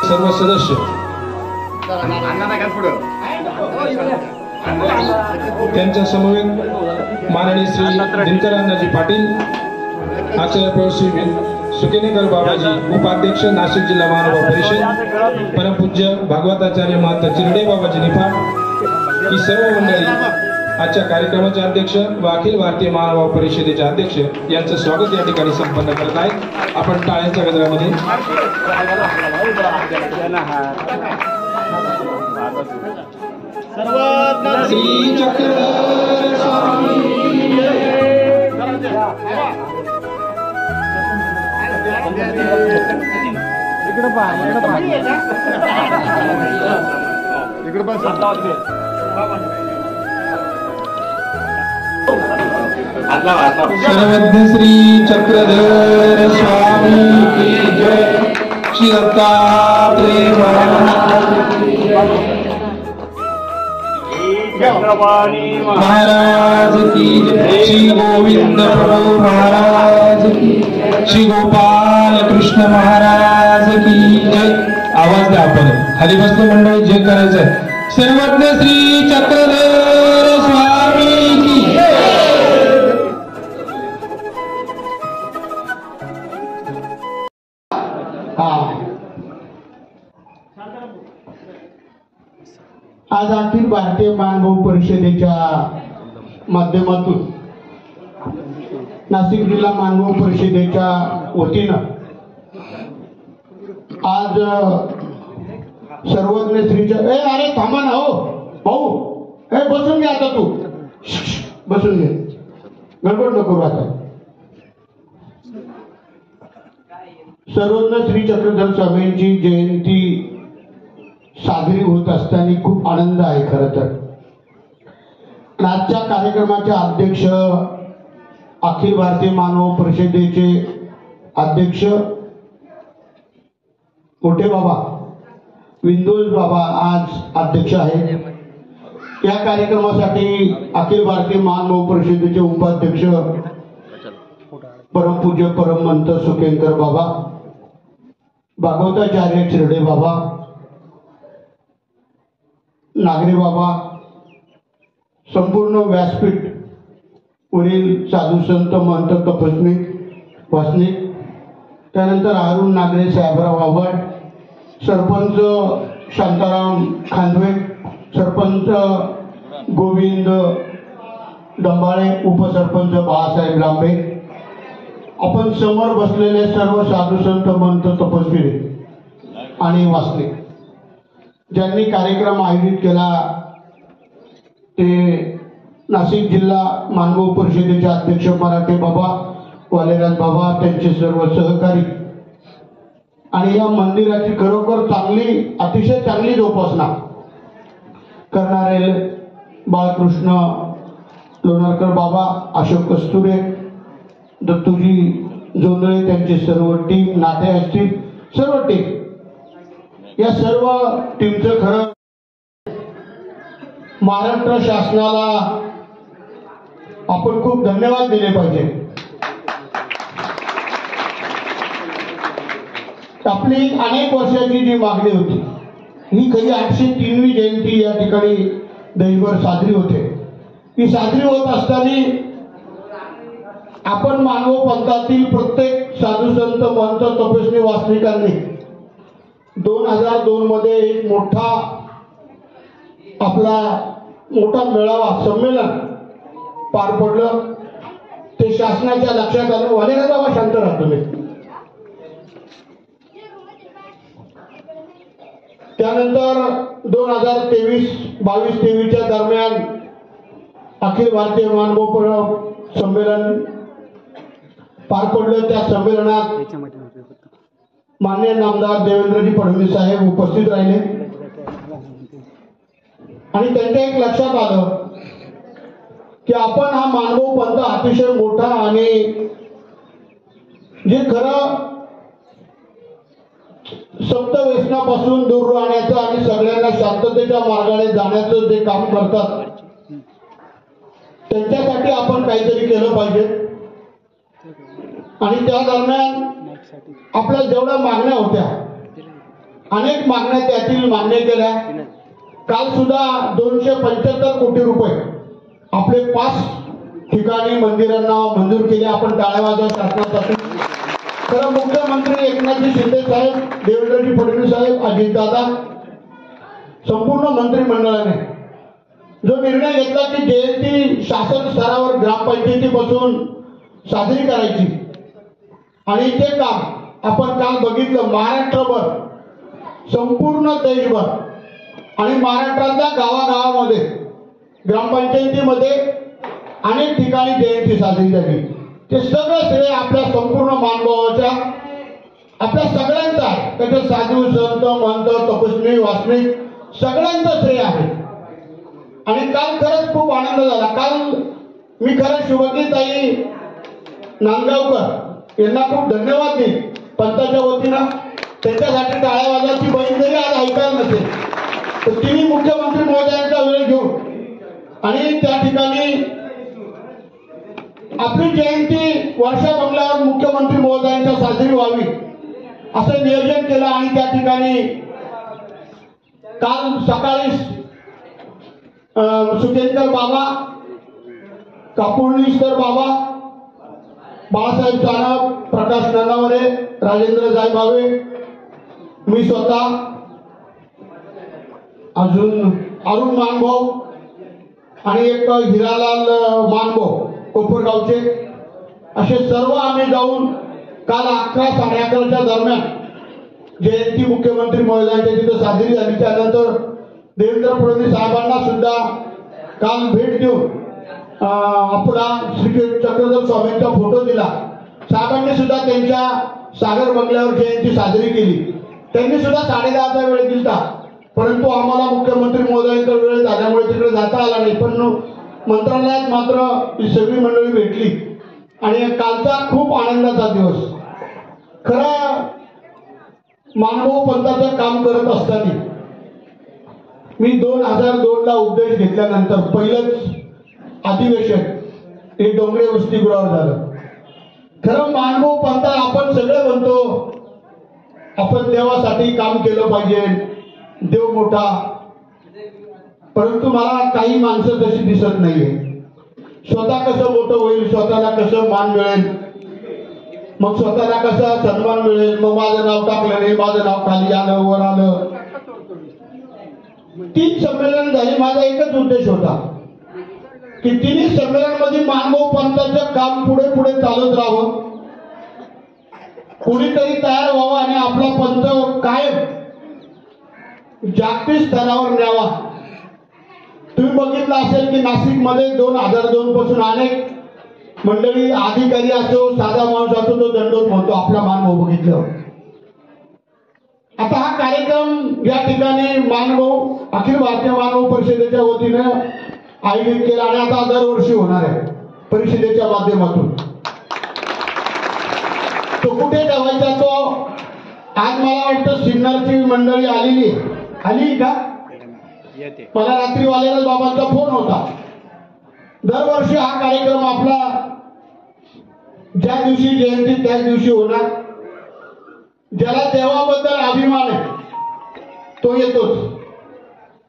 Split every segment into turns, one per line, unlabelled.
सर्व सदस्य त्यांच्या समवेत माननीय श्री दिनकर अण्णाजी पाटील, आचार्य प्रौढ सुकेनेकर बाबाजी, उपाध्यक्ष नाशिक जिल्हा महानुभाव परिषद, परमपूज्य भागवताचार्य महंत चिरडे बाबाजी निफाड ही सर्व मंडळी आजच्या कार्यक्रमाचे अध्यक्ष व अखिल भारतीय महानुभाव परिषदेचे अध्यक्ष यांचं स्वागत या ठिकाणी संपन्न करत आहेत। आपण टाळ्यांच्या गजरामध्ये श्री चक्रधर स्वामी सर्वज्ञ श्री चक्रधर स्वामी की जय। श्री दत्तात्रेय महाराज की जय। श्री गोविंद प्रभु महाराज की, श्री गोपाल कृष्ण महाराज की जय। आवाज द्या आपण हरिभक्त मंडळी जे करायचंय। सर्वज्ञ श्री चक्रधर स्वामी की
आज अखिल भारतीय मानभाव परिषदेच्या माध्यमातून नाशिक जिल्हा मानभाव परिषदेच्या वतीनं आज सर्वज्ञ श्रीच्या अरे थांबा ना हो भाऊ, बसून घे आता, तू बसून घे, गडबड नको आता। सर्वज्ञ श्री चक्रधर स्वामींची जयंती साजरी होत असताना खूप आनंद आहे। खरं तर आजच्या कार्यक्रमाचे अध्यक्ष, अखिल भारतीय मानव परिषदेचे अध्यक्ष मोठे बाबा विंदोज बाबा आज अध्यक्ष आहेत। या कार्यक्रमासाठी अखिल भारतीय मानव परिषदेचे उपाध्यक्ष परमपूज्य परमहंत सुकेनकर बाबा, भागवताचार्य चिरडे बाबा, नागरे बाबा, संपूर्ण व्यासपीठ वरील साधू संत महंत तपस्विक वासनिक, त्यानंतर अरुण नागरे साहेबराव आव्हाड, सरपंच शांताराम खांदवे, सरपंच गोविंद डंबाळे, उपसरपंच बाळासाहेब लांबे, आपण समोर बसलेले सर्व साधू संत महंत तपस्वी आणि वासनिक ज्यांनी कार्यक्रम आयोजित केला ते नाशिक जिल्हा मानभाव परिषदेचे अध्यक्ष मराठे बाबा, वालेराज बाबा, त्यांचे सर्व सहकारी आणि या मंदिराची खरोखर चांगली, अतिशय चांगली जोपासना करणारे बाळकृष्ण लोणारकर बाबा, अशोक कस्तुरे, दत्तूजी जोंधळे, त्यांची सर्व टीम, नाते असतील सर्व टीम, या सर्व टीमचं खरं महाराष्ट्र शासनाला आपण खूप धन्यवाद दिले पाहिजे। आपली अनेक वर्षाची जी मागणी होती, ही कधी 803वी जयंती या ठिकाणी देशभर साजरी होते। ही साजरी होत असताना आपण मानव पंथातील प्रत्येक साधू संत महंत तपस्वी वासनिकांनी 2002 मध्ये एक आपला मोठा मेळावा संमेलन पार पडलं। ते शासनाच्या लक्षात आलं। वालेराज बाबा शांत राहा तुम्ही। त्यानंतर 2023-22-23च्या दरम्यान अखिल भारतीय मानव संमेलन पार पडलं. त्या संमेलनात माननीय नामदार देवेंद्रजी फडणवीस साहेब उपस्थित राहिले आणि त्यांच्या एक लक्षात आलं की आपण हा मानव पंथ अतिशय मोठा आणि जे खरं सप्त व्यसनापासून दूर राहण्याचं आणि सगळ्यांना शांततेच्या मार्गाने जाण्याचं जे काम करतात त्यांच्यासाठी आपण काहीतरी केलं पाहिजे. आणि त्या दरम्यान आपल्या जेवढ्या मागण्या होत्या अनेक मागण्या त्यातील मान्य केल्या. काल सुद्धा 275 कोटी रुपये आपले 5 ठिकाणी मंदिरांना मंजूर केले. आपण टाळ्या वाजवत शासनासाठी. खरं मुख्यमंत्री एकनाथजी शिंदे साहेब, देवेंद्रजी फडणवीस साहेब, अजितदादा संपूर्ण मंत्रिमंडळाने जो निर्णय घेतला की जयंती शासन स्तरावर ग्रामपंचायतीपासून साजरी करायची आणि ते काम आपण काल बघितलं. महाराष्ट्रभर, संपूर्ण देशभर आणि महाराष्ट्रातल्या गावागावामध्ये ग्रामपंचायतीमध्ये अनेक ठिकाणी जयंती साजरी झाली. ते सगळं श्रेय आपल्या संपूर्ण मानभावाच्या आपल्या सगळ्यांचं आहे. त्याच्यात साधू संत महंत तपस्वी वासनिक सगळ्यांचं श्रेय आहे. आणि काल खरंच खूप आनंद झाला. काल मी खरंच शुभगीताई नांदगावकर यांना खूप धन्यवाद देईन पंथाच्या वतीनं. त्यांच्यासाठी टाळ्या वाजवायची बहीण जरी आज ऐकायला नसेल तर तिने मुख्यमंत्री महोदयांचा वेळ घेऊन आणि त्या ठिकाणी आपली जयंती वर्षा बंगल्यावर मुख्यमंत्री महोदयांच्या साजरी व्हावी असं नियोजन केलं. आणि त्या ठिकाणी काल सकाळी सुकेनकर बाबा, कापुर्णीकर बाबा, बाळासाहेब सानप, प्रकाश नानावरे, राजेंद्र जायभावे, मी स्वतः, अजून अरुण मानभाऊ आणि एक हिरालाल मानभाऊ कोपरगावचे, असे सर्व आम्ही जाऊन काल 11-11:30च्या दरम्यान जयंती मुख्यमंत्री महोदयांच्या तिथे साजरी झाली. त्यानंतर देवेंद्र फडणवीस साहेबांना सुद्धा काल भेट देऊन आपला श्री चक्रधर स्वामींचा फोटो दिला. साहेबांनी सुद्धा त्यांच्या सागर बंगल्यावर जयंती साजरी केली. त्यांनी सुद्धा 10:30चा वेळ दिला, परंतु आम्हाला मुख्यमंत्री महोदयांचा वेळ झाल्यामुळे तिकडे जाता आला नाही. पण मंत्रालयात मात्र ही सगळी मंडळी भेटली आणि कालचा खूप आनंदाचा दिवस. खरं मानव पंथाचं काम करत असताना मी 2002ला उपदेश घेतल्यानंतर पहिलंच अधिवेशन हे डोंगरे वसतिगृहावर झालं. खरं मानव पंथ आपण सगळे म्हणतो आपण देवासाठी काम केलं पाहिजे, देव मोठा, परंतु मला काही माणसं तशी दिसत नाहीये. स्वतः कसं मोठं होईल, स्वतःला कसं मान मिळेल, मग स्वतःला कसा सन्मान मिळेल, मग माझं नाव टाकलं नाही, माझं नाव खाली आलं वर आलं. 3 संमेलन झाली. माझा एकच उद्देश होता की 3 संमेलनामध्ये मानव पंथाचं काम पुढे पुढे चालत राहावं, कुणीतरी तयार व्हावं आणि आपला पंथ कायम जागतिक स्तरावर न्यावा. तुम्ही बघितलं असेल की नाशिकमध्ये 2002 पासून अनेक मंडळी, अधिकारी असो, साधा माणूस असो, तो दंडोत म्हणतो आपला मानभाऊ बघितल्यावर. आता हा कार्यक्रम या ठिकाणी मानभाऊ अखिल भारतीय मानव परिषदेच्या वतीने आयोजित केला आणि आता दरवर्षी होणार आहे परिषदेच्या माध्यमातून. तो कुठे ठेवायचा तो आज मला वाटतं सिन्नरची मंडळी आली का? मला रात्री वालेराज बाबांचा फोन होता. दरवर्षी हा कार्यक्रम आपला ज्या दिवशी जयंती त्याच दिवशी होणार. ज्याला देवाबद्दल अभिमान आहे तो येतोच,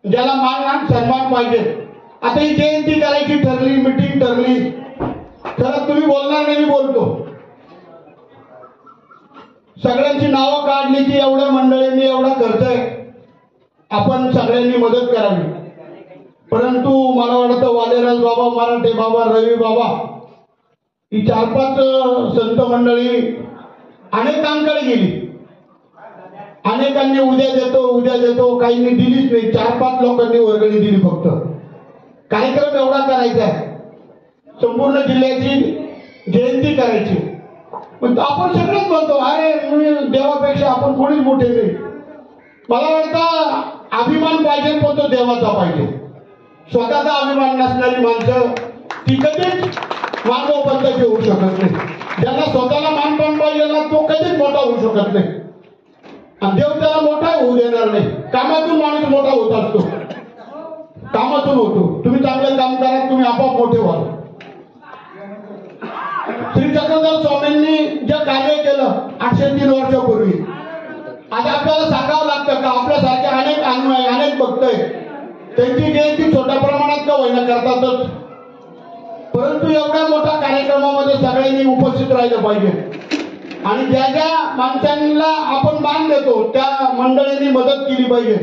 ज्याला मान सन्मान पाहिजे. आता ही जयंती करायची ठरली, मीटिंग ठरली, खरं तुम्ही बोलणार नाही, मी बोलतो. सगळ्यांची नावं काढली की एवढ्या मंडळींनी एवढा खर्च आहे, आपण सगळ्यांनी मदत करावी. परंतु मला वाटतं वालेराज बाबा, मराठे बाबा, रवी बाबा ही 4-5 संत मंडळी अनेकांकडे गेली अनेकांनी उद्या देतो काहींनी दिलीच नाही. 4-5 लोकांनी वर्गणी दिली फक्त. कार्यक्रम एवढा करायचा आहे, संपूर्ण जिल्ह्याची जयंती करायची. पण आपण सगळेच म्हणतो अरे देवापेक्षा आपण कोणीच मोठे नाही. मला वाटतं अभिमान पाहिजे पण तो देवाचा पाहिजे. स्वतःचा अभिमान नसणारी माणसं ती कधीच मानव पद्धती होऊ शकत नाही. ज्यांना स्वतःला मानपान पाहिजे ना तो कधीच मोठा होऊ शकत नाही. आणि देव त्याला मोठा होऊ देणार नाही. कामातून माणूस मोठा होत असतो, कामातून होतो. तुम्ही चांगलं काम करा, तुम्ही आपोआप मोठे व्हाल. श्री चक्रधर स्वामींनी जे कार्य केलं 803 वर्षापूर्वी, आता आपल्याला सांगावं लागतं का आपल्यासारखे अनेक अनुयायी अनेक भक्त आहेत, त्यांची जयंती छोट्या प्रमाणात का होईना करतातच, परंतु एवढ्या मोठ्या कार्यक्रमामध्ये सगळ्यांनी उपस्थित राहिलं पाहिजे. आणि ज्या ज्या माणसांना आपण मान देतो त्या मंडळींनी मदत केली पाहिजे,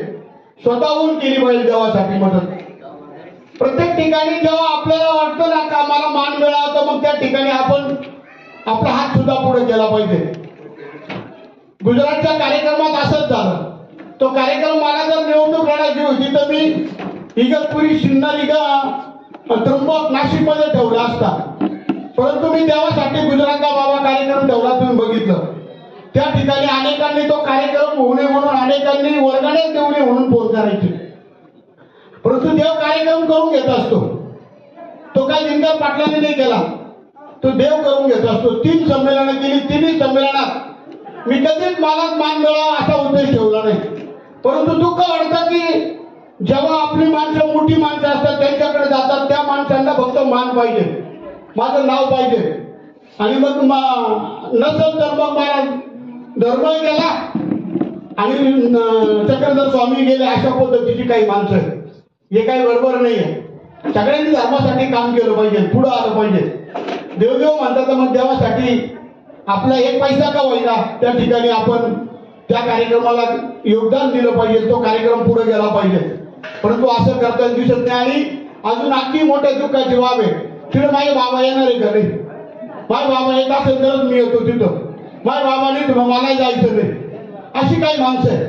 स्वतःहून केली पाहिजे देवासाठी मदत. प्रत्येक ठिकाणी जेव्हा आपल्याला वाटतं ना का मला मान मिळावा तर मग त्या ठिकाणी आपण आपला हात सुद्धा पुढे केला पाहिजे. गुजरातच्या कार्यक्रमात असंच झालं. तो कार्यक्रम मला जर निवडणूक लढायची होती तर मी इगतपुरी शिन्नर त्र्यंबक नाशिक मध्ये ठेवला असता, परंतु मी देवासाठी गुजरातला बाबा कार्यक्रम ठेवला. तुम्ही बघितलं त्या ठिकाणी अनेकांनी तो कार्यक्रम होऊ नये म्हणून अनेकांनी वर्गण्या देऊ नये म्हणून फोन करायचे, परंतु देव कार्यक्रम करून घेत असतो. तो काही दिनकर पाटलांनी नाही केला, तो देव करून घेत असतो. 3 संमेलनं केली, 3ही संमेलनात मी कधीच मला मान मिळावा असा उद्देश ठेवला नाही. परंतु दुःख वाटतं की जेव्हा आपली माणसं मोठी माणसं असतात त्यांच्याकडे जातात, त्या माणसांना फक्त मान पाहिजे, माझं नाव पाहिजे. आणि मग नसल तर मग मला धर्म गेला आणि चक्रधर स्वामी गेले, अशा पद्धतीची काही माणसं आहेत. हे काही बरोबर नाहीये. सगळ्यांनी धर्मासाठी काम केलं पाहिजे, पुढे आलं पाहिजे. देवदेव म्हणतात तर मग देवासाठी आपला 1 पैसा का होईना त्या ठिकाणी आपण त्या कार्यक्रमाला योगदान दिलं पाहिजे, तो कार्यक्रम पुढे गेला पाहिजे. परंतु असं करताना दिसत नाही. आणि अजून आणखी मोठ्या दुःखाची बाब आहे, तिथे माझे बाबा येणार आहे घरी. माझे बाबा येत असेल तरच मी येतो तिथं, माझ्या बाबाने तुम्ही मला जायचं नाही, अशी काही माणसं आहे.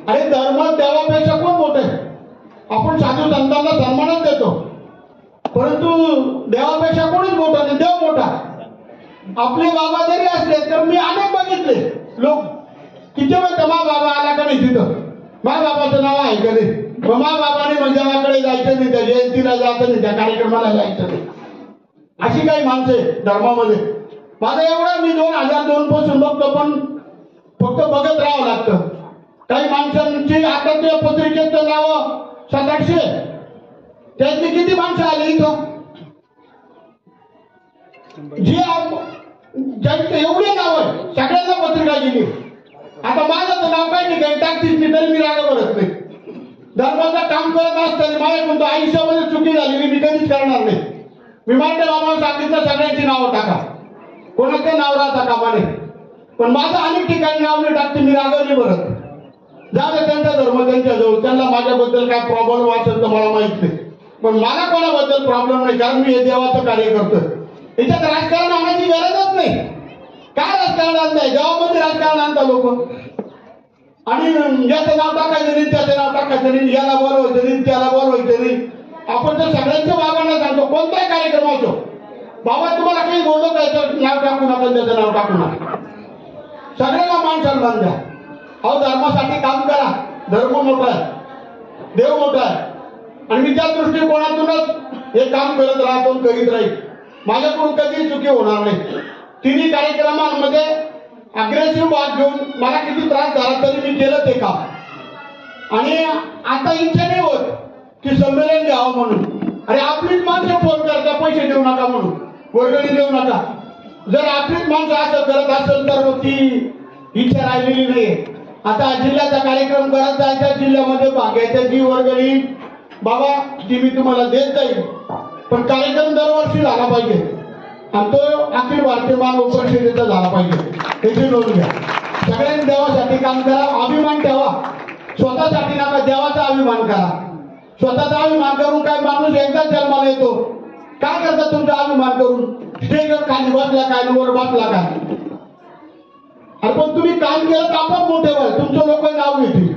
अरे धर्म देवापेक्षा कोण मोठं आहे? आपण साधू संतांना सन्मानच देतो, परंतु देवापेक्षा कोणीच मोठा नाही, देव मोठा. आपले बाबा जरी असले तर मी अनेक बघितले लोक किती वेळ मा बाबा आला का नाही तिथं, मा बाबाचं नाव आहे का नाही, मा बाबाने मंदिराकडे जायचं नाही, त्या जयंतीला जायचं नाही, त्या कार्यक्रमाला जायचं नाही, अशी काही माणसं आहे धर्मामध्ये. माझं एवढं मी 2002 पासून बघतो, पण फक्त बघत राहावं लागतं. काही माणसांची आता त्या पत्रिकेत नाव 700-800, त्यातली किती माणसं आली इथं जी ज्यांचं एवढे नाव आहे, सगळ्यांना पत्रिका गेली. आता माझं तर नाव काही नाही, टाकतीच नाही तरी मी राग करत नाही. धर्माचं काम करत असताना माझ्या कोणतं आयुष्यामध्ये चुकी झाली मी कधीच करणार नाही. मी माझ्या बाबाला सांगितलं सगळ्यांची नावं टाका, कोणाचं नाव राहता कामा नये. पण माझं अनेक ठिकाणी नाव नाही टाकते, मी रागवली बरं. जाऊ त्यांचा धर्म त्यांच्याजवळ, त्यांना माझ्याबद्दल काय प्रॉब्लेम असेल तर मला माहित नाही, पण मला कोणाबद्दल प्रॉब्लेम नाही, कारण मी हे देवाचं कार्य करतोय. याच्यात राजकारण आणायची गरजच नाही. काय राजकारण आणताय? देवामध्ये राजकारण आणता लोक. आणि याचं नाव टाकायचं नाही, त्याचं नाव टाकायचं नाही, याला बोलवायचं नाही, त्याला बोलवायचं नाही. आपण तर सगळ्यांच्या बाबांना सांगतो, कोणताही कार्यक्रम असो, बाबा तुम्हाला काही बोललो काय तर नाव टाकू नका, त्याचं नाव टाकू नका. सगळ्यांना मान सन्मान द्या. अहो धर्मासाठी काम करा. धर्म मोठा आहे, देव मोठा आहे. आणि मी त्या दृष्टिकोनातूनच हे काम करत राहतो, करीत राहील. माझ्याकडून कधी चुकी होणार नाही. 3ही कार्यक्रमांमध्ये अग्रेसिव्ह भाग घेऊन मला किती त्रास झाला तरी मी केलं ते काम. आणि आता इच्छा नाही होत की संमेलन घ्यावं म्हणून. अरे आपलीच माणसं फोन करता पैसे देऊ नका म्हणून, वर्गणी देऊ नका. जर आपलीच माणसं असं करत असेल तर ती इच्छा राहिलेली नाहीये. आता जिल्ह्याचा कार्यक्रम करत जायचा, जिल्ह्यामध्ये भाग घ्यायचा, जी वर्गणी बाबा ती मी तुम्हाला देत जाईल, पण कार्यक्रम दरवर्षी झाला पाहिजे आणि तो अखिल भारतीय मानव परिषदेचा झाला पाहिजे, याची नोंद घ्या. सगळ्यांनी देवासाठी काम करा, अभिमान ठेवा. स्वतःसाठी नका, देवाचा अभिमान करा. स्वतःचा अभिमान करून काय माणूस एकदाच जन्माला येतो. काय करता तुमचा अभिमान करून? स्टेजवर खाली बसला काय, वर बसला काय? अरे पण तुम्ही काम केलं तर आपण मोठे व्हाल, तुमचं लोक नाव घेतील.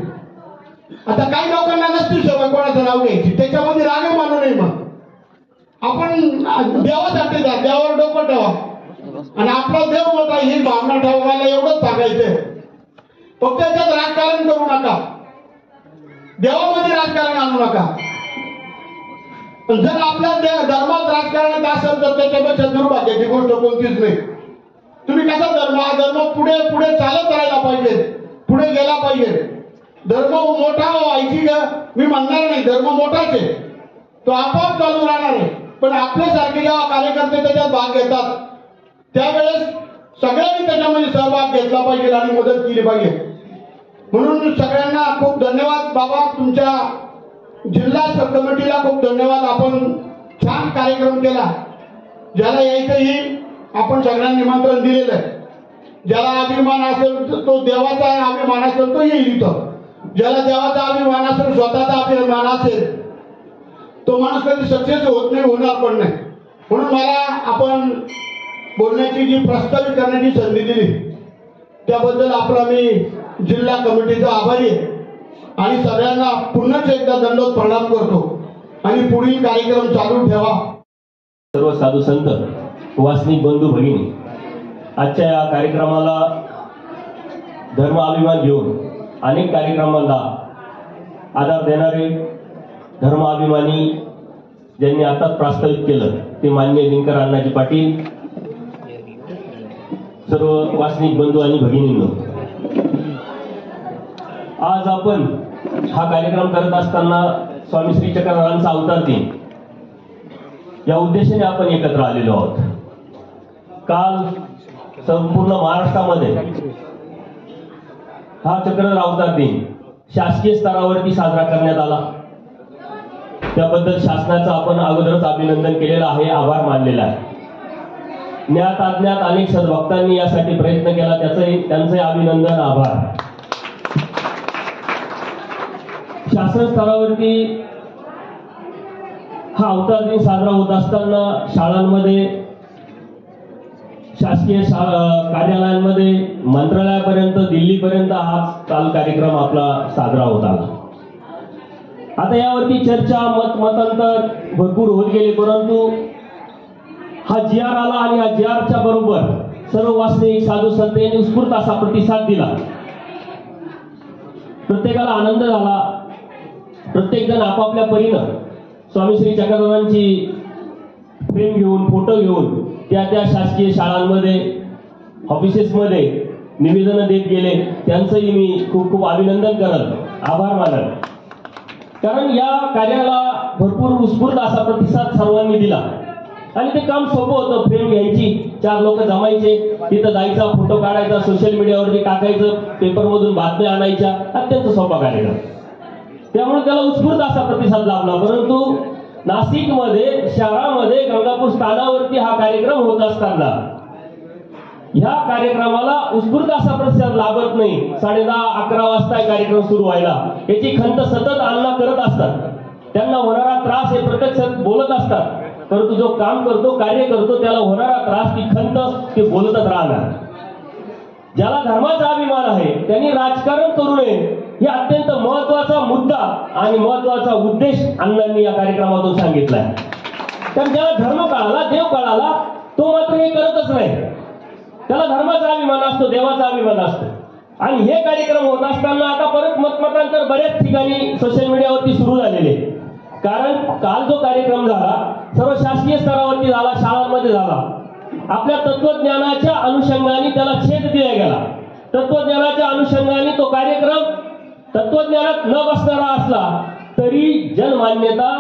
आता काही लोकांना नसती सवय कोणाचं नाव घ्यायची, त्याच्यामध्ये राग मानू नये. मग आपण देवासाठी जा, देवावर डोकं ठेवा आणि आपला देव मोठा ही भावना ठेवायला एवढंच सांगायचंय. फक्त त्याच्यात राजकारण करू नका, देवामध्ये राजकारण आणू नका. पण जर आपल्या धर्मात राजकारण असेल तर त्याच्यापेक्षा दुर्भाग्याची गोष्ट कोणतीच नाही. तुम्ही कसा धर्म, हा धर्म पुढे पुढे चालत राहायला पाहिजे, पुढे गेला पाहिजे. धर्म मोठा व्हायची मी म्हणणार नाही, धर्म मोठाच आहे, तो आपोआप चालू राहणार आहे. पण आपल्यासारखे जेव्हा कार्यकर्ते त्याच्यात भाग घेतात त्यावेळेस सगळ्यांनी त्याच्यामध्ये सहभाग घेतला पाहिजे आणि मदत केली पाहिजे. म्हणून सगळ्यांना खूप धन्यवाद बाबा, तुमच्या जिल्हा सब कमिटीला खूप धन्यवाद. आपण छान कार्यक्रम केला. ज्याला यायचं येईल, आपण सगळ्यांना निमंत्रण दिलेलं आहे. ज्याला अभिमान असेल तो देवाचा अभिमान असेल तो येईल इथं. ज्याला देवाचा अभिमान असेल, स्वतःचा अभिमान असेल, तो माणूस कधी सक्सेस होत नाही, होणार पण नाही. म्हणून मला आपण बोलण्याची जी प्रस्तावित करण्याची संधी दिली त्याबद्दल आपला मी जिल्हा कमिटीचा आभारी आहे आणि सगळ्यांना पुन्हा एकदा दंडवत प्रणाम करतो आणि पुढील कार्यक्रम चालू ठेवा.
सर्व साधू संत, वासनिक बंधू भगिनी, आजच्या या कार्यक्रमाला धर्म अभिमान घेऊन अनेक कार्यक्रमांना आधार देणारे धर्म अभिमानी ज्यांनी आताच प्रस्तावित केलं ते माननीय दिनकर अण्णाजी पाटील, सर्व वासनिक बंधू आणि भगिनींनो, आज आपण हा कार्यक्रम करत असताना स्वामी श्री चक्रधरांचा अवतार दिन या उद्देशाने आपण एकत्र आलेलो आहोत. काल संपूर्ण महाराष्ट्रामध्ये हा चक्रधर अवतार दिन शासकीय स्तरावरती साजरा करण्यात आला. त्याबद्दल शासनाचं आपण अगोदरच अभिनंदन केलेलं आहे, आभार मानलेला आहे. ज्ञात अज्ञात अनेक सद्भक्तांनी यासाठी प्रयत्न केला, त्यांचे अभिनंदन, आभार. शासन स्तरावरती हा अवतार दिन साजरा होत असताना शाळांमध्ये, शासकीय कार्यालयांमध्ये, मंत्रालयापर्यंत, दिल्लीपर्यंत हा काल कार्यक्रम आपला साजरा होत आला. आता यावरती चर्चा, मतांतर भरपूर होत गेले, परंतु हा GR आला आणि या GRच्या बरोबर सर्व वास्तविक साधू संत यांनी उत्स्फूर्त असा प्रतिसाद दिला. प्रत्येकाला आनंद झाला. प्रत्येक जण आपापल्या परीनं स्वामी श्री चक्रधरांची फ्रेम घेऊन, फोटो घेऊन त्या शासकीय शाळांमध्ये, ऑफिसेसमध्ये निवेदन देत गेले. त्यांचंही मी खूप खूप अभिनंदन करत, आभार मानत. कारण या कार्याला भरपूर उत्स्फूर्त असा प्रतिसाद सर्वांनी दिला आणि ते काम सोपं होतं. फ्रेम घ्यायची, 4 लोक जमायचे, तिथं जायचा, फोटो काढायचा, सोशल मीडियावरती टाकायचं, पेपरमधून बातम्या आणायच्या, अत्यंत सोपा कार्यक्रम. त्यामुळे त्याला उत्स्फूर्त असा प्रतिसाद लाभला. परंतु नाशिकमध्ये, शहरामध्ये, गंगापूर स्थानावरती हा कार्यक्रम होत असताना ह्या कार्यक्रमाला उत्स्फूर्त असा प्रतिसाद लाभत नाही. 10:30-11 वाजता कार्यक्रम सुरू व्हायला. याची खंत सतत अण्णा करत असतात. त्यांना होणारा त्रास हे प्रत्यक्ष बोलत असतात, परंतु जो काम करतो, कार्य करतो, त्याला होणारा त्रास, ती खंत ते बोलतच राहणार. ज्याला धर्माचा अभिमान आहे त्यांनी राजकारण करू नये, हे अत्यंत महत्वाचा मुद्दा आणि महत्वाचा उद्देश अण्णांनी या कार्यक्रमातून सांगितला आहे. कारण ज्याला धर्म कळाला, देव कळाला, तो मात्र हे करतच नाही. त्याला धर्माचा अभिमान असतो, देवाचा अभिमान असतो. आणि हे कार्यक्रम होत असताना आता परत मतमतांतर बऱ्याच ठिकाणी सोशल मीडियावरती सुरू झालेले. कारण काल जो कार्यक्रम झाला सर्व शासकीय स्तरावरती झाला, शाळांमध्ये झाला. आपल्या तत्वज्ञानाच्या अनुषंगाने त्याला छेद दिला गेला. तत्वज्ञानाच्या अनुषंगाने तो कार्यक्रम तत्वज्ञानात न बसणारा असला तरी जनमान्यता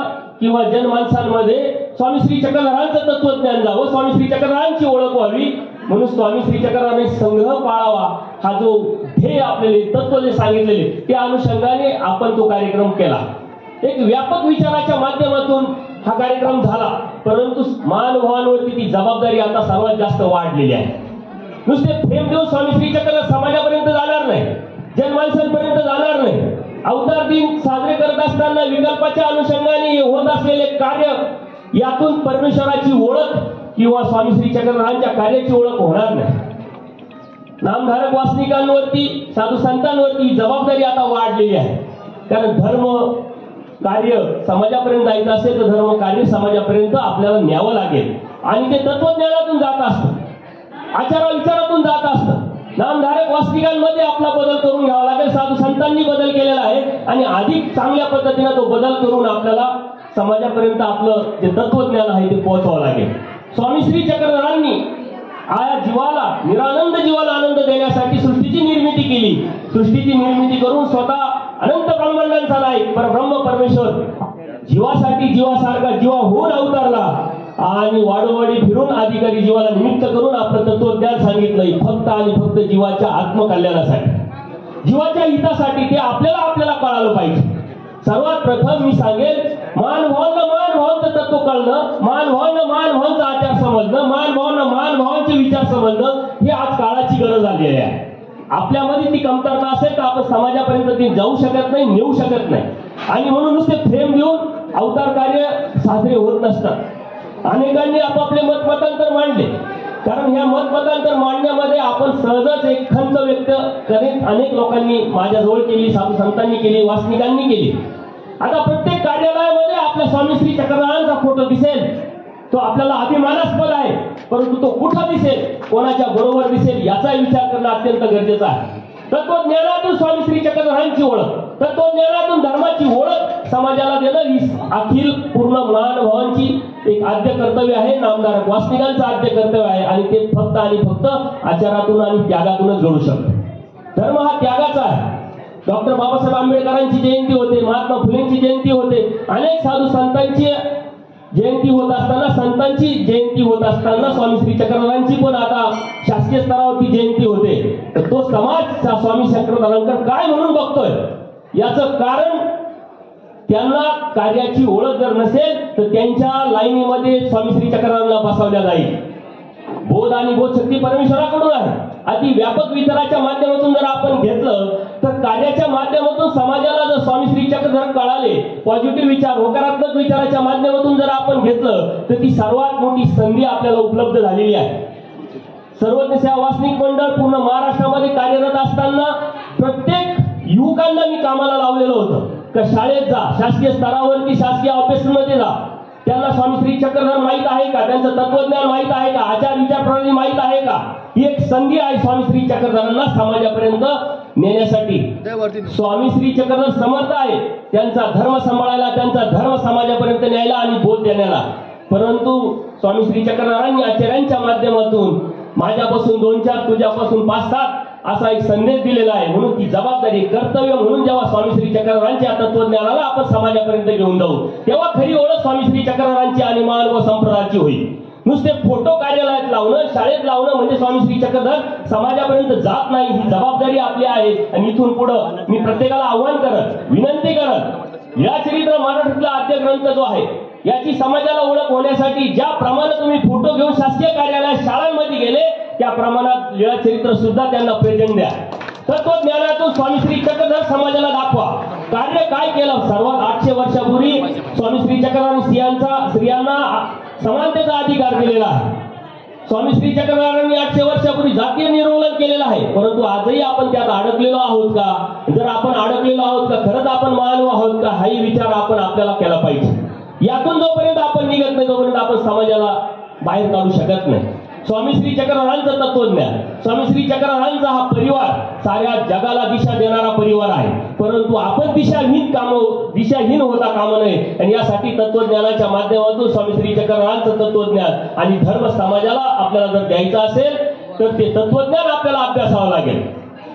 किंवा जनमानसांमध्ये स्वामी श्री चक्रधरांचं तत्वज्ञान जावं, स्वामी श्री चक्रधरांची ओळख व्हावी, म्हणून स्वामी श्री चक्रधरांनी संग्रह पाळावा हा जो ध्येय आपल्याला तत्व जे सांगितलेले त्या अनुषंगाने आपण तो कार्यक्रम केला. एक व्यापक विचाराच्या माध्यमातून हा कार्यक्रम झाला. परंतु महानुभावांवरती ती जबाबदारी आता सर्वात जास्त वाढलेली आहे. नुसते फ्रेम देऊन स्वामी श्री चक्रधर समाजापर्यंत जाणार नाही, जनमानसांपर्यंत जाणार नाही. अवतार दिन साजरे करत असताना विकल्पाच्या अनुषंगाने होत असलेले कार्य, यातून परमेश्वराची ओळख किंवा स्वामी श्री चक्रधरांच्या कार्याची ओळख होणार नाही. नामधारक वासनिकांवरती, साधू संतांवरती ही जबाबदारी आता वाढलेली आहे. कारण धर्म कार्य समाजापर्यंत जायचं असेल तर धर्म कार्य समाजापर्यंत आपल्याला न्यावं लागेल आणि ते तत्वज्ञानातून जात असतं, आचार विचारातून जात असतं. नामधारक वासनिकांमध्ये आपला बदल करून घ्यावा लागेल. साधू संतांनी बदल केलेला आहे आणि अधिक चांगल्या पद्धतीने तो बदल करून आपल्याला समाजापर्यंत आपलं जे तत्वज्ञान आहे ते पोहोचवावं लागेल. स्वामी श्री चक्रधरांनी आया जीवाला, निरानंद जीवाला आनंद देण्यासाठी सृष्टीची निर्मिती केली. सृष्टीची निर्मिती करून स्वतः अनंत ब्रह्मांडांचा नायक परब्रह्म परमेश्वर जीवासाठी जीवासारखा जीवा होऊन अवतारला आणि वाडोवाडी फिरून अधिकारी जीवाला निमित्त करून आपलं तत्वज्ञान सांगितलंय. फक्त आणि फक्त जीवाच्या आत्मकल्याणासाठी, जीवाच्या हितासाठी. ते आपल्याला कळालं पाहिजे. सर्वात प्रथम मी सांगेल, मानभावांचं तत्व कळणं, मानभावांचा आचार समजणं, मानभावांचे विचार समजणं ही आज काळाची गरज आलेली आहे. आपल्यामध्ये ती कमतरता असेल तर आपण समाजापर्यंत ती जाऊ शकत नाही, नेऊ शकत नाही. आणि म्हणूनच ते फ्रेम देऊन अवतार कार्य साजरे होत नसतात. अनेकांनी आपापले मतमतांतर मांडले, कारण ह्या मतमतांतर मांडण्यामध्ये आपण सहजच एक खंत व्यक्त करीत अनेक लोकांनी माझ्याजवळ केली, साधू संतांनी केली, वासनिकांनी केली. आता प्रत्येक कार्यालयामध्ये आपल्या स्वामी श्री चक्रधरांचा फोटो दिसेल, तो आपल्याला अभिमानास्पद आहे. परंतु तो कुठं दिसेल, कोणाच्या बरोबर दिसेल याचा विचार करणं अत्यंत गरजेचं आहे. तत्वज्ञानातून स्वामी श्री चक्रधरांची ओळख, तत्वज्ञानातून धर्माची ओळख समाजाला देणं ही अखिल पूर्ण महानुभावांची एक आद्य कर्तव्य आहे. नामधारक वासनिकांचं आद्य कर्तव्य आहे आणि ते फक्त आणि फक्त आचारातून आणि त्यागातूनच घडू शकतं. धर्म हा त्यागाचा आहे. डॉक्टर बाबासाहेब आंबेडकरांची जयंती होते, महात्मा फुलेंची जयंती होते, अनेक साधू संतांची जयंती होत असताना, संतांची जयंती होत असताना स्वामी श्री चक्रधरांची पण आता शासकीय स्तरावरती जयंती होते. तर तो समाज स्वामी चक्रधरांकडे काय म्हणून बघतोय याचं कारण, त्यांना कार्याची ओळख जर नसेल तर त्यांच्या लाईनीमध्ये स्वामी श्री चक्रधरांना बसवल्या जाईल. बोध आणि बोधशक्ती परमेश्वराकडून आहे. अति व्यापक विचाराच्या माध्यमातून जर आपण घेतलं तर कार्याच्या माध्यमातून समाजाला जर स्वामी श्री चक्रधर कळाले, पॉझिटिव्ह विचार, होकारात्मक विचाराच्या माध्यमातून जर आपण घेतलं तर ती सर्वात मोठी संधी आपल्याला उपलब्ध झालेली आहे. सर्वज्ञ सेवा वासनिक मंडळ पूर्ण महाराष्ट्रामध्ये कार्यरत असताना प्रत्येक युवकांना मी कामाला लावलेलं होतं का शाळेत जा, शासकीय स्तरावरती शासकीय ऑफिसमध्ये जा, त्यांना स्वामी श्री चक्रधर माहित आहे का, त्यांचं तत्वज्ञान माहित आहे का, आचार विचार प्रणाली माहित आहे का. ही एक संधी आहे स्वामी श्री चक्रधरांना समाजापर्यंत नेण्यासाठी. स्वामी श्री चक्रधर समर्थ आहे त्यांचा धर्म सांभाळायला, त्यांचा धर्म समाजापर्यंत न्यायला आणि बोध देण्याला. परंतु स्वामी श्री चक्रधरांनी आचार्यांच्या माध्यमातून माझ्यापासून 2-4, तुझ्यापासून 5-7 असा एक संदेश दिलेला आहे. म्हणून ती जबाबदारी, कर्तव्य म्हणून जेव्हा स्वामी श्री चक्रधरांच्या तत्वज्ञानाला आपण समाजापर्यंत घेऊन जाऊ तेव्हा खरी ओळख स्वामी श्री चक्रधरांची आणि महानुभाव संप्रदायाची होईल. नुसते फोटो कार्यालयात लावणं, शाळेत लावणं म्हणजे स्वामी श्री चक्रधर समाजापर्यंत जात नाही. ही जबाबदारी आपली आहे. आणि इथून पुढं मी प्रत्येकाला आव्हान करत, विनंती करत, लीळाचरित्र मराठीतला आद्य ग्रंथ जो आहे याची समाजाला ओळख होण्यासाठी ज्या प्रमाणे तुम्ही फोटो घेऊन शासकीय कार्यालयात, शाळांमध्ये गेले त्या प्रमाणात लीळाचरित्र सुद्धा त्यांना प्रेझेंट द्या. तत्वज्ञानातून स्वामी श्री चक्रधर समाजाला दाखवा. कार्य काय केलं. सर्वात 800 वर्षापूर्वी स्वामी श्री चक्रधरांनी स्त्रियांना समानतेचा अधिकार दिलेला आहे. स्वामी श्री चक्रधरांनी 800 वर्षापूर्वी जातीय निर्मूलन केलेलं आहे. परंतु आजही आपण त्यात अडकलेलो आहोत का. जर आपण अडकलेलो आहोत का, खरंच आपण मानव आहोत का, हाही विचार आपण आपल्याला केला पाहिजे. यातून जोपर्यंत आपण निघत नाही तोपर्यंत आपण समाजाला बाहेर काढू शकत नाही. स्वामी श्री चक्रधरांचं तत्वज्ञान, स्वामी श्री चक्रधरांचा हा परिवार साऱ्या जगाला दिशा देणारा परिवार आहे. परंतु आपण दिशाहीन होता कामा नये. आणि यासाठी तत्वज्ञानाच्या माध्यमातून स्वामी श्री चक्रधरांचं तत्वज्ञान आणि धर्म समाजाला आपल्याला जर द्यायचं असेल तर ते तत्वज्ञान आपल्याला अभ्यासावं लागेल.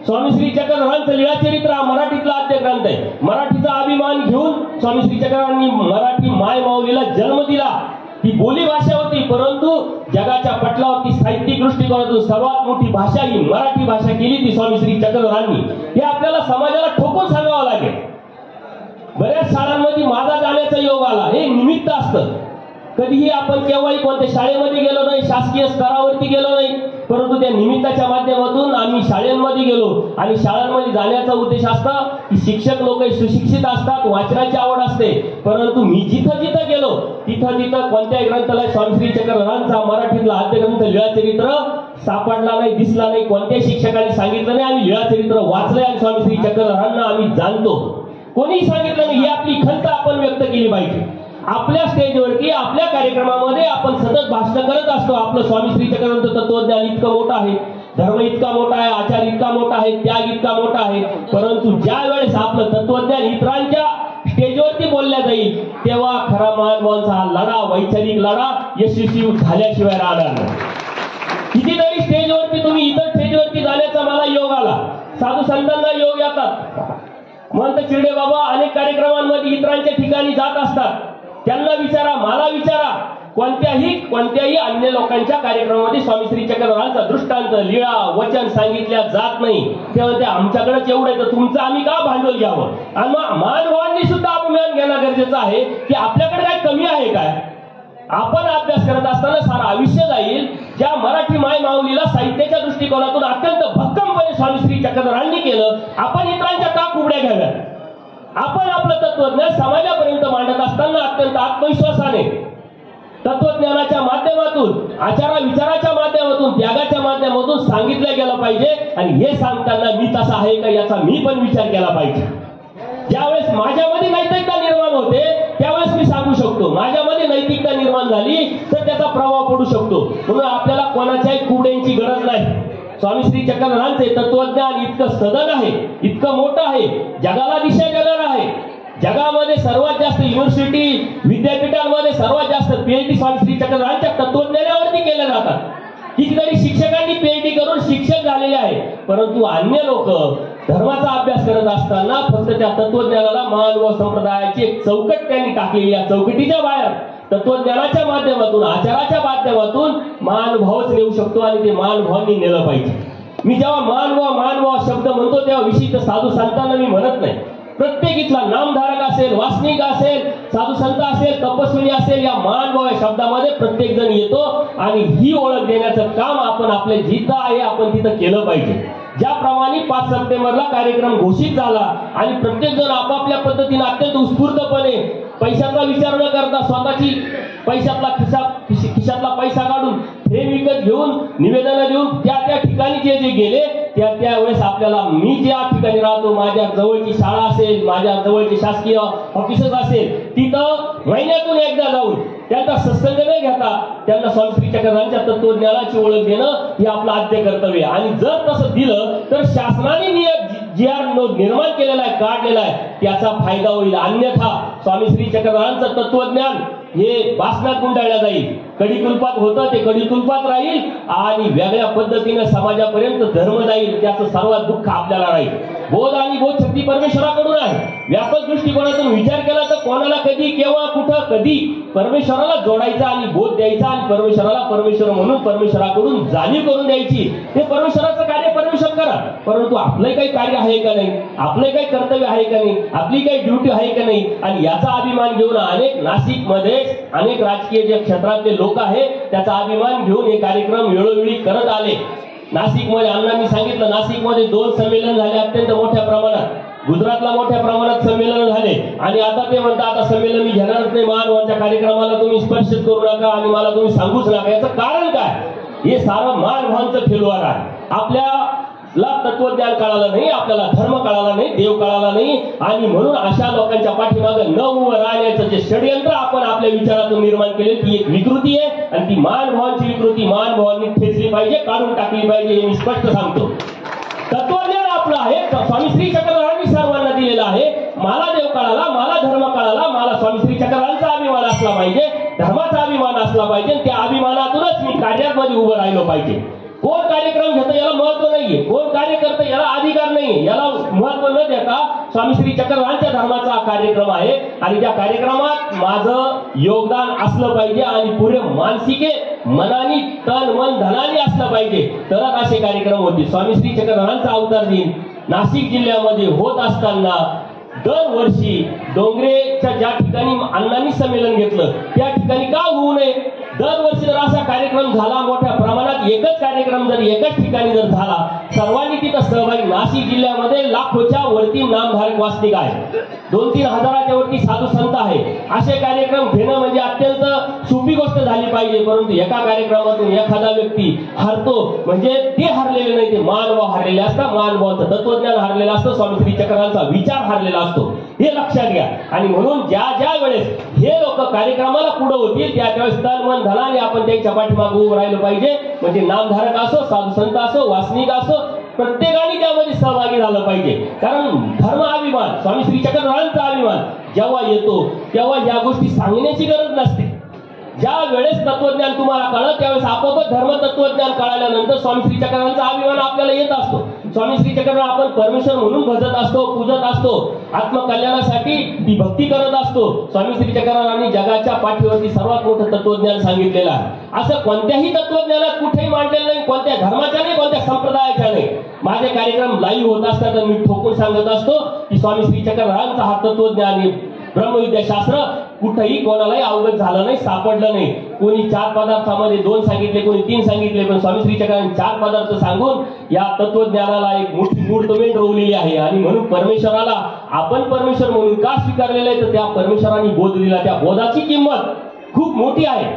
स्वामी श्री चक्रधरांचं लीळाचरित्र हा मराठीतला आद्य ग्रंथ आहे. मराठीचा अभिमान घेऊन स्वामी श्री चक्रधरांनी मराठी माय माऊलीला जन्म दिला. ही बोली भाषा होती, परंतु जगाच्या पटलावरती साहित्यिक दृष्टिकोनातून सर्वात मोठी भाषा ही मराठी भाषा केली ती स्वामी श्री चक्रधरांनी. हे आपल्याला समाजाला ठोकून सांगावं लागेल. बऱ्याच शाळांमध्ये माझा जाण्याचा योग आला, हे निमित्त असतं. कधीही आपण केव्हाही कोणत्या शाळेमध्ये गेलो नाही, शासकीय स्तरावरती गेलो नाही, परंतु त्या निमित्ताच्या माध्यमातून आम्ही शाळांमध्ये गेलो आणि शाळांमध्ये जाण्याचा उद्देश असा की शिक्षक लोक सुशिक्षित असतात, वाचनाची आवड असते, परंतु मी जिथं जिथं गेलो तिथं कोणत्याही ग्रंथालय स्वामी श्री चक्रधरांचा मराठीतला आद्य ग्रंथ लीळाचरित्र सापडला नाही, दिसला नाही, कोणत्याही शिक्षकांनी सांगितलं नाही. आम्ही लीळाचरित्र वाचलंय आणि स्वामी श्री चक्रधरांना आम्ही जाणतो. कोणीही सांगितलं नाही. ही आपली खंत आपण व्यक्त केली पाहिजे. आपल्या स्टेजवरती आपल्या कार्यक्रमामध्ये आपण सतत भाषण करत असतो. आपलं स्वामी श्री चक्रधरांचं तत्वज्ञान इतकं मोठं आहे, धर्म इतका मोठा आहे, आचार इतका मोठा आहे, त्याग इतका मोठा आहे, परंतु ज्या वेळेस आपलं तत्वज्ञान इतरांच्या स्टेजवरती बोलल्या जाईल तेव्हा खरा मानवांचा हा लढा, वैचारिक लढा यशस्वी झाल्याशिवाय राहणार नाही. कितीतरी स्टेजवरती तुम्ही इतर स्टेजवरती जाण्याचा मला योग आला, साधू संतांना योग येतात. महंत चिरडे बाबा अनेक कार्यक्रमांमध्ये इतरांच्या ठिकाणी जात असतात. त्यांना विचारा, मला विचारा, कोणत्याही अन्य लोकांच्या कार्यक्रमामध्ये स्वामी श्री चक्रधरांचा दृष्टांत, लीळा, वचन सांगितल्या जात नाही. तेव्हा ते आमच्याकडेच एवढं तर तुमचं आम्ही का भांडवल घ्यावं. आणि मानवांनी सुद्धा अभिमान घेणं गरजेचं आहे की आपल्याकडे काय कमी आहे काय. आपण अभ्यास करत असताना सारा आयुष्य जाईल. ज्या मराठी माय माऊलीला साहित्याच्या दृष्टिकोनातून अत्यंत भक्कमपणे स्वामी श्री चक्रधरांनी केलं, आपण इतरांच्या का कुबड्या घ्याव्यात. आपण आपलं तत्वज्ञान समाजापर्यंत मांडत असताना अत्यंत आत्मविश्वासाने तत्वज्ञानाच्या माध्यमातून, आचारा विचाराच्या माध्यमातून, त्यागाच्या माध्यमातून सांगितलं गेलं पाहिजे. आणि हे सांगताना मी तसा आहे का याचा मी पण विचार केला पाहिजे. ज्यावेळेस माझ्यामध्ये नैतिकता निर्माण होते त्यावेळेस मी सांगू शकतो. माझ्यामध्ये नैतिकता निर्माण झाली तर त्याचा प्रभाव पडू शकतो. म्हणून आपल्याला कोणाच्याही कुबड्यांची गरज नाही. स्वामी श्री चक्रधरांचे तत्वज्ञान इतकं सदन आहे, इतकं मोठं आहे, जगाला दिशा देणारं आहे. जगामध्ये सर्वात जास्त युनिव्हर्सिटी, विद्यापीठांमध्ये सर्वात जास्त पीएचडी स्वामी श्री चक्रधरांच्या तत्वज्ञानावरती केल्या जातात. कितीतरी शिक्षकांनी पीएचडी करून शिक्षक झालेले आहे, परंतु अन्य लोक धर्माचा अभ्यास करत असताना फक्त त्या तत्वज्ञानाला मानव संप्रदायाची एक चौकट त्यांनी टाकलेली. या चौकटीच्या बाहेर तत्वज्ञानाच्या माध्यमातून, आचाराच्या माध्यमातून मानभावच नेऊ शकतो आणि ते मानभावांनी नेलं पाहिजे. मी जेव्हा मानव शब्द म्हणतो तेव्हा विशिष्ट साधू संतांना मी म्हणत नाही. प्रत्येक इथला नामधारक असेल, वासनिक असेल, साधू संत असेल, तपस्विनी असेल, या मानभाव या शब्दामध्ये प्रत्येक जण येतो आणि ही ओळख देण्याचं काम आपण आपल्या जिथं आहे आपण तिथं केलं पाहिजे. ज्याप्रमाणे 5 सप्टेंबरला कार्यक्रम घोषित झाला आणि प्रत्येक जण आपापल्या पद्धतीने अत्यंत उत्स्फूर्तपणे पैशाचा विचार न करता स्वतःची खिशातला पैसा काढून हे विकत घेऊन निवेदन देऊन त्या ठिकाणी जे गेले त्यावेळेस आपल्याला, मी ज्या ठिकाणी राहतो, माझ्या जवळची शाळा असेल, माझ्या जवळची शासकीय ऑफिसेस असेल, तिथं महिन्यातून एकदा जाऊन त्यांचा सत्संग न घेता त्यांना स्वामी श्री चक्रधरांच्या तत्वज्ञानाची ओळख देणं हे आपलं आद्य कर्तव्य आहे. आणि जर तसं दिलं तर शासनाने निर्माण केलेला आहे, काढलेला आहे, त्याचा फायदा होईल. अन्यथा स्वामी श्री चक्रधरांचं तत्वज्ञान हे वासनात गुंडाळलं जाईल. कडिकुलपात होतं ते कडिकुलपात राहील आणि वेगळ्या पद्धतीने समाजापर्यंत धर्म जाईल. त्याचं सर्वात दुःख आपल्याला राहील. बोध आणि बोधशक्ती परमेश्वराकडून आहे. व्यापक दृष्टिकोनातून विचार केला तर कोणाला कधी, केव्हा, कुठं, कधी परमेश्वराला जोडायचा आणि बोध द्यायचा आणि परमेश्वराला परमेश्वर म्हणून परमेश्वराकडून जाणीव करून द्यायची. ते परमेश्वराचं कार्य परमेश्वर करा, परंतु आपलं काही कार्य आहे का नाही, आपलं काही कर्तव्य आहे का नाही, आपली काही ड्युटी आहे का नाही. आणि याचा अभिमान घेऊन अनेक नाशिकमध्ये अनेक राजकीय जे क्षेत्रातले लोक आहेत त्याचा अभिमान घेऊन हे कार्यक्रम वेळोवेळी करत आले. नाशिकमध्ये अण्णांनी सांगितलं, नाशिकमध्ये 2 संमेलन झाले अत्यंत मोठ्या प्रमाणात. गुजरातला मोठ्या प्रमाणात संमेलन झाले आणि आता ते म्हणतात आता संमेलन मी घेणारच नाही, मानवांच्या कार्यक्रमाला तुम्ही स्पर्शच करू नका आणि मला तुम्ही सांगूच नका. याचं कारण काय? हे सारं मानवांचं फेलवार आहे. आपल्याला तत्वज्ञान कळालं नाही, आपल्याला धर्म कळाला नाही, देव कळाला नाही आणि म्हणून अशा लोकांच्या पाठीमागे न उभं राहण्याचं जे षडयंत्र आपण आपल्या विचारातून निर्माण केले ती एक विकृती आहे आणि ती मानभावांची विकृती मानभावांनी ठेचली पाहिजे, काढून टाकली पाहिजे. हे मी स्पष्ट सांगतो. तत्वज्ञान आपलं आहे, स्वामी श्री चक्रधरांनी सर्वांना दिलेलं आहे. मला देव कळाला, मला धर्म कळाला, मला स्वामी श्री चक्रधरांचा अभिमान असला पाहिजे, धर्माचा अभिमान असला पाहिजे. त्या अभिमानातूनच मी कार्यामध्ये उभं राहिलो पाहिजे. कोण कार्यक्रम घेतं याला महत्व नाहीये, कोण कार्य करतं याला अधिकार नाहीये, याला महत्व न देता स्वामी श्री चक्रधरांच्या धर्माचा कार्यक्रम आहे आणि त्या कार्यक्रमात माझं योगदान असलं पाहिजे आणि पुरे मानसिके मनाने, तन मन धनाने असलं पाहिजे तरच असे कार्यक्रम होतील. स्वामी श्री चक्रधरांचा अवतार दिन नाशिक जिल्ह्यामध्ये होत असताना दरवर्षी डोंगरेच्या ज्या ठिकाणी अण्णांनी संमेलन घेतलं त्या ठिकाणी का होऊ नये, दरवर्षी जर असा कार्यक्रम झाला मोठ्या प्रमाणात, एकच कार्यक्रम जर एकाच ठिकाणी जर झाला, सर्वांनी तिथं सहभागी, नाशिक जिल्ह्यामध्ये लाखोच्या वरती नामधारक वास्तविक आहे, 2-3 हजाराच्या वरती साधू संत आहे, असे कार्यक्रम घेणं म्हणजे अत्यंत सोपी गोष्ट झाली पाहिजे. परंतु एका कार्यक्रमातून एखादा व्यक्ती हरतो म्हणजे ते हरलेले नाही, ते मानव हरलेले असतात, मानवाचं तत्वज्ञान हरलेलं असतं, स्वामी श्री चक्रांचा विचार हरलेला असतो, हे लक्षात घ्या. आणि म्हणून ज्या वेळेस हे लोक कार्यक्रमाला पुढे होतील त्यावेळेस तन मन धनाने आपण त्यांच्या पाठीमागे उभं राहिलं पाहिजे. म्हणजे नामधारक असो, साधू संत असो, वासनिक असो, प्रत्येकाने त्यामध्ये सहभागी झालं पाहिजे. कारण धर्म अभिमान, स्वामी श्री चक्रधरांचा अभिमान जेव्हा येतो तेव्हा या गोष्टी सांगण्याची गरज नसते. ज्या वेळेस तत्वज्ञान तुम्हाला कळलं त्यावेळेस आपोआप धर्म तत्वज्ञान कळाल्यानंतर स्वामी श्री चक्रधरांचा अभिमान आपल्याला येत असतो. स्वामी श्री चक्रधर आपण परमेश्वर म्हणून भजत असतो, पूजत असतो, आत्मकल्याणासाठी ती भक्ती करत असतो. स्वामी श्री चक्रधरांनी जगाच्या पाठीवरती सर्वात मोठं तत्वज्ञान सांगितलेलं आहे. असं कोणत्याही तत्वज्ञानात कुठेही मांडलेलं नाही, कोणत्या धर्माच्या नाही, कोणत्या संप्रदायाच्या नाही. माझे कार्यक्रम लाईव्ह होत असतात तर मी ठोकून सांगत असतो की स्वामी श्री चक्रधरांचा हा तत्वज्ञान ब्रह्मविद्याशास्त्र कुठेही कोणालाही अवगत झालं नाही, सापडलं नाही. कोणी 4 पदार्थामध्ये 2 सांगितले, कोणी 3 सांगितले, पण स्वामी श्री चक्रधरांनी 4 पदार्थ सांगून या तत्वज्ञानाला एक मोठी मूर्तमेढ रोवलेली आहे. आणि म्हणून परमेश्वराला आपण परमेश्वर म्हणून का स्वीकारलेलं आहे, तर त्या परमेश्वरांनी बोध दिला, त्या बोधाची किंमत खूप मोठी आहे.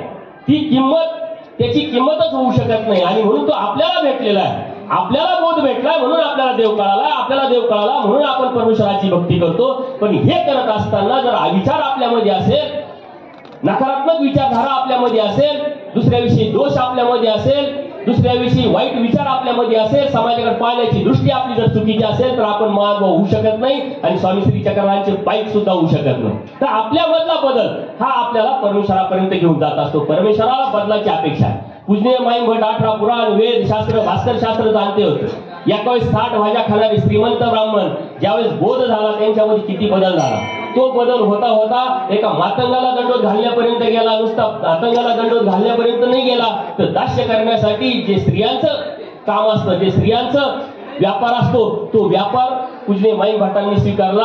ती किंमत, त्याची किंमतच होऊ शकत नाही. आणि म्हणून तो आपल्याला भेटलेला आहे, आपल्याला बोध भेटला म्हणून आपल्याला देव कळाला, आपल्याला देव कळाला म्हणून आपण परमेश्वराची भक्ती करतो. पण हे करत असताना जर अविचार आपल्यामध्ये असेल, नकारात्मक विचारधारा आपल्यामध्ये असेल, दुसऱ्याविषयी दोष आपल्यामध्ये असेल, दुसऱ्याविषयी वाईट विचार आपल्यामध्ये असेल, समाजाकडे पाहण्याची दृष्टी आपली जर चुकीची असेल तर आपण मानव होऊ शकत नाही आणि स्वामी श्री चक्रधरांचे पाईक सुद्धा होऊ शकत नाही. तर आपल्यामधला बदल हा आपल्याला परमेश्वरापर्यंत घेऊन जात असतो. परमेश्वराला बदलाची अपेक्षा आहे. पूजनीय माईम भट 18 पुराण, वेद शास्त्र, भास्कर शास्त्र जाणते होते. 21-60 भाज्या खाणारे श्रीमंत ब्राह्मण ज्यावेळेस बोध झाला त्यांच्यामध्ये किती बदल झाला. तो बदल होता होता एका मातंगाला दंडोत घालण्यापर्यंत गेला. नुसता मातंगाला दंडोत घालण्यापर्यंत नाही गेला तर दास्य करण्यासाठी जे स्त्रियांचं काम असतं, जे स्त्रियांचं व्यापार असतो, तो व्यापार पूजनीय माईम भटांनी स्वीकारला.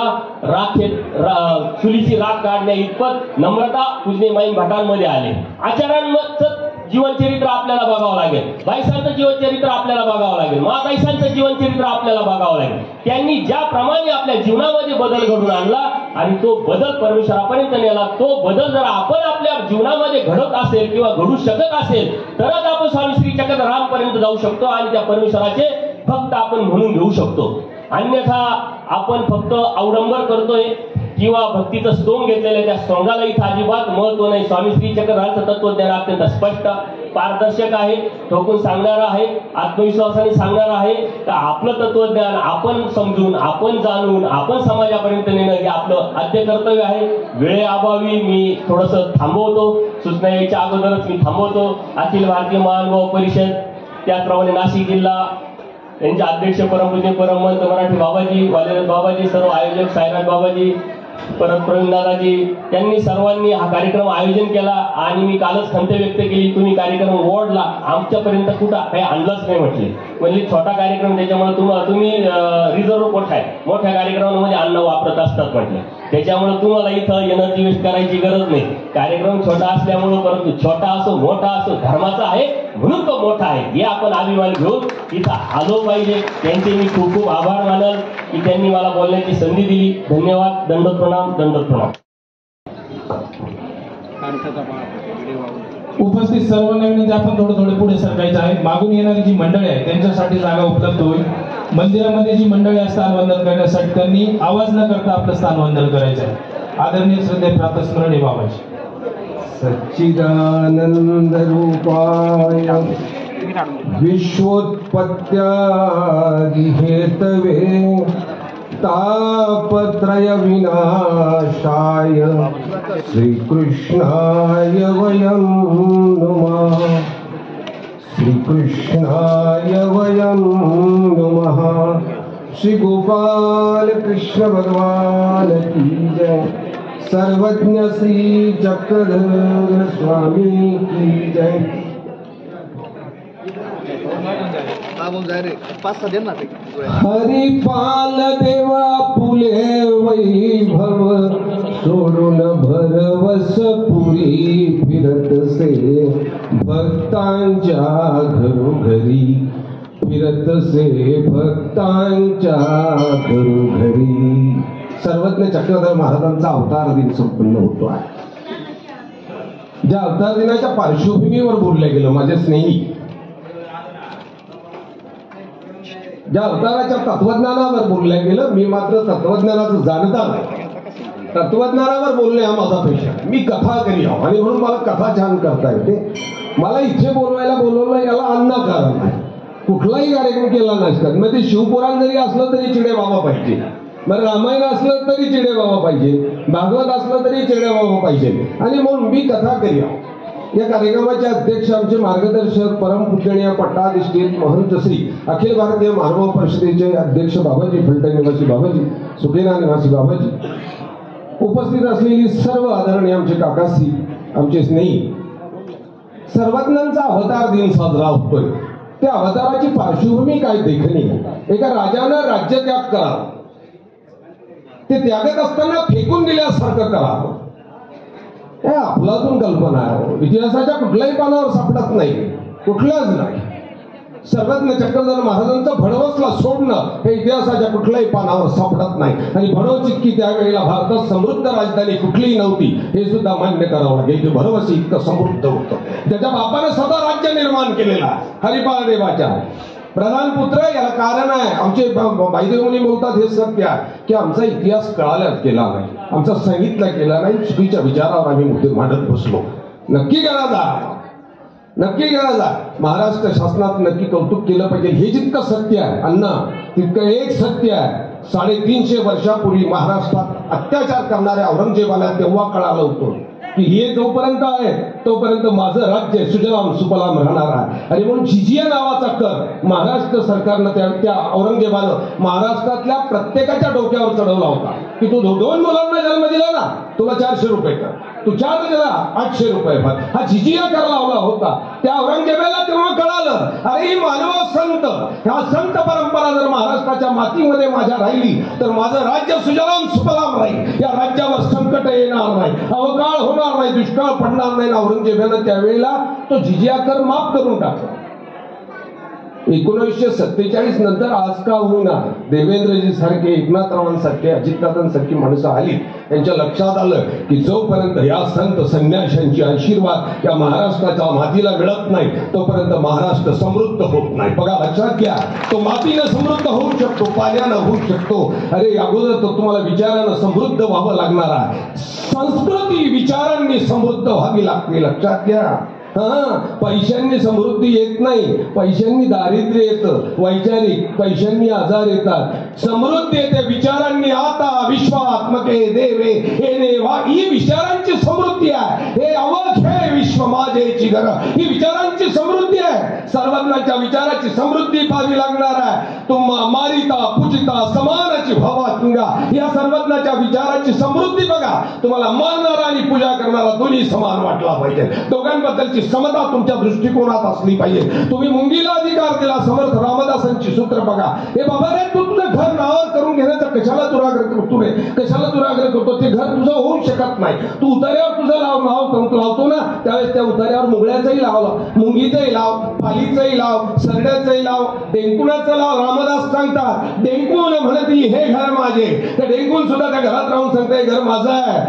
चुलीची राख काढण्या इतपत नम्रता पूजनीय माईम भटांमध्ये आले. आचार्यांचं जीवनचरित्र आपल्याला बघावं लागेल, बाईसांचं जीवनचरित्र आपल्याला बघावं लागेल, महाबाईसांचं जीवनचरित्र आपल्याला बघावं लागेल. त्यांनी ज्याप्रमाणे आपल्या जीवनामध्ये बदल घडून आणला आणि तो बदल परमेश्वरापर्यंत नेला, तो बदल जर आपण आपल्या जीवनामध्ये घडत असेल किंवा घडू शकत असेल तरच आपण स्वामी श्री चक्रधरांपर्यंत जाऊ शकतो आणि त्या परमेश्वराचे भक्त आपण म्हणून घेऊ शकतो. अन्यथा आपण फक्त अवडंबर करतोय किंवा भक्तीचं सोंग घेतलेलं, त्या सोंगाला इथं अजिबात महत्व नाही. स्वामी श्री चक्रधरांचं तत्वज्ञान अत्यंत स्पष्ट, पारदर्शक आहे, ठोकून सांगणार आहे, आत्मविश्वासाने सांगणार आहे. तर आपलं तत्वज्ञान आपण समजून, आपण जाणून, आपण समाजापर्यंत नेणं हे आपलं आद्य कर्तव्य आहे. वेळेअभावी मी थोडंसं थांबवतो, सूचना यायच्या अगोदरच मी थांबवतो. अखिल भारतीय महानुभाव परिषद, त्याचप्रमाणे नाशिक जिल्हा यांचे अध्यक्ष परमपूज्य परमहंत मराठी बाबाजी, वालेनाथ बाबाजी, सर्व आयोजक साईनाथ बाबाजी, परत प्रवीण दादाजी, त्यांनी सर्वांनी हा कार्यक्रम आयोजन केला. आणि मी कालच खंत व्यक्त केली, तुम्ही कार्यक्रम ओढला, आमच्यापर्यंत कुठं काही आणलंच नाही म्हटले. म्हणजे छोटा कार्यक्रम त्याच्यामुळे तुम्ही रिझर्व कोठा आहे, मोठ्या कार्यक्रमामध्ये अन्न वापरत असतात म्हटले, त्याच्यामुळे तुम्हाला इथं एनर्जी वेस्ट करायची गरज नाही. कार्यक्रम छोटा असल्यामुळे, परंतु छोटा असो मोठा असो धर्माचा आहे म्हणून तो मोठा आहे हे आपण अभिमान घेऊन इथं आलो पाहिजे. त्यांचे मी खूप खूप आभार मानल की त्यांनी मला बोलण्याची संधी दिली. धन्यवाद. दंडोत प्रणाम, दंडोत प्रणाम.
उपस्थित सर्व नवीन आपण थोडे पुढे सरकायचं आहे. मागून येणारी जी मंडळी आहे त्यांच्यासाठी जागा उपलब्ध होईल. मंदिरामध्ये जी मंडळी स्थान वंदन करण्यासाठी त्यांनी आवाज न करता आपलं स्थान वंदन करायचं आहे. आदरणीय श्रद्धे प्रातः स्मरणे बाबाजी.
सच्चिदानंद रूपाय विश्वोत्पत्त्यादि हेतवे तापत्रय विनाशाय श्रीकृष्णाय वयं नमः. श्रीकृष्णाय वयं नमः. श्री गोपाल कृष्ण भगवान की जय. सर्वज्ञ श्री चक्रधर स्वामी की जय. हरिपाल देवा फुले वैभव सोडून भरवस पुरी फिरत से भक्तांच्या घरोघरी, फिरतसे भक्तांच्या घरोघरी. सर्वज्ञ चक्रधर महाराजांचा अवतार दिन संपन्न होतो आहे. ज्या अवतार दिनाच्या पार्श्वभूमीवर बोललं गेलं माझे स्नेही, ज्या अवताराच्या तत्वज्ञानावर बोललं गेलं, मी मात्र तत्वज्ञानाचं जाणता नाही. तत्वज्ञानावर बोलणे हा माझा पेशा. मी कथा करी आहो आणि म्हणून मला कथा छान करता येते. मला इथे बोलवायला बोलवलं याला अन्ना कारण नाही. कुठलाही कार्यक्रम केला नसतात. मग ते शिवपुराण जरी असलं तरी चिडे बाबा पाहिजे, मग रामायण असलं तरी चिडे बाबा पाहिजे, भागवत असलं तरी चिडे बाबा पाहिजे. आणि म्हणून मी कथा करी आहो. या कार्यक्रमाचे अध्यक्ष आमचे मार्गदर्शक परमपूजनीय पट्टाधिष्ठित महंत श्री अखिल भारतीय महानुभाव परिषदेचे अध्यक्ष बाबाजी, फलटण निवासी बाबाजी, सुकेना निवासी बाबाजी, उपस्थित असलेली सर्व आदरणीय आमचे काकासी, आमचे स्नेही. सर्वज्ञांचा अवतार दिन साजरा होतोय. त्या अवताराची पार्श्वभूमी काय देखणी. एका राजानं राज्यत्याग करा, ते त्यागत असताना फेकून दिल्यासारखं करावं. हे अफलातून कल्पना आहे. इतिहासाच्या कुठल्याही पानावर सापडत नाही, कुठल्याच नाही. सर्वज्ञ चक्रधर महाराजांचं भडवसला सोडणं हे इतिहासाच्या कुठल्याही पानावर सापडत नाही. आणि भडवस इतकी त्यावेळेला भारतात समृद्ध राजधानी कुठलीही नव्हती हे सुद्धा मान्य करावं लागेल की भडवस इतकं समृद्ध होतं. त्याच्या बापाने स्वतः राज्य निर्माण केलेला हरिपाल देवाच्या प्रधान पुत्र. याला कारण आहे, आमचे बाईदेव मुनी बोलतात हे सत्य आहे की आमचा इतिहास कळायला केला नाही, आमचा सांगितला केला नाही. चुकीच्या विचारावर आम्ही मुद्दे मांडत बसलो. नक्की गरज आहे, नक्की गरज आहे. महाराष्ट्र शासनात नक्की कौतुक केलं पाहिजे. हे जितकं सत्य आहे अण्णा तितकं एक सत्य आहे. 350 वर्षापूर्वी महाराष्ट्रात अत्याचार करणाऱ्या औरंगजेबाला तेव्हा कळालं होतं की हे जोपर्यंत आहे तोपर्यंत माझं राज्य सुजलाम सुफलाम राहणार आहे. आणि म्हणून जिजिया नावाचा कर महाराष्ट्र सरकारनं त्या औरंगजेबानं महाराष्ट्रातल्या प्रत्येकाच्या डोक्यावर चढवला होता की तू 2 मुलांना जन्म दिला ना, तुला 400 रुपये कर, तू 4 दिला 800 रुपये भर. हा जिजिया कर लावला होता. त्या औरंगजेबाला तेव्हा कळालं अरे ही मानव संत, ह्या संत परंपरा जर महाराष्ट्राच्या मातीमध्ये माझ्या राहिली तर माझं राज्य सुजलाम सुफलाम राहील. या राज्यावर संकट येणार नाही, अवकाळ होणार नाही, दुष्काळ पडणार नाही. औरंगजेबानं त्यावेळेला तो जिजिया कर माफ करून टाकला. 1947 नंतर आज का होईना देवेंद्रजी सारखे, एकनाथरावांसारखे, अजितदादांसारखी माणसं आली. त्यांच्या लक्षात आलं की जोपर्यंत या संत संन्याशांची आशीर्वाद या महाराष्ट्राच्या मातीला मिळत नाही तोपर्यंत महाराष्ट्र समृद्ध होत नाही. बघा लक्षात घ्या, तो मातीनं समृद्ध होऊ शकतो, पाण्यानं होऊ शकतो. अरे अगोदर तर तुम्हाला विचारानं समृद्ध व्हावं लागणार आहे. संस्कृती विचारांनी समृद्ध व्हावी लागते. लक्षात घ्या. पैशांनी समृद्धी येत नाही, पैशांनी दारिद्र्य येतं, वैचारिक पैशांनी आजार येतात. समृद्धी येते विचारांनी. आता विश्वात्मके देवे हे ही विचारांची समृद्धी आहे. हे अवघे विश्व माझेची घर ही विचारांची समृद्धी आहे. सर्वज्ञाच्या विचाराची समृद्धी पाहावी लागणार आहे. तुम्हा मारिता पूजिता समानाची भावा किंगा या सर्वज्ञाच्या विचाराची समृद्धी बघा. तुम्हाला मानणारा आणि पूजा करणारा दोन्ही समान वाटला पाहिजे. दोघांबद्दलची समता तुमच्या दृष्टिकोनात असली पाहिजे. तुम्ही मुंगीला अधिकार दिला. समर्थ रामदासांची सूत्र बघा. हे बाबा रे तू तुझं घर नावावर करून घेण्याचा कशाला दुराग्रह करतो रे, कशाला दुराग्रह करतो. ते घर तुझं होऊ शकत नाही. तू उतार्यावर तुझं नाव लावतो ना त्यावेळेस त्या उतार्यावर मुगळ्याचंही लाव, मुंगीचंही लाव, फालीचंही लाव, सरड्याचंही लाव, डेंकुणाचं लाव. रामदास सांगतात डेंकुन म्हणती हे घर माझे. त्या डेंकुन सुद्धा त्या घरात राहून सांगते घर माझं आहे.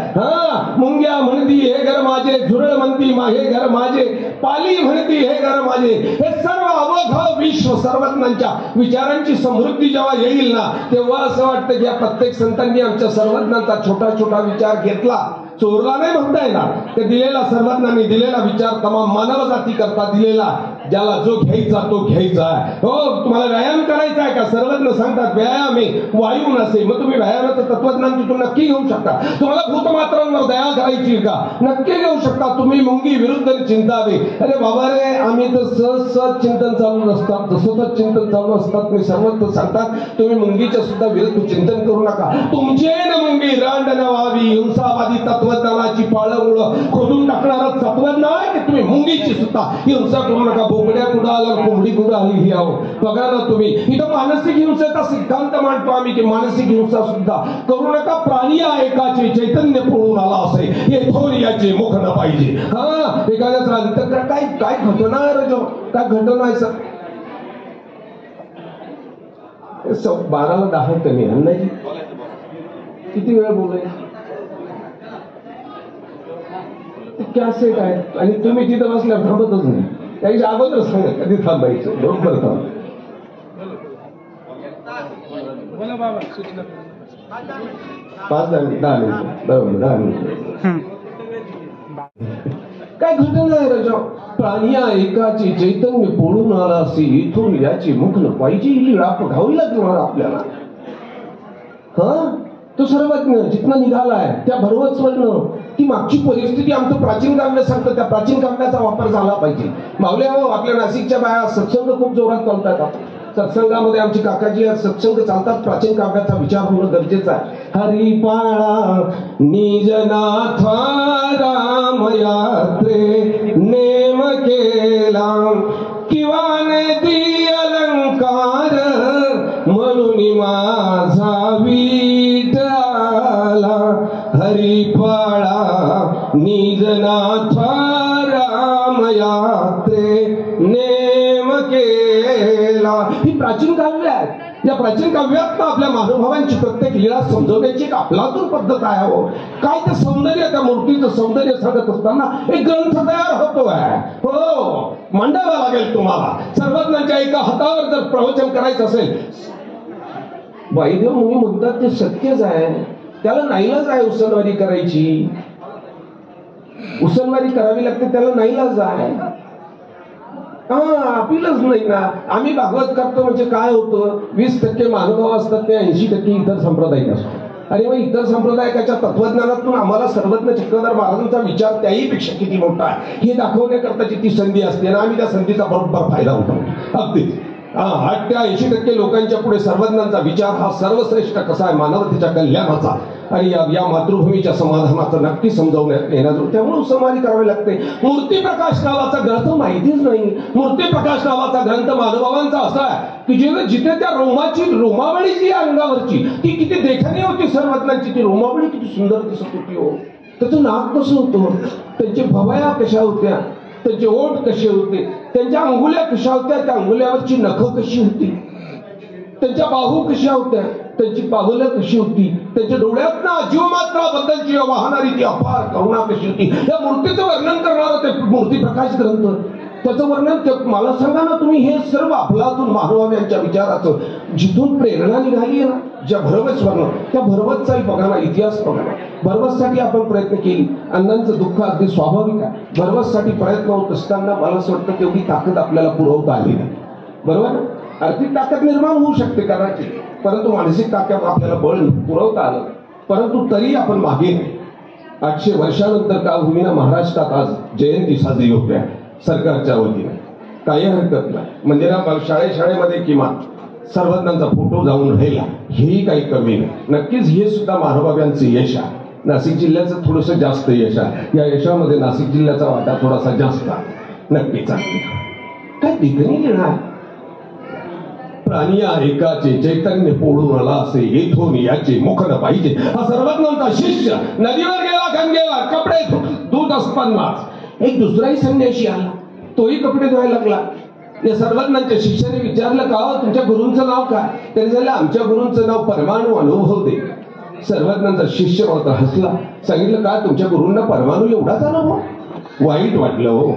मुंग्या म्हणती हे घर माझे, झुरळ म्हणती हे घर माझे, पाली म्हणती हे घर माझे. हे सर्व अवघ विश्व सर्वज्ञांच्या विचारांची समृद्धी जेव्हा येईल ना तेव्हा असं वाटतं की या प्रत्येक संतांनी आमच्या सर्वज्ञांचा छोटा छोटा विचार घेतला. चोरला नाही म्हणता येणार. ते दिलेला सर्वज्ञांनी दिलेला विचार तमाम मानव जाती करता दिलेला. ज्याला जो घ्यायचा तो घ्यायचा आहे. हो तुम्हाला व्यायाम करायचा आहे का, सर्वज्ञ सांगतात व्यायाम आहे वायू नसे. मग तुम्ही व्यायामाचं तत्वज्ञान तिथून नक्की घेऊ शकता. तुम्हाला भूतमात्रांवर दया करायची का, नक्की घेऊ शकता. तुम्ही मुंगी विरुद्ध चिंतावे. अरे बाबा रे आम्ही तर सहज चिंतन चालू नसतात, तसंच चिंतन चालू असतात. मी सर्वत्र सांगतात तुम्ही मुंगीच्या सुद्धा विरुद्ध चिंतन करू नका. तुमचे न मुंगी रांड न व्हावी. हिंसावादी तत्वज्ञानाची पाळमुळं खोदून टाकणारा तत्वज्ञान की तुम्ही मुंगीची सुद्धा हिंसा करू नका. बोबड्या कुठं आला कोंबडी कुठं आली ही आहो बघा ना तुम्ही. इथं मानसिक हिंसेचा सिद्धांत मांडतो आम्ही की मानसिक हिंसा सुद्धा करू नका. प्राणी एकाचे चैतन्य पळून आला असे हे थोर याचे मुख न पाहिजे. हा एखाद्याचा अंतर काय काय घटना आहे रे काय घटना आहे सर. 12:10 कमी नाही किती वेळ बोलाय कॅसेट आहे आणि तुम्ही तिथं बसल्या थांबतच नाही. त्याच्या अगोदर सांगा कधी थांबायचं बरोबर थांब. 5-10 मिनिट बरोबर 10 मिनिट. काय घटना आहे राजा. प्राणी एकाचे चैतन्य पोळून आला असे इथून याची मुख न पाहिजे ही राप घावी लागणार आपल्याला. हा तो सर्वज्ञ जिथनं निघालाय त्या भरवत स्वर्ण ती मागची परिस्थिती आमचं प्राचीन काव्य सांगतं. त्या प्राचीन काव्याचा वापर झाला पाहिजे. मावले हो आपल्या नाशिकच्या बाया सत्संग खूप जोरात चालतात. सत्संगामध्ये आमची काकाजी आज सत्संग चालतात. प्राचीन काव्याचा विचार होणं गरजेचं आहे. हरिपाळा निजनाथा राम यात्रे नेम केला किंवा नदी अलंकार म्हणून माझा विठ आला. हरिपाळा निजनाथा राम यात्रे नेम केला. ही प्राचीन काव्य आहेत. या प्राचीन काव्यात आपल्या महानुभावांची प्रत्येक लीला समजवण्याची एक आपलातून पद्धत आहे. हो काय ते सौंदर्य त्या मूर्तीचं सौंदर्य सांगत असताना एक ग्रंथ तयार होतो आहे. हो मांडावा लागेल तुम्हाला. सर्वज्ञांच्या एका हातावर जर प्रवचन करायचं असेल वाईदेव मुनी म्हणतात ते सत्यच आहे. त्याला नाईलाज आहे उसनवारी करायची. उसनवारी करावी लागते त्याला नाईलाज आहे. आपलंच नाही ना. आम्ही भागवत करतो म्हणजे काय होतं 20% महानुभाव असतात ते 80% इतर संप्रदायिक असतो. अरे मग इतर संप्रदायाच्या तत्वज्ञानातून आम्हाला सर्वज्ञ चक्रधर महाराजांचा विचार त्याहीपेक्षा किती मोठा आहे हे दाखवण्याकरताची ती संधी असते ना. आम्ही त्या संधीचा बरोबर फायदा उठवतो. अगदीच 80% लोकांच्या पुढे सर्वज्ञांचा विचार हा सर्वश्रेष्ठ कसा आहे मानवतेच्या कल्याणाचा आणि या मातृभूमीच्या समाधानाचं नक्की समजावण्यात येण्याचं. त्यामुळे उसनवारी करावी लागते. मूर्तीप्रकाश नावाचा ग्रंथ माहितीच नाही. मूर्तीप्रकाश नावाचा ग्रंथ महानुभावांचा असा आहे की जिथे त्या रोमाची रोमावळी जी अंगावरची ती किती देखणी होती. सर्वज्ञांची ती रोमावळी किती सुंदर दिसत होती. हो त्याचं नाक कसं होतं. त्यांची भवया कशा होत्या. त्यांचे ओठ कसे होते. त्यांच्या अंगुल्या कशा होत्या. त्या अंगुल्यावरची नखं कशी होती. त्यांच्या बाहू कशा होत्या. त्यांची पावलं कशी होती. त्यांच्या डोळ्यात ना जीवमात्राबद्दलची वाहणारी ती अपार करुणा कशी होती. या मूर्तीचं वर्णन करणारं ते मूर्तीप्रकाश ग्रंथ त्याचं वर्णन मला सांगा ना तुम्ही. हे सर्व आपलातून महानुभाव यांच्या विचाराचं जिथून प्रेरणा निघाली ना ज्या भरवत स्वर्ण त्या भरवतचाही बघा ना इतिहास बघा ना. भरवतसाठी आपण प्रयत्न केली. अण्णांचं दुःख अगदी स्वाभाविक आहे. भरवतसाठी प्रयत्न होत असताना मला असं वाटतं तेवढी ताकद आपल्याला पुरवता आली नाही. बरोबर. आर्थिक ताकद निर्माण होऊ शकते कदाचित परंतु मानसिक ताकद आपल्याला बळ पुरवता आलं. परंतु तरी आपण मागे 800 वर्षानंतर का होईना महाराष्ट्रात आज जयंती साजरी होते सरकारच्या वतीने. काही हरकत नाही. मंदिरात शाळेमध्ये किमान सर्वज्ञांचा फोटो जाऊन राहिला हेही काही कमी नाही. नक्कीच हे सुद्धा महानुभाव यांचं यश आहे. नाशिक जिल्ह्याचं थोडंसं जास्त यश आहे. या यशामध्ये नाशिक जिल्ह्याचा वाटा थोडासा जास्त आहे. नक्कीच काय दिगणी लिहिणार. प्राणी एकाचे चैतन्य पोळून आला असे येथून याचे मुख न पाहिजे. हा सर्वज्ञांचा शिष्य नदीवर गेला गंगेवर कपडे धुत असतानाच एक दुसराही संन्यासी आला. तोही कपडे धुवायला लागला. या सर्वज्ञांच्या शिष्याने विचारलं का तुमच्या गुरूंचं नाव काय. त्यांनी सांगितलं आमच्या गुरूंचं नाव परमाणू अनुभव दे. सर्वज्ञांचा शिष्य मात्र हसला. सांगितलं का तुमच्या गुरूंना परमाणू एवढाच अनुभव. वाईट वाटलं. हो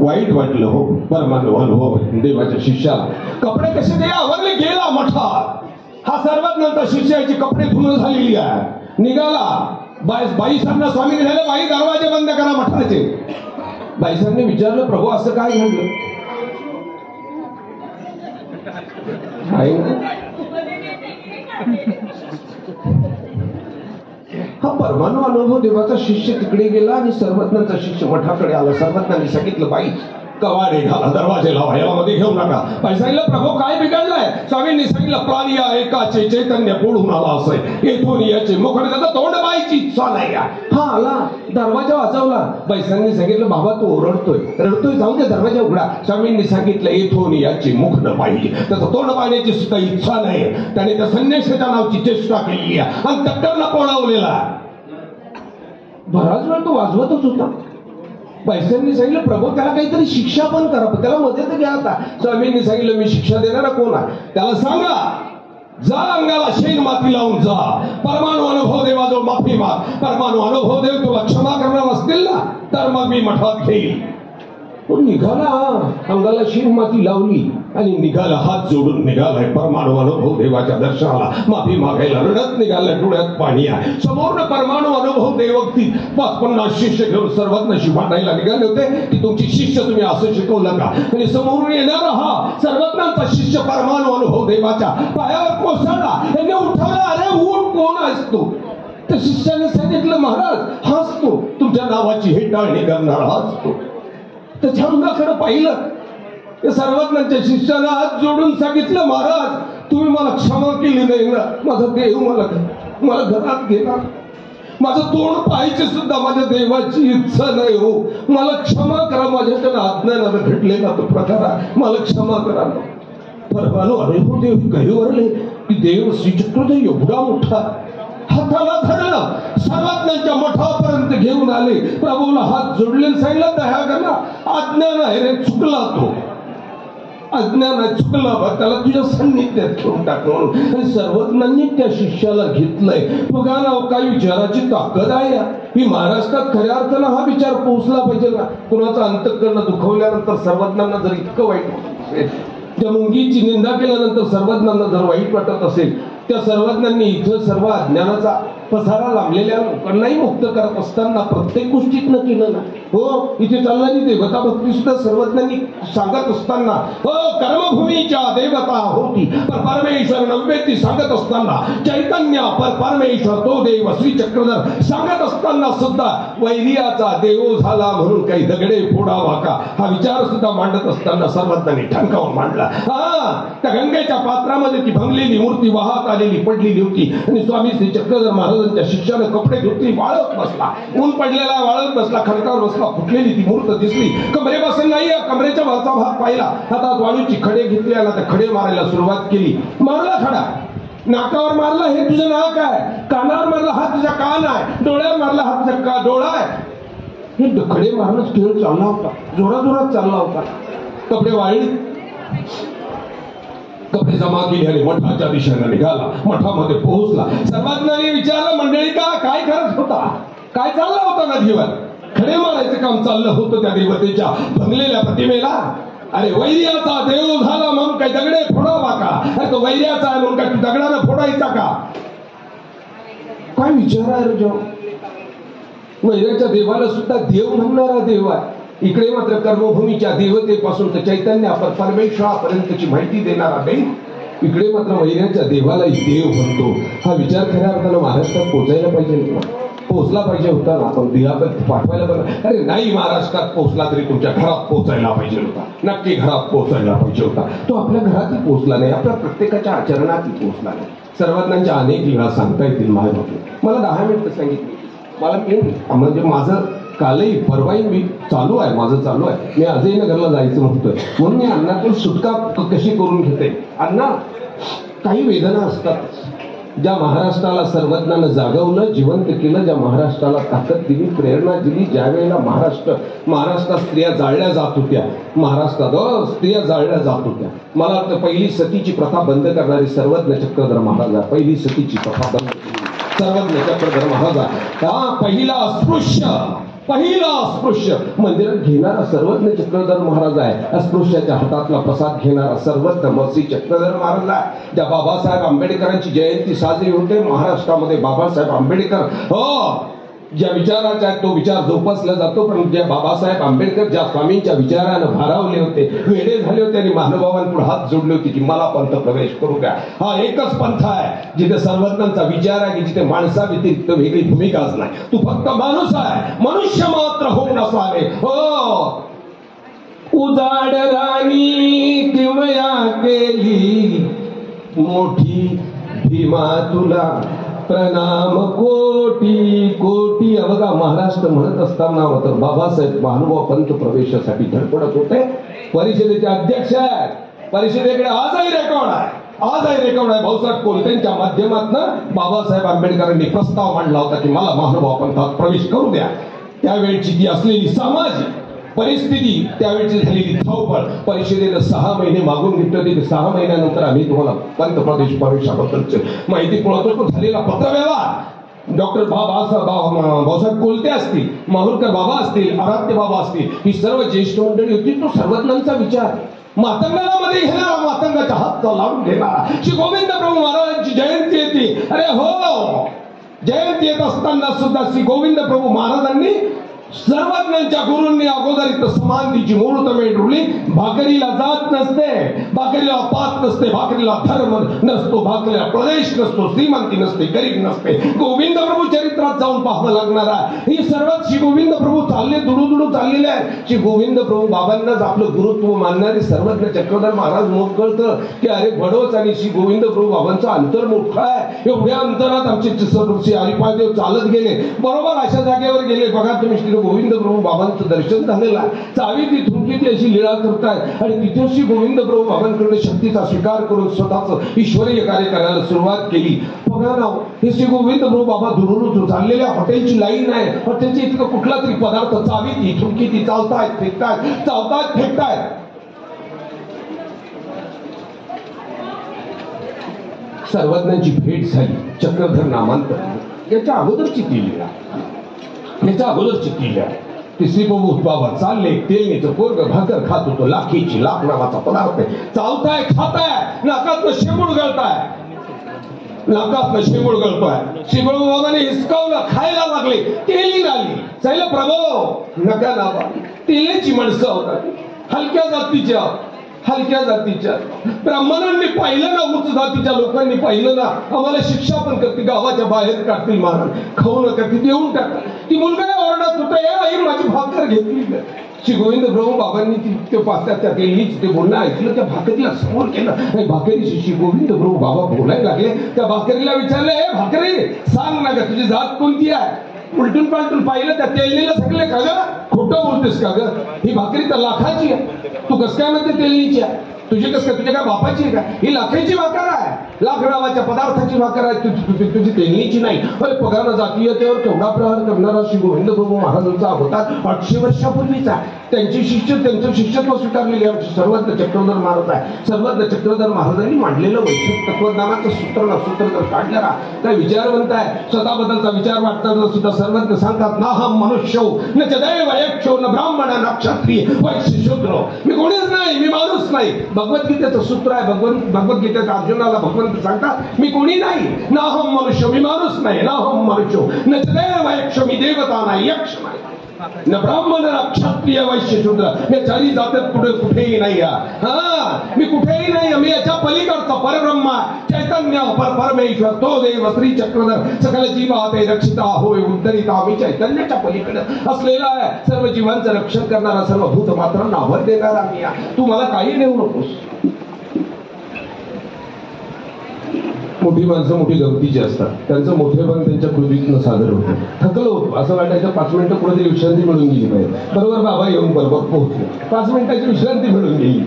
वाईट वाटलं. हो परमाणू अनुभव देवाच्या शिष्याला. कपडे कसे ते आवरले गेला मोठा. हा सर्वज्ञांचा शिष्याची कपडे धुणं झालेली आहे. निघाला. बाईसांना स्वामी झाले. बाई दरवाजे बंद करा मठाचे. बाईसांनी विचारलं प्रभू असं काय घडलं. हा परमाणू अनुभव देवाचा शिष्य तिकडे गेला आणि सर्वज्ञांचा शिष्य मठाकडे आला. सर्वज्ञांनी सांगितलं बाई कवाडे घाला दरवाजे लावा यामध्ये घेऊ नका. बाई सांगितलं प्रभू काय बिघडलंय. स्वामींनी सांगितलं सृष्टीला प्राणी या एकाचे चैतन्य पोळून आला असे येथून याचे मुखाने त्याचा तोंड पाहायची इच्छा नाही. हा आला, दरवाजा वाजवला. बैसांनी सांगितलं बाबा तू रडतोय जाऊ दे, दरवाजा उघडा. स्वामींनी सांगितलं येथून याची मुख न पाहिजे, त्याचं तोंड पाहण्याची सुद्धा इच्छा नाही. त्याने त्या संन्यासाच्या नावाची चेष्टा केली आणि टक्करला पळवलेला. बराच वेळ तो वाजवतच होता. बैसांनी सांगितलं प्रभू त्याला काहीतरी शिक्षा पण करा, पण त्याला मदत घ्या. आता स्वामींनी सांगितलं मी शिक्षा देणारा कोण आहे, त्याला सांगा जा अंगाला शेण माती लावून जा, परमाणु अनुभव देवाजवळ माफी माग. परमाणु अनुभव देव तुला क्षमा करणार असतील ना तर मग मी मठात घेईल. तो निघाला, अंगाला शेण माती लावली आणि निघाला, हात जोडून निघालाय परमाणु अनुभव देवाच्या दर्शनाला माफी मागायला. रडत निघालाय, डोळ्यात पाणी आहे. समोर परमाणु अनुभव देव 50 शिष्य घेऊन सर्वांना शिकवायला निघाले होते की तुमची शिष्य तुम्ही असं शिकवलं का. आणि समोरून येणारा हा सर्वांचा शिष्य परमाणु अनुभव देवाच्या पायावर कोसळला. त्यांनी उठवला, अरे उठ, कोण आहेस तू. तर शिष्याने सांगितलं महाराज हाच तो, तुमच्या नावाची हेटाळणी करणारा हाच तो. त्याच्या अंगाकडे पाहिलं, सर्वांच्या शिष्याला हात जोडून सांगितलं महाराज तुम्ही मला क्षमा केली नाही ना, माझा देव मला घरात गेला, माझं तोंड पाहायचे सुद्धा माझ्या देवाची इच्छा नाही हो, मला क्षमा करा. माझ्याकडे अज्ञानानं घडलेला तो प्रकार आहे, मला क्षमा करा. परवानो अनुभव देव गहिवरले की देव श्रीचक्रधर एवढा मोठा, हाताला धरलं, सर्वांच्या मठापर्यंत घेऊन आले. प्रभूला हात जोडले, सांगितलं दया करा, अज्ञान आहे रे, चुकला तो, अज्ञान आहे, चुकला बा, त्याला तुझ्या सान्निध्यात घेऊन टाक म्हणून. आणि सर्वज्ञांनी त्या शिष्याला घेतलंय. बघा ना काही विचाराची ताकद आहे. ही महाराष्ट्रात खऱ्या अर्थानं हा विचार पोहोचला पाहिजे ना. कुणाचं अंतःकरण दुखवल्यानंतर सर्वज्ञांना जर इतकं वाईट वाटत असेल, त्या मुंगीची निंदा केल्यानंतर सर्वज्ञांना जर वाईट वाटत असेल, त्या सर्वज्ञांनी इथं सर्व अज्ञानाचा पसारा लांबलेल्या लोकांनाही मुक्त करत असताना प्रत्येक गोष्टीतनं केलं ना. हो इथे चालणारी देवता भक्ती सुद्धा सर्वज्ञांनी सांगत असताना, हो कर्मभूमीच्या देवता होती पण परमेश्वर नव्हेती सांगत असताना, चैतन्य परमेश्वर तो देव श्री चक्रधर सांगत असताना सुद्धा वैर्याचा देव झाला म्हणून काही दगडे फोडावा का, हा विचार सुद्धा मांडत असताना सर्वज्ञांनी ठणकावून मांडला. हा त्या गंगेच्या पात्रामध्ये ती भंगलेली मूर्ती वाहत आलेली पडलेली होती आणि स्वामी श्री चक्रधर महाराजांच्या शिष्याने कपडे धुतली, वाळत बसला, ऊन पडलेला वाळत बसला, खडकावर बसला, फुटलेली ती मूर्त दिसली. कमरेपासून नाही, कमरेच्या वरचा भाग पाहिला, हातात वाळूची खडे घेतले आणि त्या खडे मारायला सुरुवात केली. मारला खडा, नाकावर मारला, हे तुझं नाक आहे, कानावर मारला, हा तुझा कान आहे, डोळ्यावर मारला, हा तुझा डोळा आहे. हे खडे मारणं खेळ चालला होता, जोराजोरात चालला होता. कपडे वाळली, कपडे जमा केले आणि मठाच्या दिशेने निघाला. मठामध्ये पोहोचला. सर्वज्ञांनी विचारलं मंडळी का काय करत होता, काय चालला होता नदीवर. खडे मारायचं काम चाललं होतं त्या देवतेच्या भंगलेल्या प्रतिमेला. अरे वैर्याचा देव झाला म्हणून काही दगडे फोडावा का, अरे तो वैर्याचा आहे म्हणून काय दगडानं फोडायचा का, काय विचार आहे रे. वैर्याच्या देवाला सुद्धा देव म्हणणारा देव आहे. इकडे मात्र कर्मभूमीच्या देवतेपासून तर चैतन्य परमेश्वरापर्यंतची माहिती देणारा देव, इकडे मात्र वैर्याच्या देवालाही देव म्हणतो. हा विचार खऱ्या अर्थानं महाराष्ट्रात पोहोचायला पाहिजे, पोहोचला पाहिजे होता ना. आपण देहापर्यंत पाठवायला पाहिजे. अरे नाही महाराष्ट्रात पोहोचला तरी तुमच्या घरात पोहोचायला पाहिजे होता, नक्की घरात पोहोचायला पाहिजे होता. तो आपल्या घरातही पोहोचला नाही, आपल्या प्रत्येकाच्या आचरणातही पोहोचला नाही. सर्वज्ञांच्या अनेक लीळा सांगता येतील माझ्या. मला 10 मिनिटं सांगितली. मला म्हणजे माझं कालही परवाही मी चालू आहे, माझं चालू आहे. मी आजही नगरला जायचं म्हणतोय म्हणून मी अण्णातून सुटका कशी करून घेते. अण्णा काही वेदना असतात, ज्या महाराष्ट्राला सर्वज्ञानं जागवलं, जिवंत केलं, ज्या महाराष्ट्राला ताकद दिली, प्रेरणा दिली. ज्या वेळेला महाराष्ट्रात स्त्रिया जाळल्या जात होत्या, महाराष्ट्रात स्त्रिया जाळल्या जात होत्या. मला वाटतं पहिली सतीची प्रथा बंद करणारी सर्वज्ञ चक्रधर महाराज, पहिली सतीची प्रथा बंद केली सर्वज्ञ चक्रधर महाराज. हा पहिला अस्पृश्य मंदिरात घेणारा सर्वज्ञ चक्रधर महाराज आहे. अस्पृश्याच्या हातातला प्रसाद घेणारा सर्वज्ञ श्री चक्रधर महाराज आहे. ज्या बाबासाहेब आंबेडकरांची जयंती साजरी होते महाराष्ट्रामध्ये, बाबासाहेब आंबेडकर हो ज्या विचाराचा आहे तो विचार जोपासला जातो. पण ज्या बाबासाहेब आंबेडकर ज्या स्वामींच्या विचारानं भारावले होते, वेडे झाले होते आणि महानुभावांपुढे हात जोडले होते की मला पंथ प्रवेश करू द्या. हा एकच पंथ आहे जिथे सर्वज्ञांचा विचार आहे की जिथे माणसा व्यतिरिक्त वेगळी भूमिकाच नाही. तू फक्त माणूस आहे, मनुष्य मात्र होऊन असावे. हो उजाड राणी किमया केली, मोठी भीमा तुला प्रणाम कोटी कोटी. बघा महाराष्ट्र म्हणत असताना तर बाबासाहेब महानुभाव पंत प्रवेशासाठी धडपडत होते. परिषदेचे अध्यक्ष आहेत. परिषदेकडे आजही रेकॉर्ड आहे. भाऊसाहेब कोलतेंच्या माध्यमातून बाबासाहेब आंबेडकरांनी प्रस्ताव मांडला होता की मला महानुभाव पंथात प्रवेश करू द्या. त्यावेळची ती असलेली सामाजिक परिस्थिती, त्यावेळची झालेली धावपळ, परिषदेनं 6 महिने मागून घेतले होते. 6 महिन्यानंतर आम्ही तुम्हाला पंतप्रदेश प्रवेशाबद्दलची माहिती पुरवतो. झालेला पत्रव्यवहार डॉक्टर भाऊसाहेब कोलते असतील, माहुरकर बाबा असतील, आराध्य बाबा असतील, ही सर्व ज्येष्ठ मंडळी होती. तो सर्वज्ञांचा विचार मातंगाला मध्ये घेणारा, मातंगाच्या हात लावून घेणारा. श्री गोविंद प्रभू महाराजांची जयंती येते. अरे हो, जयंती येत असताना सुद्धा श्री गोविंद प्रभू महाराजांनी सर्वज्ञांच्या गुरूंनी अगोदर इथं समाधीची मुहूर्त मेंढरुली. भाकरीला जात नसते, भाकरीला पात नसते, भाकरीला धर्म नसतो, भाकरीला प्रदेश नसतो, श्रीमंती नसते, गरीब नसते. गोविंद प्रभू चरित्रात जाऊन पाहावं लागणार आहे. ही सर्वात श्री गोविंद प्रभू चालले दुडू चाललेले आहेत. श्री गोविंद प्रभू बाबांनाच आपलं गुरुत्व मानणारे सर्वज्ञ चक्रधर महाराज मोठ कळतं की अरे बडोच आणि श्री गोविंद प्रभू बाबांचं अंतर मोठं आहे. एवढ्या अंतरात आमचे श्री हरिपाळदेव चालत गेले. बरोबर अशा जागेवर गेले. बघा तुम्ही गोविंद प्रभू बाबांचं दर्शन झालेलं आहे. चावी ती थुंकीती अशी लीळा करतायत आणि तिथेशी गोविंद प्रभू बाबांकडे शक्तीचा स्वीकार करून स्वतःच ईश्वरीय कार्य करायला सुरुवात केली. बघा ना, हे श्री गोविंद प्रभू बाबा दुरून चाललेल्या हॉटेलची लाईन आहे. हॉटेलची इतकं कुठला तरी पदार्थ चावी ती थुंकीती चालतायत फेकतायत. सर्वज्ञांची भेट झाली. चक्रधर नामांतर याच्या अगोदरची ती लीळा, तिसरी प्रभू बाबा चालले. तेलनीचं पोरग भाकर खात होतो. लाखीची लाख नावाचा पदार्थ आहे. चालताय, खाताय, नाकातनं शेंबूड गळतोय. शिवप्रभू बाबाने हिसकावलं, खायला लागले. तेली आली. चाललं प्रभू नका नावा. तेलाची माणसं होतात, हलक्या जातीच्या ब्राह्मणांनी पाहिलं ना, उच्च जातीच्या लोकांनी पाहिलं ना, आम्हाला शिक्षा पण करते, गावाच्या बाहेर काढतील, महाराज खाऊ नका, ती देऊन टाका. ती मुलगा ओरडत होता, आई माझी भाकर घेतली. श्री गोविंद प्रभू बाबांनी ते बोलणं ऐकलं. त्या भाकरीला समोर केलं. भाकरीशी श्री गोविंद प्रभू बाबा बोलायला लागले. त्या भाकरीला विचारले, हे भाकरी सांग ना ग, तुझी जात कोणती आहे? उलटून पालटून पाहिलं. त्या तेलनीला सांगले, का ग खोटं बोलतेस का ग? ही भाकरी तर लाखाची आहे. तू कस काय म्हणते तेलनीची आहे? तुझी कस काय, तुझ्या काय बापाची आहे का? ही लाखाची भाकर आहे. लाख नावाच्या पदार्थाची भाकर आहे, तुझी तेलनीची नाही. अरे पगार जातीयतेवर केवढा प्रहार करणारा श्री गोविंद प्रभू महाराजांचा होता 800 वर्षापूर्वीचा. त्यांचं शिष्यत्व स्वीकारलेले आमचे सर्वज्ञ चक्रधर महाराज आहे. सर्वज्ञ चक्रधर महाराजांनी मांडलेलं वैश्विक तत्वज्ञानाचं सूत्र जर काढणारा काय विचारवंत आहे. स्वतःबद्दलचा विचार वाटताना सुद्धा सर्वज्ञ सांगतात, ना हम मनुष्य न च दैव यक्षो न ब्राह्मण न क्षत्रिय वैश्य शूद्र. मी कोणीच नाही, मी माणूस नाही. भगवद्गीतेचं सूत्र आहे. भगवद्गीतेच्या अर्जुनाला भगवंत सांगतात, मी कोणी नाही. ना हम मनुष्य, मी माणूस नाही. ना हम मनुष्य न च दैव यक्ष, मी देवता नाही, यक्ष नाही. न ब्राह्मण न क्षत्रिय वैश्य शूद्र, मी चारी जातात कुठेही नाही. मी कुठेही नाही. मी याच्या पलीकडचा परब्रह्मा चैतन्य परमेश्वर तो देव श्री चक्रधर सकल जीवाते रक्षिता होय उद्धरिता. मी चैतन्याच्या पलीकडे असलेला आहे. सर्व जीवांचं रक्षण करणारा, सर्व भूत मात्रांना आवर देणारा मी आहे. तू मला काही देऊ नकोस. मोठी माणसं मोठी गमतीची असतात. त्यांचं मोठेपण त्यांच्या कृतीतनं सादर होतं. थकलो होतो, असं वाटायचं 5 मिनिटं कुठेतरी विश्रांती मिळून गेली पाहिजे. बरोबर बाबा येऊन बरोबर पोहोचले. 5 मिनिटाची विश्रांती मिळून गेली.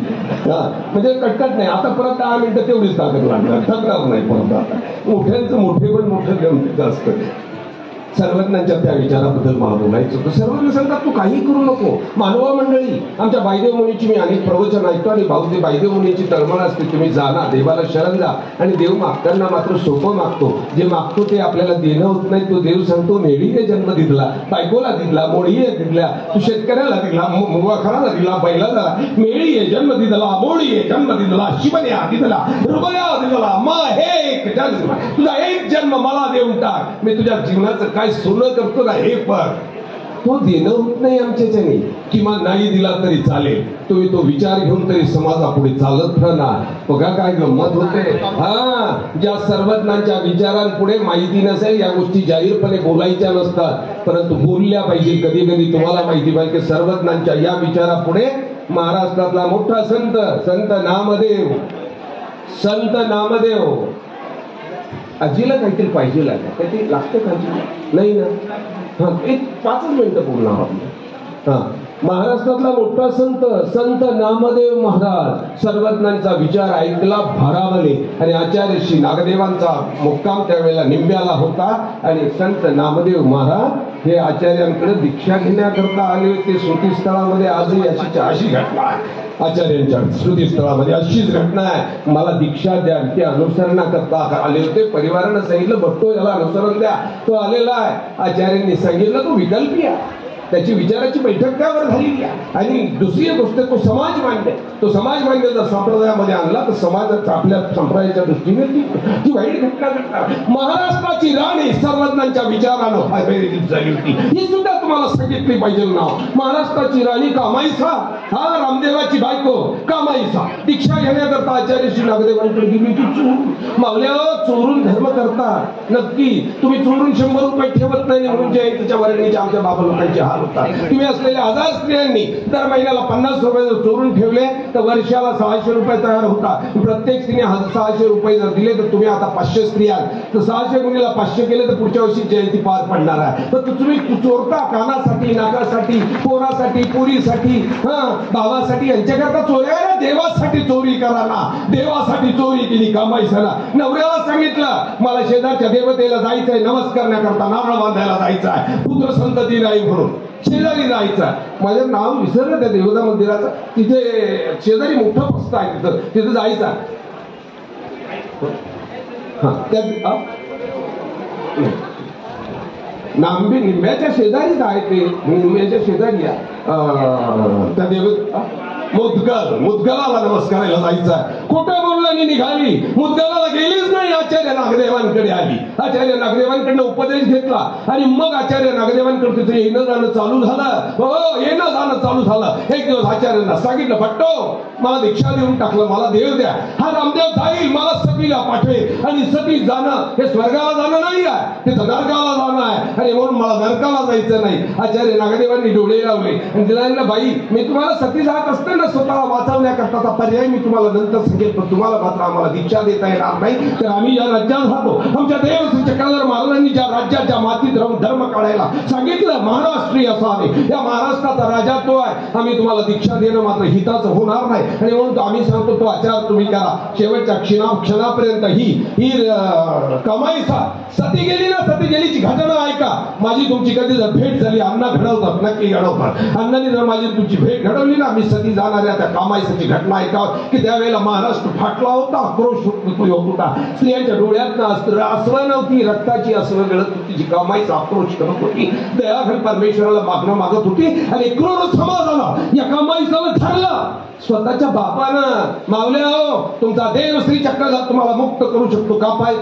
म्हणजे कटकट नाही. आता परत 10 मिनिटं तेवढीच ताकद लागणार, थकणार नाही परत. आता मोठ्यांचं मोठेपण मोठं गमतीचं असतं. सर्वज्ञांच्या त्या विचाराबद्दल मला बोलायचं होतं. सर्वज्ञ सांगतात, तू काही करू नको. मानवा मंडळी, आमच्या बायदेव मुनीची मी अनेक प्रवचन ऐकतो आणि बायदेव मुनीची तळमळ असते, तुम्ही जा ना, देवाला शरण जा. आणि देव मागताना मात्र सोपं मागतो. जे मागतो ते आपल्याला देणं होत नाही. तो देव सांगतो, मेढीने जन्म दिला, बायकोला दिला, मोडीये दिला, तू शेतकऱ्याला दिला, मुवाखराला दिला, बैलाला. मेळीये जन्म दिला, मोडीये जन्म दिला, शिवण्या दिला, रुपया दिला, मा हे एक जन्म, तुझा एक जन्म मला देऊन टाक. मी तुझ्या जीवनाचं काय सोनं करतो ना हे पण तो देणं होत नाही आमच्याच्याने. किंवा नाही दिला तरी चालेल, तुम्ही तो विचार घेऊन तरी समाजापुढे चालत राहणार. बघा काय गंमत होते. ज्या सर्वज्ञांच्या विचारांपुढे माहिती नसेल, या गोष्टी जाहीरपणे बोलायच्या नसतात, परंतु बोलल्या पाहिजे. कधी कधी तुम्हाला माहिती पाहिजे की सर्वज्ञांच्या या विचारापुढे महाराष्ट्रातला मोठा संत नामदेव संत नामदेव आजीला काहीतरी पाहिजे काहीतरी लागतं का आजीला? नाही ना. हा, एक 5 मिनिटं बोलणार आपण. हा, महाराष्ट्रातला मोठा संत नामदेव महाराज सर्वज्ञांचा विचार ऐकला भारावले आणि आचार्य श्री नागदेवांचा मुक्काम त्यावेळेला निंब्याला होता आणि संत नामदेव महाराज हे आचार्यांकडे दीक्षा घेण्याकरता आले होते. स्मृतीस्थळामध्ये आजही अशी घटना आहे. आचार्यांच्या स्मृतीस्थळामध्ये अशीच घटना आहे. मला दीक्षा द्या, ते अनुसरणा करता आले होते. परिवारानं सांगितलं भट्टो याला अनुसरण द्या. तो आलेला आहे. आचार्यांनी सांगितलं तो विकल्पी आहे, त्याची विचाराची बैठक त्यावर झालेली आहे. आणि दुसरी गोष्ट तो समाज मान्य, तो समाज मान्य जर संप्रदायामध्ये आणला तर समाजात आपल्या संप्रदायाच्या दृष्टीने ती वाईट घटना घडणार. महाराष्ट्राची राणी सर्वज्ञांच्या विचारानं झाली होती, ही सुद्धा तुम्हाला सांगितली पाहिजे नाव. महाराष्ट्राची राणी कामाईसा, हा रामदेवाची बायको कामाईसा दीक्षा घेण्याकरता आचार्य श्री नागदेवांकडे गेली होती. मावल्या चोरून धर्म करता नक्की, तुम्ही चोरून 100 रुपये ठेवत नाही म्हणून जयंतीच्या वर्गणीच्या आमच्या बाबा लोकांचे हाल होतात. तुम्ही असलेल्या 1000 स्त्रियांनी दर महिन्याला 50 रुपये जर चोरून ठेवले तर वर्षाला 600 रुपये तयार होतात. प्रत्येक स्त्रीने 600 रुपये जर दिले तर तुम्ही आता 500 स्त्रिया तर 600 गुणीला 500 केले तर पुढच्या वर्षी जयंती पार पडणार आहे. तर तुम्ही चोरता कानासाठी, नाकासाठी, पोरासाठी, पुरीसाठी, भावासाठी, यांच्याकरता चोऱ्या ना. देवासाठी चोरी करा ना. देवासाठी चोरी केली कामाईसाला. नवऱ्याला सांगितलं मला शेजारच्या देवतेला जायचंय, नमस्कार करण्याकरता नारळ बांधायला जायचं आहे, पुत्र संतती नाही म्हणून शेजारी जायचं. माझं नाव विसरलं त्या देवता मंदिराचं. तिथे शेजारी मोठं पस्त आहे, तिथं जायचं. हा, त्या निंब्याच्या शेजारीच आहे ते. निंब्याच्या शेजारी त्या मुदगलाला नमस्कारायला जायचा. खोटं बोलल्याने निघाली. मुदगलाला गेलीच नाही. आचार्य नागदेवांकडे आली. आचार्य नागदेवांकडनं उपदेश घेतला आणि मग आचार्य नागदेवांकडे तिथे येणं जाणं चालू झालं. हो, येणं जाणं चालू झालं. एक दिवस आचार्यांना सांगितलं भट्टो मला दीक्षा देऊन टाकलं, मला देव द्या. हा रामदेव जाईल, मला सतीला पाठवेल आणि सती जाणं हे स्वर्गाला जाणं नाही आहे, तिथं नरकाला जाणं आहे आणि म्हणून मला नरकाला जायचं नाही. आचार्य नागदेवांनी डोळे लावले आणि तिला बाई मी तुम्हाला सती जात असते ना स्वतःला वाचवण्याकरता पर्याय मी तुम्हाला नंतर सांगेल, पण तुम्हाला मात्र आम्हाला दीक्षा देता येणार नाही. तर आम्ही या राज्यात राहतो. आमच्या देव श्री चक्रधर महाराजांनी ज्या राज्याच्या मातीत राहून धर्म काढायला सांगितलं महाराष्ट्रीय असावे, या महाराष्ट्राचा राजा तो आहे. आम्ही तुम्हाला दीक्षा देणं मात्र हिताचं होणार नाही आणि म्हणून आम्ही सांगतो तो आचार तुम्ही करा. शेवटच्या क्षणापर्यंत ही कमाईचा सती गेली ना, सती गेलीची घटना ऐका. माझी तुमची कधी जर भेट झाली, अण्णा घडवतात, नक्की घडवतात. अण्णांनी जर माझी तुमची भेट घडवली ना, मी सती जाणाऱ्या त्या कामाईची घटना ऐकावं की त्यावेळेला महाराष्ट्र फाटला होता, आक्रोश होत होता. स्त्रियांच्या डोळ्यात अस्व नव्हती, रक्ताची अस्व गळत होती. जी कामाईचा आक्रोश करत होती, दयाघन परमेश्वराला मागणं मागत होती आणि क्रूर समाजाला या कामाईचं ठरलं. स्वतःच्या बापानं मावल्या हो तुमचा देव श्री चक्रधर तुम्हाला मुक्त करू शकतो.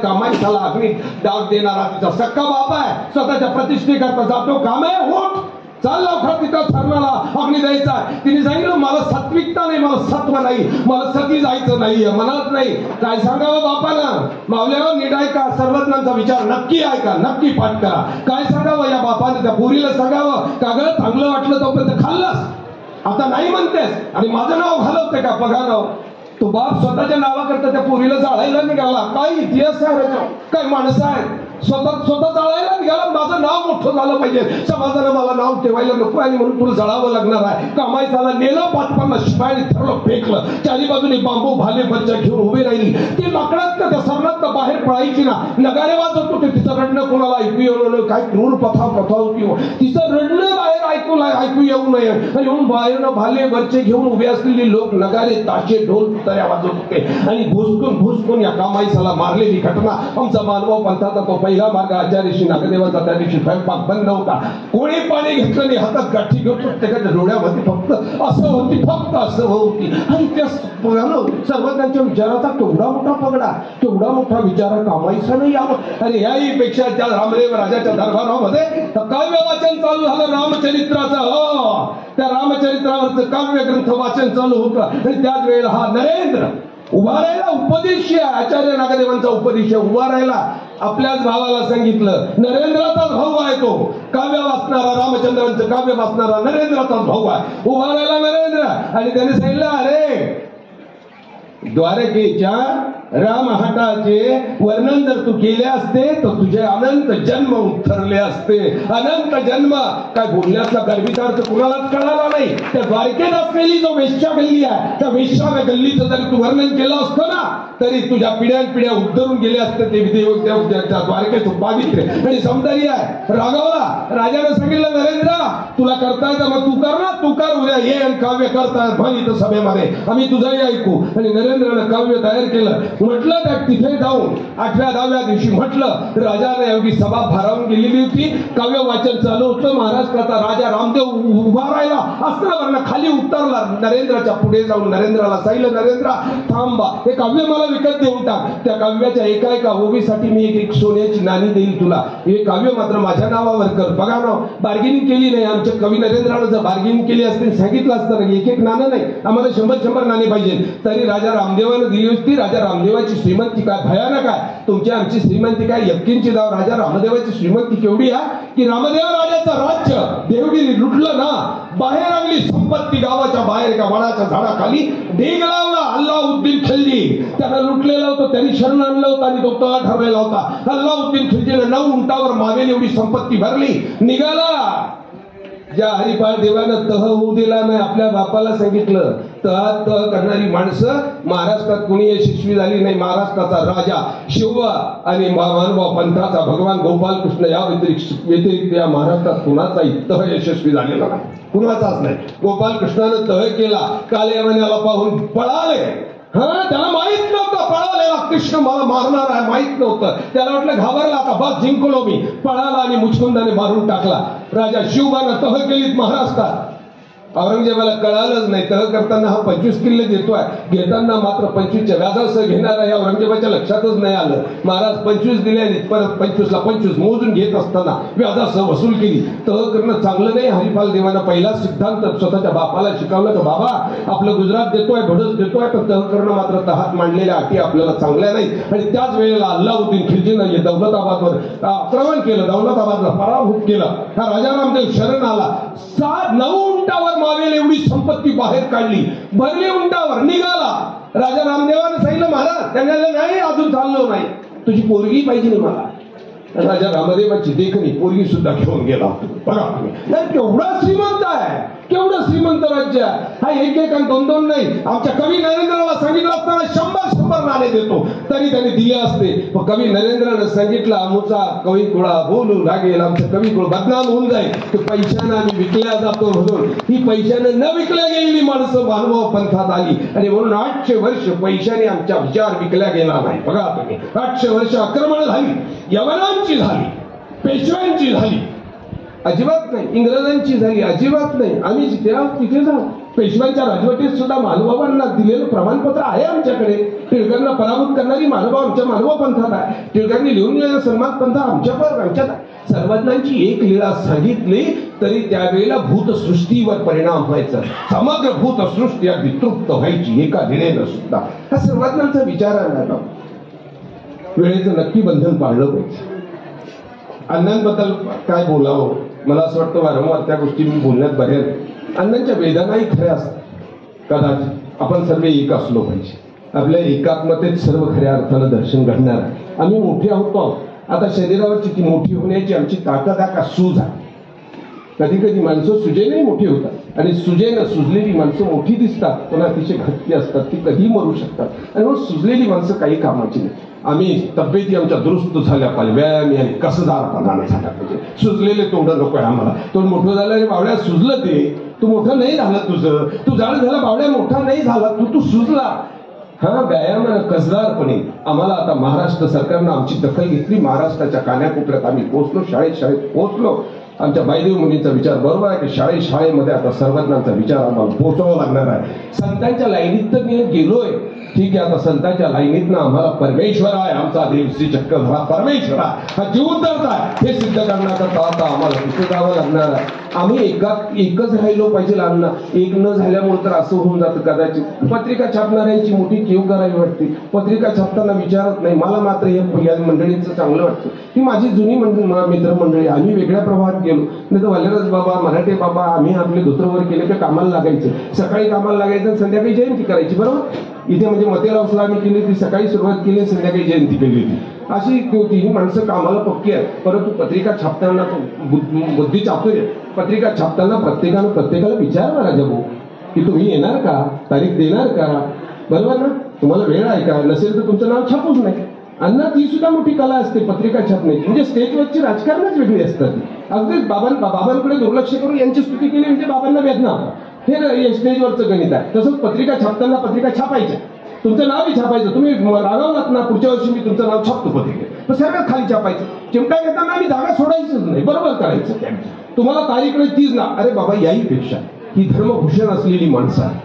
कामाईसाला अग्नी डाग देणारा तिचा सक्का बाप आहे. स्वतःच्या प्रतिष्ठेकरता जातो कामे होत चाल लवकर तिथं ठरणारा अग्नी द्यायचा. तिने सांगितलं मला सात्विकता नाही, मला सत्व नाही, मला सती जायचं नाहीये, मनात नाही. काय सांगावं बापानं? मावल्यावर नीट ऐका, सर्वज्ञांचा विचार नक्की ऐका, नक्की पाठ करा. काय सांगावं या बापाने? त्या पुरीला सांगावं का ग चांगलं वाटलं तोपर्यंत खाल्लंस, आता नाही म्हणतेस आणि माझं नाव घालवते का पगाराव? तो बाप स्वतःच्या नावाकरता त्या पोरीला जाळायला निघाला. काय इतिहास आहे, काय माणसं आहे. स्वतः जाळायला निघाला. माझं नाव मोठं झालं पाहिजे, समाजानं मला नाव ठेवायला नको आणि म्हणून तुला जळावं लागणार आहे. कामाईसाला नेलं, 5-50 शिपायाने ठरलं, फेकलं. चारी बाजूने बांबू भाले बच्चा घेऊन उभी राहिली. ती लाकडात त्या सरणात बाहेर पळायची ना. नगारे वाजत होते. तिचं रडणं कोणाला ऐकू येऊ, काय क्रूर प्रथा होती. तिचं रडणं बाहेर ऐकू येऊ नये आणि म्हणून बाहेरनं भाले बच्चे घेऊन उभे असलेले लोक नगारे ताशे ढोल तुताऱ्या वाजवत होते आणि भुसकून या कामाईसाला मारलेली घटना. आमचा मानव पंथाचा तो पहिला मार्ग आचार्य श्री नागदेवांचा त्या दिवशी स्वयंपाक बंद होता. कोणी पाणी घेतलं नाही, हातात गाठी घेऊन प्रत्येकाच्या डोळ्यामध्ये फक्त असं होती, फक्त असं होती. आणि त्या सर्वज्ञांच्या विचाराचा केवढा मोठा पगडा, केवढा मोठा विचार कामाईसा नाही यावं. आणि याहीपेक्षा त्या रामदेव राजाच्या दरबारामध्ये काव्य वाचन चालू झालं रामचरित्राचं. हो, त्या रामचरित्रावरचं काव्य ग्रंथ वाचन चालू होतं आणि त्याच वेळेला हा नरेंद्र उभा राहिला. उपदेश आचार्य नागदेवांचा उपदेश उभा राहिला. आपल्याच भावाला सांगितलं, नरेंद्राचाच भाऊ आहे तो, काव्य वाचणारा, रामचंद्रांचं काव्य वाचणारा नरेंद्राचाच भाऊ आहे. उभा राहिला नरेंद्र आणि त्याने सांगितलं, अरे द्वारकेच्या रामहाटाचे वर्णन जर तू केले असते तर तुझे अनंत जन्म उत्तरले असते. अनंत जन्म काय बोलण्याचा गर्भितार्थ कुणालाच कळाला नाही. त्या द्वारकेत असलेली जो वेश्या गल्ली आहे त्या वेश्या गल्लीचं जरी तू वर्णन केलं असतं ना तरी तुझ्या पिढ्यानपिढ्या उद्धरून गेले असते ते त्या द्वारकेचं पावित्र्य आणि सौंदर्य आहे. राघवला राजाने सांगितलं नरेंद्र तुला करता येतं मग तू कर ना, तू कर, उद्या ये आणि काव्य करता म्हण इथं सभेमध्ये आम्ही तुझंही ऐकू. आणि नरेंद्रानं काव्य तयार केलं. म्हटलं त्या तिथे जाऊन 8व्या-10व्या दिवशी म्हटलं राजाने एवढी सभा भारावून गेलेली होती. काव्य वाचन चालू होतं. महाराष्ट्राचा राजा रामदेव उभा राहिला अस्त्रावरनं खाली उतरला. नरेंद्राच्या पुढे जाऊन नरेंद्राला सांगितलं नरेंद्रा थांबा, हे काव्य मला विकत देऊन टाक. त्या काव्याच्या एका ओवीसाठी मी एक सोन्याची नाणी देईल तुला. हे काव्य मात्र माझ्या नावावर कर. बघा ना बार्गेनिंग केली नाही. आमच्या कवी नरेंद्रानं जर बार्गेनिंग केली असते सांगितलं असतं ना एक नाणं नाही आम्हाला 100 नाणी पाहिजे तरी राजा रामदेवानं दिली होती. राजा रामदेवाची श्रीमंती काय भयानक आहे. तुमची आमची श्रीमंती काय यक्कींची दाव. राजा रामदेवाची श्रीमंती केवढी आहे की रामदेव राजाचं राज्य देवगिरी लुटलं ना बाहेर आणली संपत्ती गावाच्या बाहेर एका वडाच्या झाडाखाली ढीग लावला. अल्लाउद्दीन खिल्जी त्याला लुटलेला होता. त्यांनी शरण आणलं होतं आणि तो तळ ठरलेला होता. अल्लाउद्दीन खिल्जीने 9 उंटावर मावेल एवढी संपत्ती भरली. निघाला. ज्या हरिपाळ देवानं तह होऊ दिला नाही आपल्या बापाला सांगितलं तह करणारी माणसं महाराष्ट्रात कुणी यशस्वी झाली नाही. महाराष्ट्राचा राजा शिव आणि मानव पंथाचा भगवान गोपालकृष्ण या व्यतिरिक्त या महाराष्ट्रात कुणाचाही तह यशस्वी झालेला नाही. कुणाचाच नाही. गोपालकृष्णानं तह केला. कालयवनाला पाहून पळाले. त्याला माहित नव्हतं पळालेला कृष्ण मला मारणार आहे माहित नव्हतं. त्याला वाटलं घाबरला आता बस जिंकलो मी. पळाला आणि मुचकुंदाने मारून टाकला. राजा शिवबानं तह केलीत महाराष्ट्रात. औरंगजेबाला कळालंच नाही. तह करताना हा 25 किल्ले देतोय घेताना मात्र 25च्या व्याजासह घेणार आहे. औरंगजेबाच्या लक्षातच नाही आलं. महाराज 25 दिले आणि परत 25ला 25 मोजून घेत असताना व्याजासह वसूल केली. तह करणं चांगलं नाही. हरिपाल देवानं पहिला सिद्धांत स्वतःच्या बापाला शिकवलं की बाबा आपलं गुजरात देतोय भडस देतोय पण तह करणं मात्र तहात मांडलेल्या अटी आपल्याला चांगल्या नाही. आणि त्याच वेळेला अल्लाउद्दीन खिल्जीनं दौलताबादवर आक्रमण केलं. दौलताबादला पराभूत केलं. हा राजा रामदेव शरण आला. 9 उंटावर मावेल एवढी संपत्ती बाहेर काढली. भरली उंटावर निघाला. राजा रामदेवाने सांगितलं महाराज त्यांना नाही अजून चाललो नाही तुझी पोरगी पाहिजे मला. राजा रामदेवाची देखणी पोरगी सुद्धा घेऊन गेला. बघा नाही केवढा श्रीमंत आहे. केवढं श्रीमंत राज्य आहे. हा एक आणि 2 नाही. आमच्या कवी नरेंद्राला सांगितलं असताना 100 नाणे देतो तरी त्यांनी दिले असते. पण कवी नरेंद्रानं सांगितलं आमचा कवी कुळा बोलू लागेल आमचं कवी कुळ बदनाम होऊन जाईल. पैशानं आम्ही विकल्या जातो म्हणून ही पैशानं न विकल्या गेलेली माणसं मानव पंथात आली आणि म्हणून 800 वर्ष पैशाने आमच्या विचार विकल्या गेला नाही. बघा तुम्ही 800 वर्ष आक्रमण झाली. यवनांची झाली. पेशव्यांची झाली अजिबात नाही. इंग्रजांची झाली अजिबात नाही. आम्ही जिथे आहोत तिथे जाऊ. पेशव्यांच्या राजवटीत सुद्धा महानुभावांना दिलेलं प्रमाणपत्र आहे आमच्याकडे. टिळकांना पराभूत करणारी महानुभाव आमच्या मानव पंथात आहे. टिळकांनी लिहून दिलेला सन्मान पंथ आमच्यात आहे. सर्वज्ञांची एक लीळा सांगितली तरी त्यावेळेला भूतसृष्टीवर परिणाम व्हायचा. समग्र भूतसृष्टी अगदी तृप्त व्हायची एका लीळेनं सुद्धा. हा सर्वज्ञांचा विचार आहे. वेळेचं नक्की बंधन पाळलं पाहिजे. अण्णांबद्दल काय बोलावं मला असं वाटतं वारंवार त्या गोष्टी मी बोलण्यात बऱ्याच. अण्णांच्या वेदनाही खऱ्या असतात. कदाचित आपण सर्व एक असलो पाहिजे. आपल्या एकात्मतेत सर्व खऱ्या अर्थानं दर्शन घडणार आहे. आम्ही मोठे आहोत. आता शरीरावरची ती मोठी होण्याची आमची ताकद आहे का सूज आहे. कधी कधी माणसं सुजेने मोठी होतात आणि सुजेनं सुजलेली माणसं मोठी दिसतात पण अतिशय घटकी असतात. ती कधी मरू शकतात आणि मग सुजलेली माणसं काही कामाची नाही. आम्ही तब्येती आमच्या दुरुस्त झाल्या पाहिजे. व्यायामी आणि कसदारपणानं झाल्या पाहिजे. सुजलेले तोंड नको आहे आम्हाला. तोंड मोठं झालं आणि बावड्या सुजलं ते तू मोठं नाही झालं. तुझं तू जाड झाला बावड्या मोठा नाही झाला तू सुजला. हा व्यायामानं कसदारपणे आम्हाला आता महाराष्ट्र सरकारनं आमची दखल घेतली. महाराष्ट्राच्या कान्याकोपऱ्यात आम्ही पोहोचलो. शाळेत पोहोचलो. आमच्या बायदेव मुलींचा विचार बरोबर आहे की शाळेमध्ये आता सर्वज्ञांचा विचार आम्हाला पोहोचवावा लागणार आहे. संतांच्या लाईनीत तर मी गेलोय ठीक आहे. आता संतांच्या लाईनीतनं आम्हाला परमेश्वर आहे आमचा देव श्री चक्रधरा परमेश्वर हा जीवंत आहे हे सिद्ध करण्याकरता आता आम्हाला तिथे जावं लागणार आहे. आम्ही एकच राहिलो पाहिजे. अन्न एक न झाल्यामुळे तर असं होऊन जातं. कदाचित पत्रिका छापणाऱ्यांची मोठी कीव करावी वाटते. पत्रिका छापताना विचारत नाही. मला मात्र या मंडळींचं चांगलं वाटतं ही माझी जुनी मित्रमंडळी. आम्ही वेगळ्या प्रवाहात गेलो, नाही तर वल्लराज बाबा, मराठे बाबा, आम्ही आपले धोत्रवर केले तर कामाला लागायचं. सकाळी कामाला लागायचं, संध्याकाळी जयंती करायची. बरोबर. इथे म्हणजे मतेरावला आम्ही केली, ती सकाळी सुरुवात केली, संध्याकाळी जयंती केली होती. अशी होती. ही माणसं कामाला पक्की आहेत. परंतु पत्रिका छापताना बुद्धी चातुर्य, पत्रिका छापताना प्रत्येकाला विचारा राजा भाऊ की तुम्ही येणार का, तारीख देणार का, बरोबर ना, तुम्हाला वेळ आहे का, नसेल तर तुमचं नाव छापूच नाही. अण्णा ती सुद्धा मोठी कला असते पत्रिका छापणे. म्हणजे स्टेजवरची राजकारणच वेगळी असतात. अगदी बाबांकडे दुर्लक्ष करून यांची स्तुती केली म्हणजे बाबांना वेदना होता. हे स्टेजवरचं गणित आहे. तसंच पत्रिका छापताना पत्रिका छापायच्या, तुमचं नावही छापायचं. तुम्ही रागावलात ना, पुढच्या वर्षी मी तुमचं नाव छापतो पत्रिकेत, तर सर्वात खाली छापायचं. चिमटा घेताना आम्ही जागा सोडायचंच नाही. बरोबर करायचं. तुम्हाला तारीखकडे तीच ना. अरे बाबा, याहीपेक्षा ही धर्मभूषण असलेली माणसं आहे,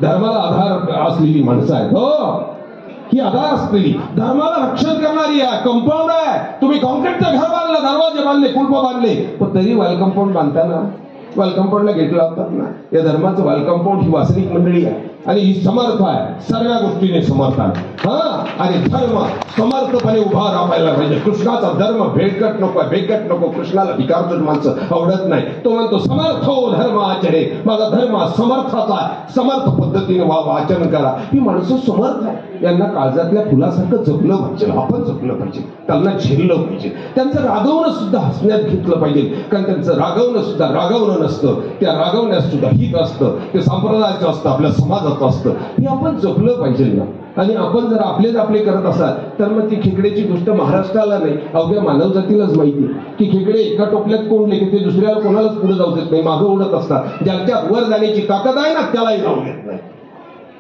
धर्माला आधार असलेली माणसं आहेत. हो, ही आधार असलेली, धर्माला रक्षण करणारी आहे. कंपाऊंड आहे. तुम्ही कॉन्क्रीटचं घर बांधलं, दरवाजे बांधले, कुलप बांधले, पण तरी वॉल कंपाऊंड बांधताना वॉल कंपाऊंडला गेट लावतात ना. या धर्माचं वॉल कंपाऊंड ही वासनिक मंडळी आहे आणि ही समर्थ आहे, सर्व गोष्टीने समर्थ आहे. आणि धर्म समर्थपणे उभा राहायला पाहिजे. कृष्णाचा धर्म भेटगट नको, भेटगट नको. कृष्णाला भिकारचोट माणसं आवडत नाही. तो म्हणतो समर्थ हो धर्म आचरे. माझा धर्म समर्थाचा आहे, समर्थ पद्धतीने वाचन करा. ही माणसं समर्थ आहे. यांना काळजातल्या फुलासारखं जपलं पाहिजे. आपण जपलं पाहिजे, त्यांना झेललं पाहिजे. त्यांचं रागवणं सुद्धा हसण्यात घेतलं पाहिजे. कारण त्यांचं रागवणं सुद्धा रागवणं नसतं, त्या रागवण्यात सुद्धा हित असतं. ते संप्रदायाचं असतं, आपल्या समाजाचं असतं. हे आपण जपलं पाहिजे ना. आणि आपण जर आपले करत असाल तर मग ती खेकड्याची गोष्ट महाराष्ट्राला नाही, अवघ्या मानवजातीलाच माहिती की खेकडे एका टोपल्यात कोंडले की ते दुसऱ्याला कोणालाच पुढे जाऊ देत नाही, मागं उडत असतात. ज्यांच्या वर जाण्याची ताकद आहे ना, त्यालाही जाऊ देत नाही.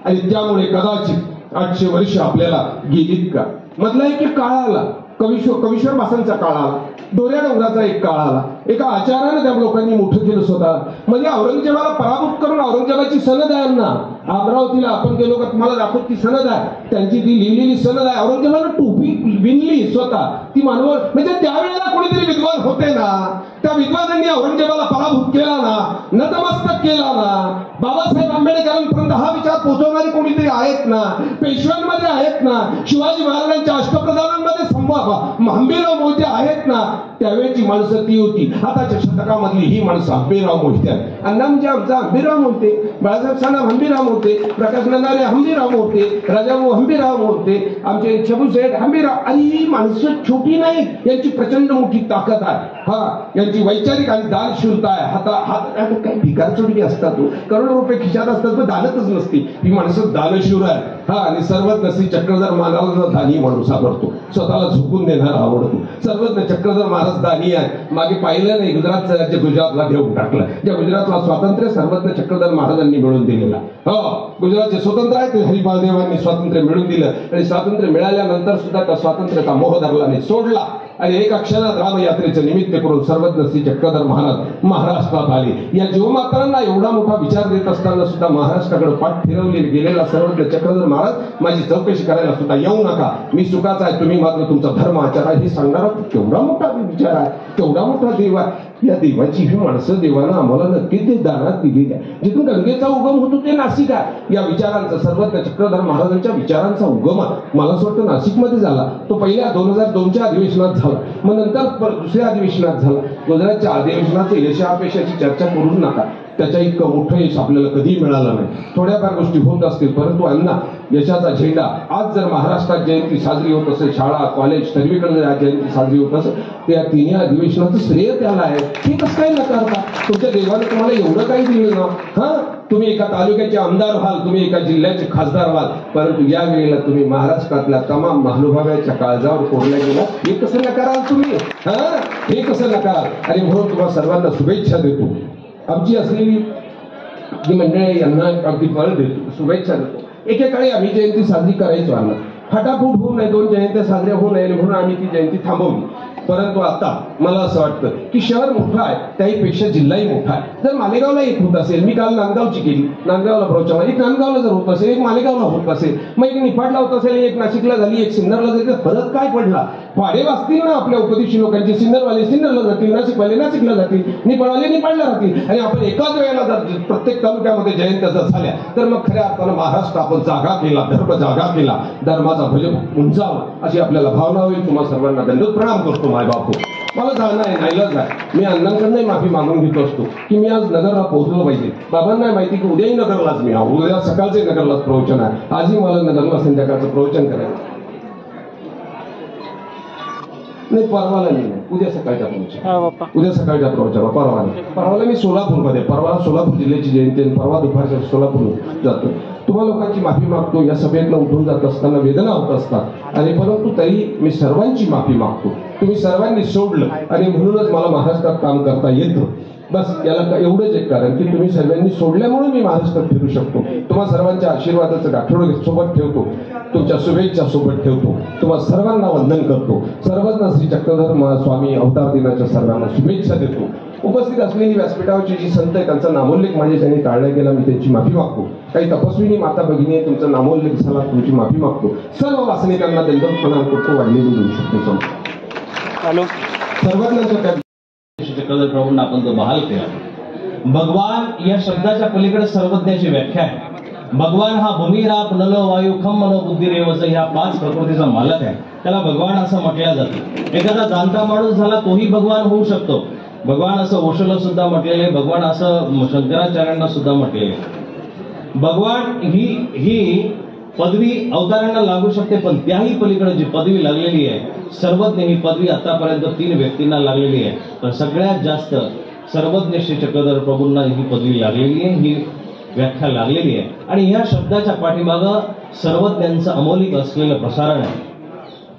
आणि त्यामुळे कदाचित 800 वर्ष आपल्याला गेलीत का. मधला एक काळ आला, कवीश्वर बासांचा काळ आला, दोऱ्या डोंगराचा एक काळ आला. एका आचाराने त्या लोकांनी मोठं केलं स्वतः. म्हणजे औरंगजेबाला पराभूत करून औरंगजेबाची सनद आहे ना, अमरावतीला आपण गेलो का तुम्हाला दाखवत ती सनद आहे. त्यांची ती लिहिलेली सनद आहे. औरंगजेबाला टोपी विणली स्वतः, ती मानव. म्हणजे त्यावेळेला कोणीतरी विद्वान होते ना, त्या विद्वानांनी औरंगजेबाला पराभूत केला ना, नतमस्तक केला ना. बाबासाहेब आंबेडकरांपर्यंत हा विचार पोहोचवणारे कोणीतरी आहेत ना, पेशव्यांमध्ये आहेत ना, शिवाजी महाराजांच्या अष्टप्रधानांमध्ये हंबीरराव मोहिते आहेत ना. त्यावेळची माणसं ती होती. आताच्या शतकामधली ही माणसं हंबीरराव मोहिते आहेत. अण्णा म्हणजे आमचा हंबीरराव मोहिते, बाळासाहेब साहेब हंबीरराव मोहिते, प्रकाश नंदारे हंबीरराव मोहिते, राजाभाऊ हंबीरराव मोहिते, आमचे शबूसेठ हंबीरराव. आणि ही माणसं छोटी नाहीत, यांची प्रचंड मोठी ताकद आहे. यांची वैचारिक आणि दानशूरता आहे. हात काही भिकारचोटी असतात, करोडो रुपये खिशात असतात पण दानतच नसते. ही माणसं दानशूर आहे. आणि सर्वज्ञ श्री चक्रधर महाराज दानी माणूस आवडतो, स्वतःला झुकून देणारा आवडतो. सर्वज्ञ चक्रधर महाराज दानी आहे. मागे पाहिलं नाही, गुजरातचं राज्य गुजरातला देऊन टाकलं. ज्या गुजरातला स्वातंत्र्य सर्वज्ञ चक्रधर महाराजांनी मिळवून दिलेला. गुजरातचे स्वतंत्र आहे ते हरिपाल देवांनी स्वातंत्र्य मिळवून दिलं. आणि स्वातंत्र्य मिळाल्यानंतर सुद्धा त्या स्वातंत्र्याचा मोह धरला नाही, सोडला. आणि एका क्षणात रामयात्रेचं निमित्त करून सर्वज्ञ श्री चक्रधर महाराज महाराष्ट्रात आले. या जीवमात्रांना एवढा मोठा विचार देत असताना सुद्धा महाराष्ट्राकडे पाठ फिरवले गेलेला सर्वज्ञ चक्रधर महाराज, माझी चौकशी करायला सुद्धा येऊ नका, मी सुखाचा आहे, तुम्ही मात्र तुमचा धर्म आचार आहे, हे सांगणारा केवढा मोठा विचार आहे, केवढा मोठा देव आहे. या देवाची ही माणसं देवानं आम्हाला नक्की ते दानात दिलेली आहे. जिथून गंगेचा उगम होतो ते नाशिक आहे. या विचारांचा सर्वज्ञ चक्रधर महाराजांच्या विचारांचा उगम मला असं वाटतं नाशिकमध्ये झाला. तो पहिल्या 2002च्या अधिवेशनात झाला, मग नंतर दुसऱ्या अधिवेशनात झाला. गुजरातच्या अधिवेशनाचं यशापेक्षाची चर्चा करू नका, त्याच्या इतकं मोठं यश आपल्याला कधी मिळालं नाही. थोड्याफार गोष्टी होत असतील, परंतु अण्णा यशाचा झेंडा आज जर महाराष्ट्रात जयंती साजरी होत असेल, शाळा कॉलेज सर्वीकडे जर जयंती साजरी होत असेल, त्या तिन्ही अधिवेशनाचं श्रेय त्याला आहे. हे कसं काही नकारता? तुमच्या देवाने तुम्हाला एवढं काही दिलं ना. तुम्ही एका तालुक्याचे आमदार व्हाल, तुम्ही एका जिल्ह्याचे खासदार व्हाल, परंतु या वेळेला तुम्ही महाराष्ट्रातल्या तमाम महानुभावाच्या काळजावर कोरल्या गेला. हे कसं नकाराल तुम्ही? हे कसं नकाराल? आणि म्हणून तुम्हाला सर्वांना शुभेच्छा देतो. आमची असलेली जी मंडळी यांना अगदी बळ देतो, शुभेच्छा देतो. एकेकाळी आम्ही जयंती साजरी करायचो, अण्णा फटाफूट होऊ नये, 2 जयंत्या साजऱ्या होऊ नये म्हणून आम्ही ती जयंती थांबवली. परंतु आता मला असं वाटतं की शहर मोठं आहे, त्याहीपेक्षा जिल्हाही मोठा आहे. जर मालेगावला एक होत असेल, मी काल नांदगावची केली, नांदगावला ब्रोचा, एक नांदगावला जर होत असेल, एक मालेगावला होत असेल, मग एक निफाडला होत असेल, एक नाशिकला झाली, एक सिन्नरला जाईल, फरक काय पडला? वाडे वाचतील ना आपल्या उपदेशी लोकांचे. सिन्नरवाले सिन्नरला जातील, नाशिकवाले नाशिकला जातील, निफाडवाले निफाडला राहतील. आणि आपण एकाच वेळेला जर प्रत्येक तालुक्यामध्ये जयंत्या जर झाल्या तर मग खऱ्या अर्थानं महाराष्ट्र आपण जागा केला, धर्म जागा केला, धर्माचा भजन उंचावा अशी आपल्याला भावना होईल. तुम्हाला सर्वांना दंडोत प्रणाम करतो. मायबाप हो. मला जाणं आहे, नाईलाज आहे. मी अण्णांकडनंही माफी मागून घेतो असतो की मी आज नगरला पोहोचलो पाहिजे. बाबांना माहिती की उद्याही नगरलाच मी आहो, उद्या सकाळचे नगरलाच प्रवचन आहे. आजही मला नगरला संध्याकाळचं प्रवचन करायचं नाही. परवाला नाही, उद्या सकाळच्या प्रवचन, उद्या सकाळच्या प्रवचन परवाला मी सोलापूरमध्ये, परवा सोलापूर जिल्ह्याची जयंती, परवा दुपारच्या सोलापूर जातो. तुम्हा लोकांची माफी मागतो. या सभेतनं उठून जात असताना वेदना होत असतात आणि परंतु तरी मी सर्वांची माफी मागतो. तुम्ही सर्वांनी सोडलं आणि म्हणूनच मला महाराष्ट्रात काम करता येतं. बस याला एवढंच एक कारण की तुम्ही सर्वांनी सोडल्यामुळे मी महाराष्ट्रात फिरू शकतो. तुम्हा सर्वांच्या आशीर्वादाचं गाठोडं सोबत ठेवतो, तुमच्या शुभेच्छा सोबत ठेवतो. तुम्हा सर्वांना वंदन करतो. सर्वांना श्री चक्रधर स्वामी अवतार दिनाच्या सर्वांना शुभेच्छा देतो. उपस्थित असलेली व्यासपीठावरची जी संत आहे त्यांचा नामोल्लेख माझ्या त्यांनी टाळला गेला, मी त्यांची माफी मागतो. काही तपस्विनी माता भगिनी तुमचा नामोल्लेख झाला, तुमची माफी मागतो. सर्व वासनिकांना दंडवत प्रणाम करतो. वाढलेली देऊ शकतो. सर्वांना
चक्रधर प्रभूंना आपण तो बहाल केला. भगवान या शब्दाच्या पलीकडे सर्वज्ञाची व्याख्या आहे. भगवान हा भूमिराप नल वायू खम मनो बुद्धी रेवच ह्या 5 प्रकृतीचा मालक आहे. त्याला भगवान असं म्हटलं जातं. एखादा जाणता माणूस झाला तोही भगवान होऊ शकतो. भगवान असं ओशोला सुद्धा म्हटलेले, भगवान असं शंकराचार्यांना सुद्धा म्हटलेले. भगवान ही पदवी अवतारांना लागू शकते, पण त्याही पलीकडे जी पदवी लागलेली आहे सर्वज्ञ, ही पदवी आतापर्यंत 3 व्यक्तींना लागलेली आहे. पण सगळ्यात जास्त सर्वज्ञ श्री चक्रधर प्रभूंना ही पदवी लागलेली आहे, ही व्याख्या लागलेली आहे. आणि ह्या शब्दाच्या पाठीमागं सर्वज्ञांचं अमौलिक असलेलं प्रसारण आहे,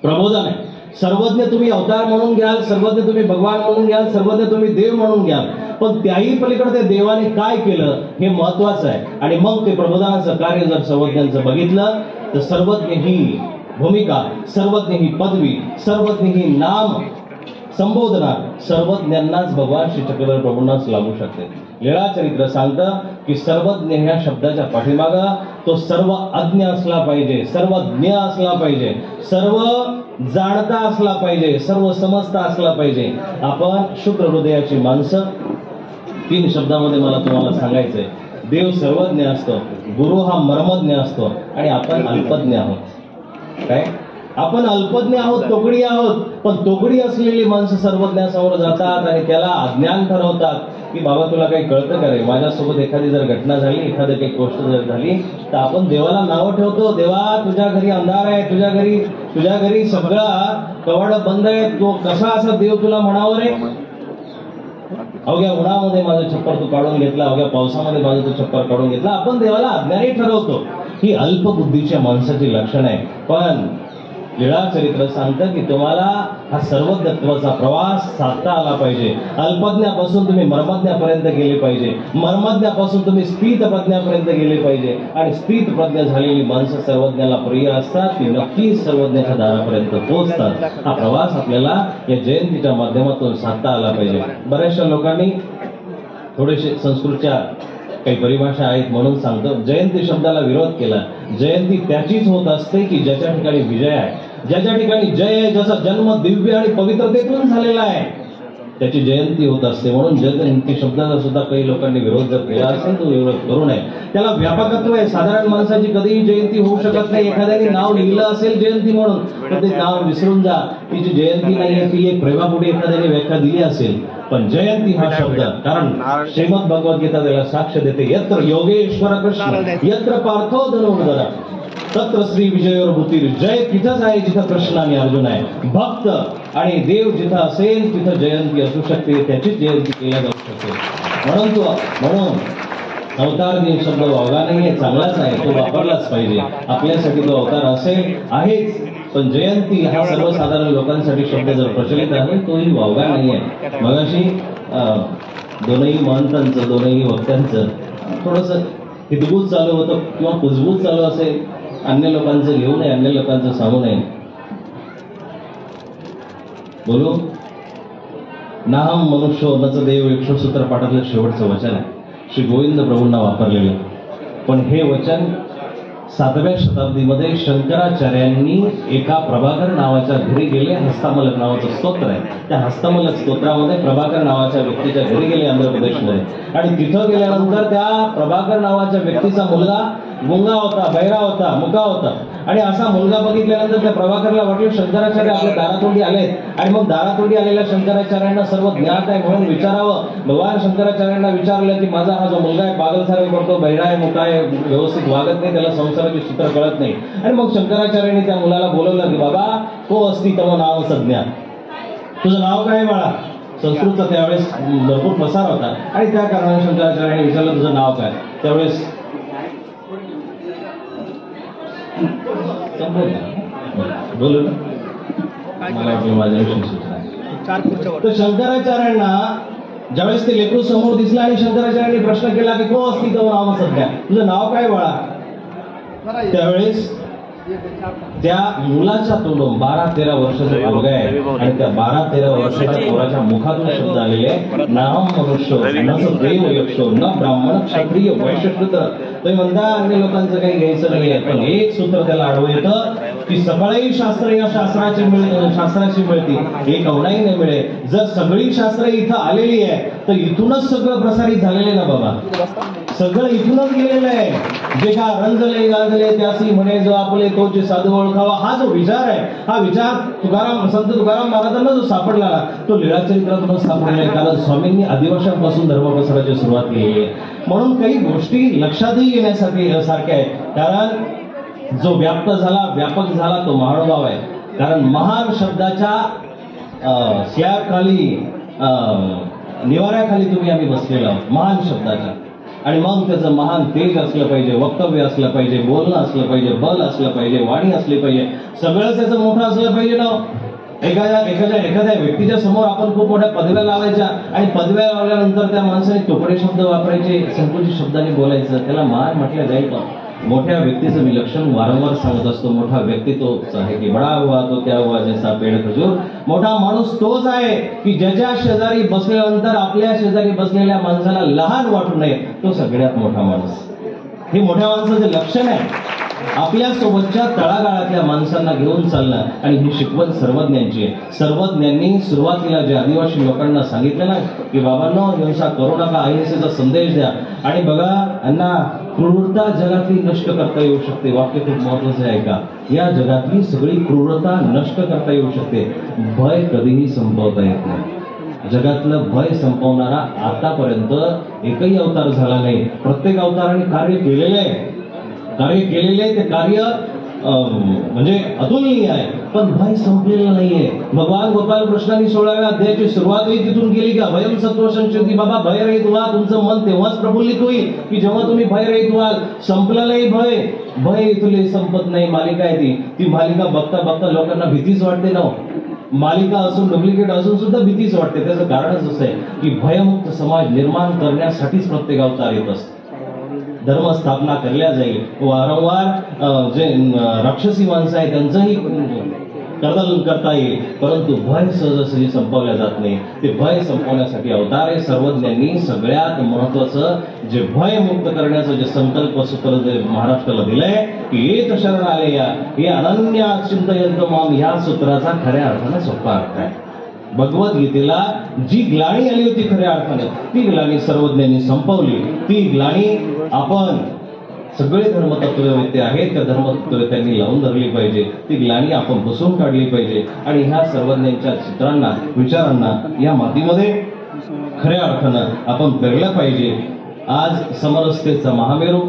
प्रबोधन आहे. सर्वज्ञ तुम्ही अवतार म्हणून घ्याल, सर्वज्ञ तुम्ही भगवान म्हणून घ्याल, सर्वज्ञ तुम्ही देव म्हणून घ्याल, पण त्याही पलीकडे ते देवाने काय केलं हे महत्वाचं आहे. आणि मग ते प्रबोधनाचं कार्य जर सर्वज्ञांचं बघितलं तर सर्वज्ञ ही भूमिका, सर्वज्ञ ही पदवी, सर्वज्ञ ही नाम संबोधना सर्वज्ञांनाच भगवान श्री चक्रधर प्रभूंनाच लागू शकते. लीळा चरित्र सांगतं की सर्वज्ञ ह्या शब्दाच्या पाठीमागं तो सर्व अज्ञ असला पाहिजे, सर्वज्ञ असला पाहिजे, सर्व जाणता असला पाहिजे, सर्व समजता असला पाहिजे. आपण शुक्र हृदयाची माणसं. 3 शब्दामध्ये मला तुम्हाला सांगायचंय. देव सर्वज्ञ असतो, गुरु हा मर्मज्ञ असतो आणि आपण अल्पज्ञ आहोत. काय आपण अल्पज्ञ आहोत, तोकडी आहोत. पण तोकडी असलेली माणसं सर्वज्ञासमोर जातात आणि त्याला अज्ञान ठरवतात की बाबा तुला काही कळतं का रे. माझ्यासोबत एखादी जर घटना झाली, एखादी काही गोष्ट जर झाली तर आपण देवाला नावं ठेवतो. देवा तुझ्या घरी अंधार आहे, तुझ्या घरी सगळा कवाड बंद आहे, तो कसा असा देव तुला म्हणावं रे. अवघ्या उन्हामध्ये माझं छप्पर तू काढून घेतला, अवघ्या पावसामध्ये माझं तू छप्पर काढून घेतला. आपण देवाला अज्ञानी ठरवतो. ही अल्पबुद्धीच्या माणसाची लक्षण आहे. पण लीळा चरित्र सांगतं की तुम्हाला हा सर्वज्ञत्वाचा प्रवास साधता आला पाहिजे. अल्पज्ञापासून तुम्ही मर्मज्ञापर्यंत गेले पाहिजे, मर्मज्ञापासून तुम्ही स्थित प्रज्ञापर्यंत गेले पाहिजे. आणि स्थित प्रज्ञा झालेली माणसं सर्वज्ञाला प्रिय असतात, ती नक्कीच सर्वज्ञाच्या दारापर्यंत पोहोचतात. हा प्रवास आपल्याला या जयंतीच्या माध्यमातून साधता आला पाहिजे. बऱ्याचशा लोकांनी थोडेसे संस्कृतच्या काही परिभाषा आहेत म्हणून सांगतो. जयंती शब्दाला विरोध केला. जयंती त्याचीच होत असते की ज्याच्या ठिकाणी विजय आहे, ज्याच्या ठिकाणी जय आहे, ज्याचा जन्म दिव्य आणि पवित्रतेतून झालेला आहे, त्याची जयंती होत असते. म्हणून जयंती शब्दाचा सुद्धा काही लोकांनी विरोध जर केला असेल तो विरोध करू नये. त्याला व्यापकत्व आहे. साधारण माणसाची कधीही जयंती होऊ शकत नाही. एखाद्याने नाव लिहिलं असेल जयंती म्हणून तर ते नाव विसरून जा. तिची जयंती नाही, ती एक प्रेमापुढे एखाद्याने व्याख्या दिली असेल. पण जयंती हा शब्द, कारण श्रीमद भगवद्गीता त्याला साक्ष देते. यत्र योगेश्वर कृष्ण यत्र पार्थो धनुर्धर तत्र श्री विजयोर्भूतीर. जय तिथंच आहे जिथं कृष्ण आणि अर्जुन आहे. भक्त आणि देव जिथं असेल तिथं जयंती असू शकते, त्याचीच जयंती केल्या जाऊ शकते. म्हणून अवतार दिन शब्द वावगा नाहीये, चांगलाच आहे, तो वापरलाच पाहिजे. आपल्यासाठी तो अवतार असेल आहेच, पण जयंती हा सर्वसाधारण लोकांसाठी शब्द जर प्रचलित आहे तोही वावगा नाहीये. मगाशी दोनही महंतांचं, दोनही वक्त्यांचं थोडंसं हितगुज चालू होतं किंवा कुजबूज चालू असेल. अन्य लोकांचं घेऊ नये, अन्य लोकांचं सांगू नये. बोलू नाहम मनुष्य नच देव 100 पाठातलं शेवटचं वचन आहे, श्री गोविंद प्रभूंना वापरलेलं. पण हे वचन 7व्या शताब्दीमध्ये शंकराचार्यांनी एका प्रभाकर नावाच्या घरी गेले. हस्तामलक नावाचं स्तोत्र आहे. त्या हस्तामलक स्तोत्रामध्ये प्रभाकर नावाच्या व्यक्तीच्या घरी गेले आंध्र प्रदेशमध्ये. आणि तिथं गेल्यानंतर त्या प्रभाकर नावाच्या व्यक्तीचा मुलगा गुंगा होता, बहिरा होता, मुका होता. आणि असा मुलगा बघितल्यानंतर त्या प्रभाकरला वाटलं शंकराचार्य आपल्या दारातोंडी आलेत आणि मग दारातोंडी आलेल्या शंकराचार्यांना सर्व ज्ञात आहे म्हणून विचारावं. भगवान शंकराचार्यांना विचारलं की माझा हा जो मुलगा आहे पागलसारखा करतो, बहिरा आहे, मोठा आहे, व्यवस्थित वागत नाही, त्याला संसाराची सूत्र कळत नाही. आणि मग शंकराचार्यांनी त्या मुलाला बोलवलं की बाबा को अस्ति तव नाव संज्ञा, तुझं नाव काय बाळा? संस्कृतचा त्यावेळेस भरपूर प्रसार होता आणि त्या कारणाने शंकराचार्यांनी विचारलं तुझं नाव काय? त्यावेळेस बोलू ना, मला वाटलं माझ्याविषयी सूचना. तर शंकराचार्यांना ज्यावेळेस ते लेकरू समोर दिसलं आणि शंकराचार्यांनी प्रश्न केला की को अस्ति तव नाम संज्ञा, तुझं नाव काय बाळा? त्यावेळेस त्या मुलाच्या तोंडून 12-13 वर्षाचा मुलगा आहे आणि त्या 12-13 वर्षाच्या पोराच्या मुखातून शब्द आलेले नाम मनुष्य न देव यक्षो न ब्राह्मण क्षत्रिय वैश्य शूद्र. तुम्ही म्हणता अन्य लोकांचं काही घ्यायचं नाहीये, पण एक सूत्र त्याला आडवं येतं की सगळी शास्त्र या शास्त्राची मिळती, एक अवनाही नाही मिळे. जर सगळी शास्त्र इथं आलेली आहे तर इथूनच सगळं प्रसारित झालेलं ना बाबा, सगळं इथूनच गेलेलं आहे. जे का रंजले गाजले त्यासी म्हणे जो आपले तोचे साधू ओळखावा, हा जो विचार आहे, हा विचार संत तुकाराम महाराजांना जो सापडला तो लीळाचरित्रातूनच सापडलेला आहे. कारण स्वामींनी आदिवासांपासून धर्म प्रसाराची सुरुवात केली आहे. म्हणून काही गोष्टी लक्षातही येण्यासाठी सारख्या आहेत. कारण जो व्यापक झाला तो महानुभाव आहे. कारण महान शब्दाच्या शियाखाली निवाऱ्याखाली तुम्ही आम्ही बसलेलो आहोत महान शब्दाच्या. आणि मग त्याचं महान तेज असलं पाहिजे, वक्तव्य असलं पाहिजे, बोलणं असलं पाहिजे, बल असलं पाहिजे, वाणी असली पाहिजे, सगळं त्याचं मोठं असलं पाहिजे ना. एखाद्या व्यक्तीच्या समोर आपण खूप मोठ्या पदव्या लावायच्या आणि पदव्या लावल्यानंतर त्या माणसाने तोकडे शब्द वापरायचे, संकुचित शब्दाने बोलायचं, त्याला महान म्हटलं जाईल का? मोठ्या व्यक्तीचं मी लक्षण वारंवार सांगत असतो. मोठा व्यक्ती तोच आहे की बडा हुआ तो क्या हुआ जैसा पेड़ खजूर. मोठा माणूस तोच आहे की ज्याच्या शेजारी बसल्यानंतर आपल्या शेजारी बसलेल्या माणसाला लहान वाटू नये, तो सगळ्यात मोठा माणूस. हे मोठ्या माणसाचं लक्षण आहे. आपल्या सोबतच्या तळागाळातल्या माणसांना घेऊन चालणं आणि ही शिकवण सर्वज्ञांची आहे. सर्वज्ञांनी सुरुवातीला जे आदिवासी लोकांना सांगितलं ना की बाबांनो हिंसा करू नका, अहिंसेचा संदेश द्या. आणि बघा यांना क्रूरता जगातली नष्ट करता येऊ शकते. वाक्य खूप महत्वाचं आहे का? या जगातली सगळी क्रूरता नष्ट करता येऊ शकते, भय कधीही संपवता येत नाही. जगातलं भय संपवणारा आतापर्यंत एकही अवतार झाला नाही. प्रत्येक अवताराने कार्य केलेलं आहे, ते कार्य म्हणजे अतुलनीय आहे, पण भय संपलेलं नाहीये. भगवान गोपाल कृष्णांनी 16व्या अध्यायाची सुरुवातही तिथून केली की अभयम सत्व संशोधी. बाबा भयरहित व्हा, तुमचं मन तेव्हाच प्रफुल्लित होईल की जेव्हा तुम्ही भयरहित व्हाल. संपलं नाही भय इथले संपत नाही. मालिका आहे ती मालिका बघता बघता लोकांना भीतीच वाटते ना. मालिका असून डुप्लिकेट असून सुद्धा भीतीच वाटते. त्याचं कारणच असं आहे की भयमुक्त समाज निर्माण करण्यासाठीच प्रत्येक अवतार येत असतो. धर्म स्थापना करल्या जाईल. वारंवार जे राक्षसी माणसं आहेत त्यांचंही कर्तन करता येईल, परंतु भय सहजासहजी संपवल्या जात नाही. ते भय संपवण्यासाठी अवतार आहे. सर्वज्ञांनी सगळ्यात महत्वाचं जे भय मुक्त करण्याचं जे संकल्प सूत्र जे महाराष्ट्राला दिलंय की एक शरण आले या हे अनन्य चिंतयंत माम, या सूत्राचा खऱ्या अर्थाने सोपा अर्थ आहे. भगवद्गीतेला जी ग्लानी आली होती खऱ्या अर्थाने ती ग्लानी सर्वज्ञांनी संपवली. ती ग्लानी आपण सगळे धर्मतत्ववेत्ते आहेत त्या धर्मतत्ववेत्यांनी लावून धरली पाहिजे. ती ग्लानी आपण पुसून काढली पाहिजे आणि ह्या सर्वज्ञांच्या चित्रांना विचारांना या मातीमध्ये खऱ्या अर्थानं आपण पेरलं पाहिजे. आज समरसतेचा महामेरू,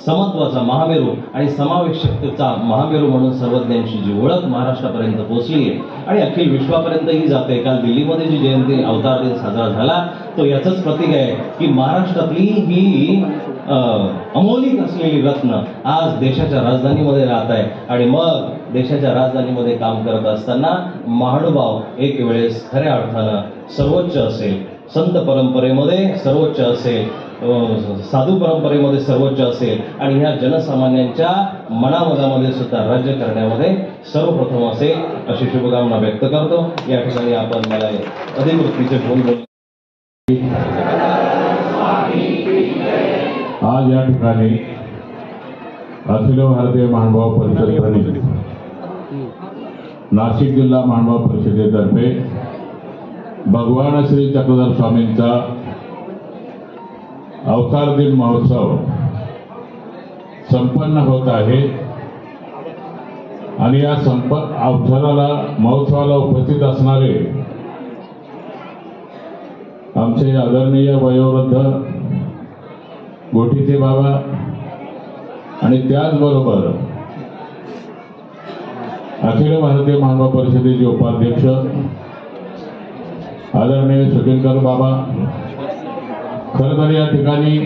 समत्वाचा महामेरू आणि समावेशकतेचा महामेरू म्हणून सर्वज्ञांची जी ओळख महाराष्ट्रापर्यंत पोहोचली आहे आणि अखिल विश्वापर्यंतही जाते. काल दिल्लीमध्ये जी जयंती अवतार दिन साजरा झाला तो याचंच प्रतीक आहे की महाराष्ट्रातली ही अमौलिक असलेली रत्न आज देशाच्या राजधानीमध्ये राहत आहे. आणि मग देशाच्या राजधानीमध्ये काम करत असताना महानुभाव एक वेळेस खऱ्या अर्थानं सर्वोच्च असेल, संत परंपरेमध्ये सर्वोच्च असेल, साधू परंपरेमध्ये सर्वोच्च असेल आणि ह्या जनसामान्यांच्या मनामनामध्ये सुद्धा राज्य करण्यामध्ये सर्वप्रथम असेल अशी शुभकामना व्यक्त करतो. या ठिकाणी आपण मला अधिकृतीचे फोन बोल.
आज या ठिकाणी अखिल भारतीय महानुभाव परिषद प्रणित नाशिक जिल्हा महानुभाव परिषदेतर्फे भगवान श्री चक्रधर स्वामींचा अवतार दिन महोत्सव संपन्न होत आहे. आणि या अवसराला महोत्सवाला उपस्थित असणारे आमचे आदरणीय वयोवृद्ध गोठीचे बाबा आणि त्याचबरोबर अखिल भारतीय महानुभाव परिषदेचे उपाध्यक्ष आदरणीय सुकेनकर बाबा, खरं तर या ठिकाणी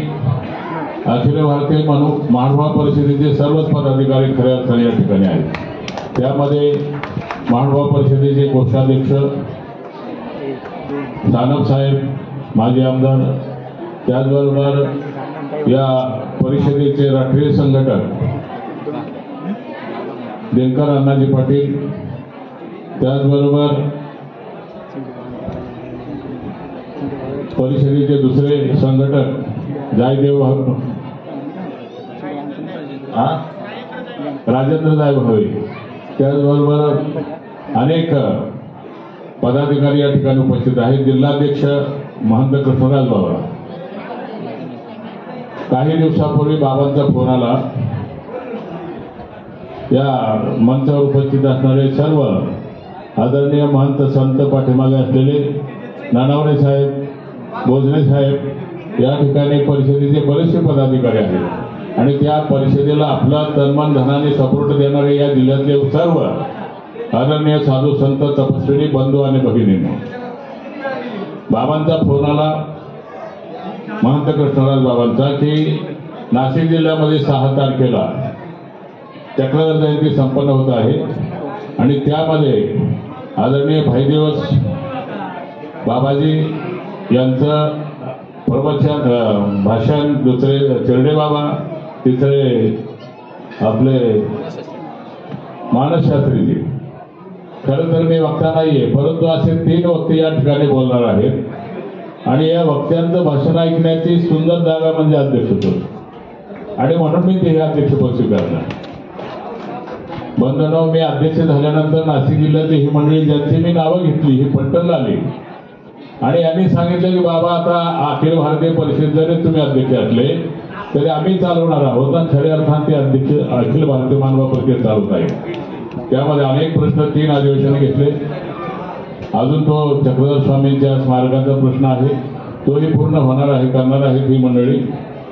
अखिल भारतीय महानुभाव परिषदेचे सर्वच पदाधिकारी खऱ्या अर्थाने या ठिकाणी आहेत. त्यामध्ये महानुभाव परिषदेचे कोषाध्यक्ष सानप साहेब, माजी आमदार, त्याचबरोबर या परिषदेचे राष्ट्रीय संघटक दिनकर अण्णाजी पाटील, त्याचबरोबर परिषदेचे दुसरे संघटक जयदेव राजेंद्र साहेब हवे, त्याचबरोबर अनेक पदाधिकारी या ठिकाणी उपस्थित आहेत. जिल्हाध्यक्ष महंत कृष्णराज बाबा. काही दिवसापूर्वी बाबांचा फोन आला. या मंचावर उपस्थित असणारे सर्व आदरणीय महंत संत पाठीमागे असलेले नानावडे साहेब, भोजने साहेब, या ठिकाणी परिषदेचे बरेचसे पदाधिकारी आहेत आणि त्या परिषदेला आपला तन्मन धनाने सपोर्ट देणारे या जिल्ह्यातले सर्व आदरणीय साधू संत तपस्विनी बंधू आणि भगिनींनो, बाबांचा फोन आला महंत कृष्णराज बाबांचा की नाशिक जिल्ह्यामध्ये 6 तारखेला चक्रधर जयंती संपन्न होत आहे आणि त्यामध्ये आदरणीय भाईदिवस बाबाजी यांचं प्रवचन भाषण, दुसरे चिरडे बाबा, तिसरे आपले मानसशास्त्रीजी. खरं तर मी वक्ता नाहीये, परंतु असे 3 वक्ते या ठिकाणी बोलणार आहेत आणि या वक्त्यांचं भाषण ऐकण्याची सुंदर जागा म्हणजे अध्यक्षपद आणि म्हणून मी ते अध्यक्षपद स्वीकारणार. बंधनो, मी अध्यक्ष झाल्यानंतर नाशिक जिल्ह्यातली ही मंडळी ज्यांची मी नावं घेतली ही पट्टल आली आणि यांनी सांगितलं की बाबा आता अखिल भारतीय परिषद जरी तुम्ही अध्यक्ष असले तरी आम्ही चालवणार आहोत आणि खऱ्या अर्थाने ते अध्यक्ष अखिल भारतीय महानुभाव परिषद चालवत आहे. त्यामध्ये अनेक प्रश्न 3 अधिवेशने घेतले. अजून तो चक्रधर स्वामींच्या स्मारकाचा प्रश्न आहे, तोही पूर्ण होणार आहे, करणार आहे ही मंडळी.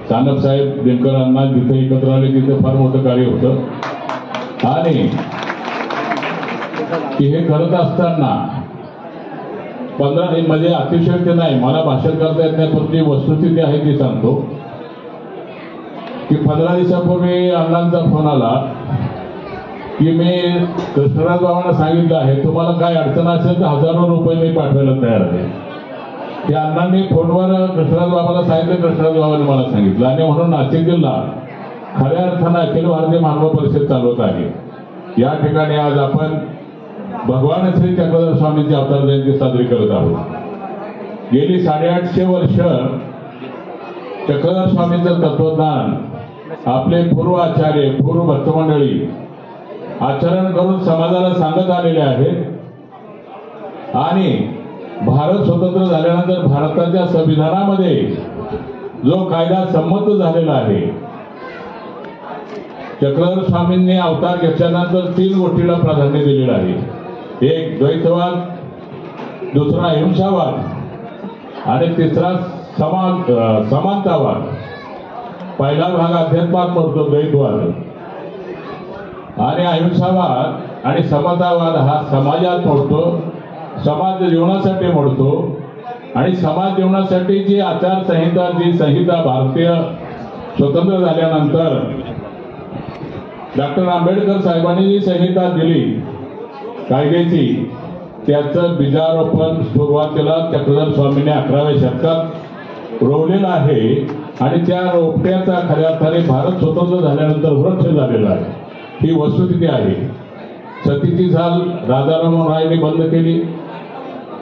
सानप साहेब, दिनकर अण्णा जिथे एकत्र आले तिथे फार मोठं कार्य होतं आणि हे करत असताना 15 म्हणजे अतिशयोक्ती नाही, मला भाषण करता येत नाही, पण जी वस्तुस्थिती आहे ती सांगतो की 15 दिवसापूर्वी अण्णांचा फोन आला की मी कृष्णराज बाबांना सांगितलं आहे तुम्हाला काय अडचण असेल तर हजारो रुपये मी पाठवायला तयार आहे. त्या अण्णांनी फोनवर कृष्णराज बाबाला सांगितलं, कृष्णराज बाबांनी मला सांगितलं आणि म्हणून नाशिक जिल्हा खऱ्या अर्थानं अखिल भारतीय महानुभाव परिषद चालवत आहे. या ठिकाणी आज आपण भगवान श्री चक्रधर स्वामींची अवतार जयंती साजरी करत आहोत. गेली 850 वर्ष चक्रधर स्वामींचं तत्वज्ञान आपले पूर्व आचार्य, पूर्व भक्तमंडळी आचरण करून समाजाला सांगत आलेले आहेत आणि भारत स्वतंत्र झाल्यानंतर भारताच्या संविधानामध्ये जो कायदा संमत झालेला आहे, चक्रधर स्वामींनी अवतार घेतल्यानंतर 3 गोष्टीला प्राधान्य दिलेलं आहे. एक द्वैतवाद, दुसरा अहिंसावाद आणि तिसरा समानतावाद. पहिला भाग अध्यात्मात मोडतो द्वैतवाद आणि अहिंसावाद आणि समतावाद हा समाजात मोडतो, समाज जीवनासाठी मोडतो आणि समाज जीवनासाठी जी आचारसंहिता, जी संहिता भारतीय स्वतंत्र झाल्यानंतर डॉक्टर आंबेडकर साहेबांनी जी संहिता दिली कायद्याची, त्याचं बीजारोपण सुरुवातीला चक्रधर स्वामींनी 11व्या शतकात रोवलेलं आहे आणि त्या रोपट्याचा खऱ्या अर्थाने भारत स्वतंत्र झाल्यानंतर वृक्ष झालेला आहे. ही वस्तुस्थिती आहे. सतीची चाल राजाराम रायने बंद केली.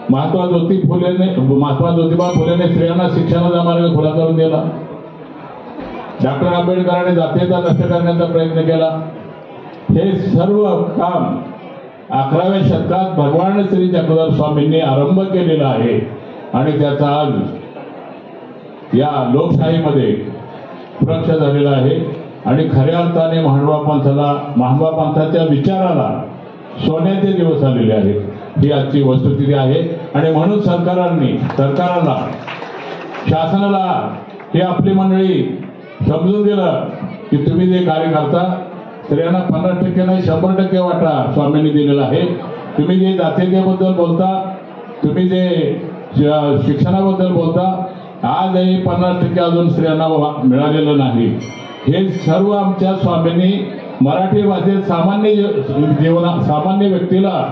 महात्मा ज्योतिबा फुलेने स्त्रियांना शिक्षणाचा मार्ग खुला करून दिला. डॉक्टर आंबेडकरांनी जातीयता नष्ट करण्याचा प्रयत्न केला. हे सर्व काम 11व्या शतकात भगवान श्री चक्रधर स्वामींनी आरंभ केलेला आहे आणि त्याचा आज या लोकशाहीमध्ये वृक्ष झालेला आहे. आणि खऱ्या अर्थाने महानुभाव पंथाच्या विचाराला सोन्याचे दिवस आलेले आहेत ही आजची वस्तुस्थिती आहे. आणि म्हणून सरकाराला शासनाला हे आपली मंडळी समजून दिलं की तुम्ही जे कार्य करता स्त्रियांना 50% नाही 100% वाटा स्वामींनी दिलेला आहे. तुम्ही जे जातीयतेबद्दल बोलता, तुम्ही जे शिक्षणाबद्दल बोलता, आजही 50% अजून स्त्रियांना मिळालेलं नाही. हे सर्व आमच्या स्वामींनी मराठी भाषेत सामान्य व्यक्तीला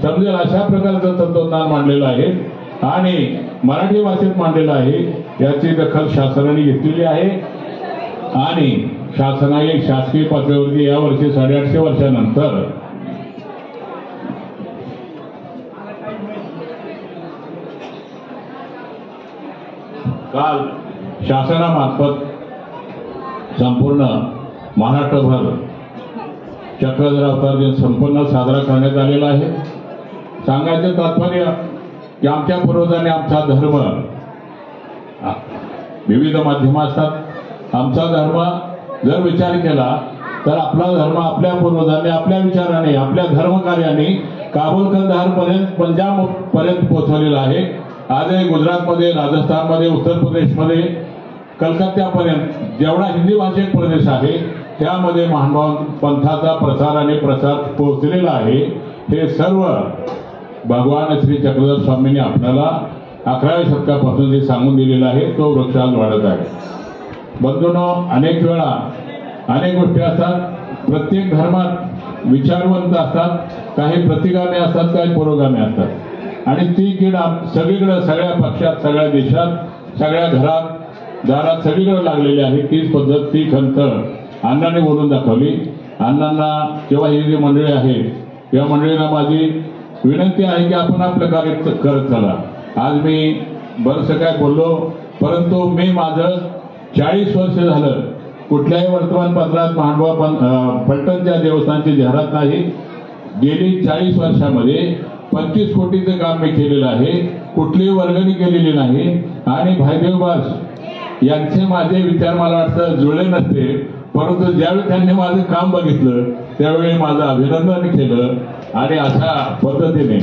समजेल अशा प्रकारचं तत्वज्ञान मांडलेलं आहे आणि मराठी भाषेत मांडलेलं आहे. याची दखल शासनाने घेतलेली आहे आणि शासनाने शासकीय पातळीवरती यावर्षी 850 वर्षानंतर काल शासनामार्फत संपूर्ण महाराष्ट्रभर चक्रधर अवतार दिन संपूर्ण साजरा करण्यात आलेला आहे. सांगायचं तात्पर्य की आमच्या पूर्वजांनी आमचा धर्म, विविध माध्यमं असतात, आमचा धर्म जर विचार केला तर आपला धर्म आपल्या पूर्वजांनी आपल्या विचाराने आपल्या धर्मकार्याने काबुल कंदारपर्यंत पंजाबपर्यंत पोहोचवलेला आहे. आजही गुजरातमध्ये, राजस्थानमध्ये, उत्तर प्रदेशमध्ये, कलकत्त्यापर्यंत जेवढा हिंदी भाषिक प्रदेश आहे त्यामध्ये महानुभाव पंथाचा प्रसार आणि प्रसार पोहोचलेला आहे. हे सर्व भगवान श्री चक्रधर स्वामींनी आपल्याला 11व्या शतकापासून जे सांगून दिलेलं आहे तो वृक्ष आज वाढत आहे. बंधूंनो, अनेक वेळा अनेक गोष्टी असतात. प्रत्येक धर्मात विचारवंत असतात, काही प्रतिगामी असतात, काही पुरोगामी असतात आणि ती कीड सगळीकडे, सगळ्या पक्षात, सगळ्या देशात, सगळ्या घरात दारात सगळीकडे लागलेली आहे. तीच पद्धत, ती खंत अण्णांनी बोलून दाखवली. अण्णांना किंवा ही जी मंडळी आहे या मंडळींना माझी विनंती आहे की आपण आपलं कार्य करत चला. आज मी बरंचसं काय बोललो, परंतु मी माझं 40 वर्ष झालं कुठल्याही वर्तमानपत्रात महानुभाव फलटणच्या देवस्थानची जाहिरात नाही. गेली 40 वर्षामध्ये 25 कोटीचं काम मी केलेलं आहे. कुठलीही वर्गणी केलेली नाही आणि भाईदेव बास यांचे माझे विचार मला वाटतं जुळले नसते, परंतु ज्यावेळी त्यांनी माझं काम बघितलं त्यावेळी माझं अभिनंदन केलं आणि अशा पद्धतीने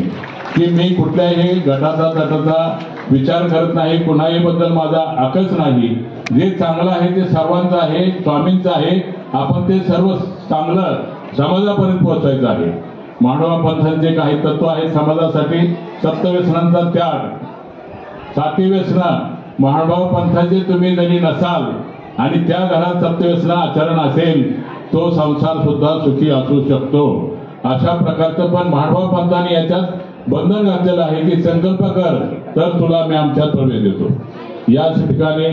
की मी कुठल्याही गटाचा तटाचा विचार करत नाही, कुणाही बद्दल माझा आकच नाही. जे चांगलं आहे ते सर्वांचं आहे, स्वामींचं आहे. आपण ते सर्व चांगलं समाजापर्यंत पोहोचायचं आहे. महानुभाव पंथांचे काही तत्व आहेत समाजासाठी. सप्तव्यसनांचा त्याग, 7 व्यसनं महानुभाव पंथाचे तुम्ही जरी नसाल आणि त्या घरात सप्तव्यसन आचरण असेल तो संसार सुद्धा सुखी असू शकतो. अशा प्रकारचं पण महानुभाव पंथाने याच्यात बंधन घातलेलं आहे की संकल्प कर तर तुला मी आमच्यात प्रवेश देतो. याच ठिकाणी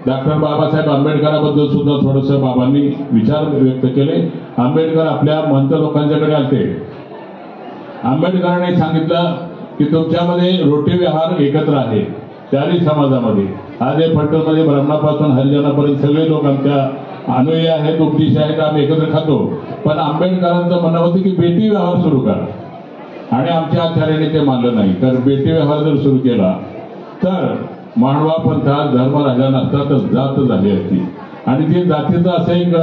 डॉक्टर बाबासाहेब आंबेडकरांबद्दल सुद्धा थोडंसं बाबांनी विचार व्यक्त केले. आंबेडकर आपल्या महंत लोकांच्याकडे आले. आंबेडकरांनी सांगितलं की तुमच्यामध्ये रोटी व्यवहार एकत्र आहे 40 समाजामध्ये. आज हे फलटणमध्ये ब्राह्मणापासून हरिजनापर्यंत सगळे लोक आमच्या अनुयायी आहेत, उपदेश आहेत, आम्ही एकत्र खातो. पण आंबेडकरांचं म्हणणं होतं की बेटी व्यवहार सुरू करा आणि आमच्या आचार्याने ते मानलं नाही. तर बेटी व्यवहार जर सुरू केला तर महानुभाव पंथात धर्म राहिला नसता तर जात झाली असती आणि ती जातीचं असं एक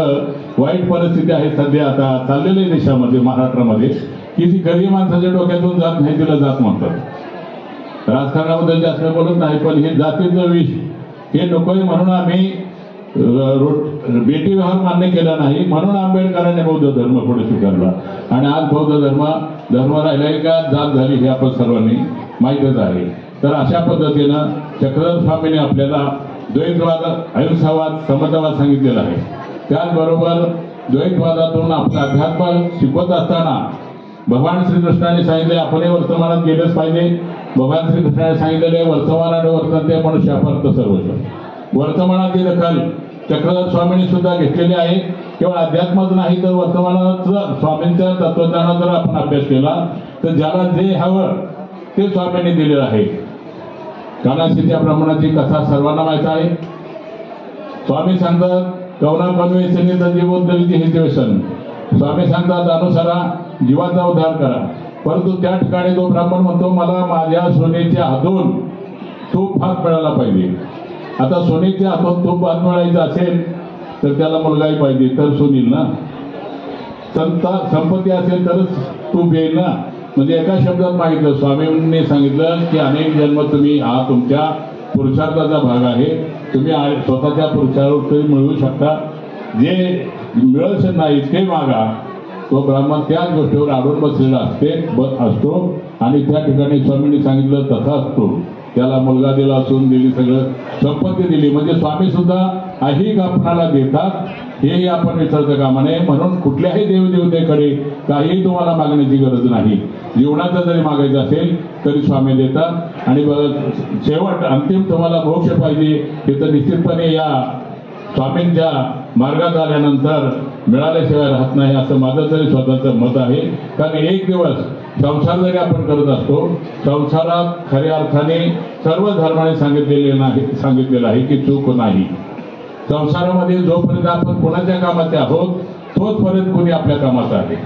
वाईट परिस्थिती आहे सध्या आता चाललेल्या देशामध्ये, महाराष्ट्रामध्ये, की ती गरीब माणसाच्या डोक्यातून जात नाही, तिला जात म्हणतात. राजकारणाबद्दल जास्त बोलत नाही, पण हे जातीचं विष हे नकोय म्हणून आम्ही बेटी व्यवहार मान्य केला नाही. म्हणून आंबेडकरांनी बौद्ध धर्म पुढे स्वीकारला आणि आज बौद्ध धर्म राहिलाय का जात झाली हे आपण सर्वांनी माहीतच आहे. तर अशा पद्धतीनं चक्रधर स्वामींनी आपल्याला द्वैतवाद, अहिंसावाद, समतावाद सांगितलेला आहे. त्याचबरोबर द्वैतवादातून आपलं अध्यात्म शिकवत असताना भगवान श्रीकृष्णाने सांगितले आपणही वर्तमानात गेलंच पाहिजे. भगवान श्रीकृष्णाने सांगितलेले वर्तमान आणि वर्तनते मनुष्यापर्यंत सर्वस्व. वर्तमानाची दखल चक्रधर स्वामींनी सुद्धा घेतलेली आहे. केवळ अध्यात्मच नाही तर वर्तमानात स्वामींच्या तत्वज्ञानाचा जर आपण अभ्यास केला तर ज्याला जे हवं ते स्वामींनी दिलेलं आहे. कानाशीच्या ब्राह्मणाची कथा सर्वांना माहित आहे. स्वामी सांगतात कवना कन्वेषणीचा जीवोद्धरीचे हे व्यसन. स्वामी सांगतात अनुसरा जीवाचा उद्धार करा. परंतु त्या ठिकाणी तो ब्राह्मण म्हणतो मला माझ्या सोनेच्या हातून तूप भात मिळाला पाहिजे. आता सोनेच्या हातून तूप भात मिळायचं असेल तर त्याला मुलगाही पाहिजे तर सुनील ना, संपत्ती असेल तरच तू येईल ना. म्हणजे एका शब्दात मागितलं, स्वामींनी सांगितलं की अनेक जन्म तुम्ही हा तुमच्या पुरुषार्थाचा भाग आहे, तुम्ही स्वतःच्या पुरुषार्थ मिळवू शकता, जे मिळत नाही ते मागा. तो ब्राह्मण त्याच गोष्टीवर अडून बसलेला असतो आणि त्या ठिकाणी स्वामींनी सांगितलं तसा असतो. त्याला मुलगा दिला, सून दिली, सगळं संपत्ती दिली. म्हणजे स्वामी सुद्धा अहिक आपणाला देतात, हेही आपण विसरता कामा नये. म्हणून कुठल्याही देवदेवतेकडे काहीही तुम्हाला मागण्याची गरज नाही. जीवनाचं जरी मागायचं असेल तरी स्वामी देतात. आणि शेवट अंतिम तुम्हाला मोक्ष पाहिजे हे तर निश्चितपणे या स्वामींच्या मार्गात आल्यानंतर मिळाल्याशिवाय राहत नाही, असं माझं तरी स्वतःचं मत आहे. कारण एक दिवस संसार जरी आपण करत असतो, संसारात खऱ्या अर्थाने सर्व धर्माने सांगितलेलं आहे की चूक नाही. संसारामध्ये जोपर्यंत आपण कोणाच्या कामाचे आहोत तोचपर्यंत कोणी आपल्या कामाचा आहे.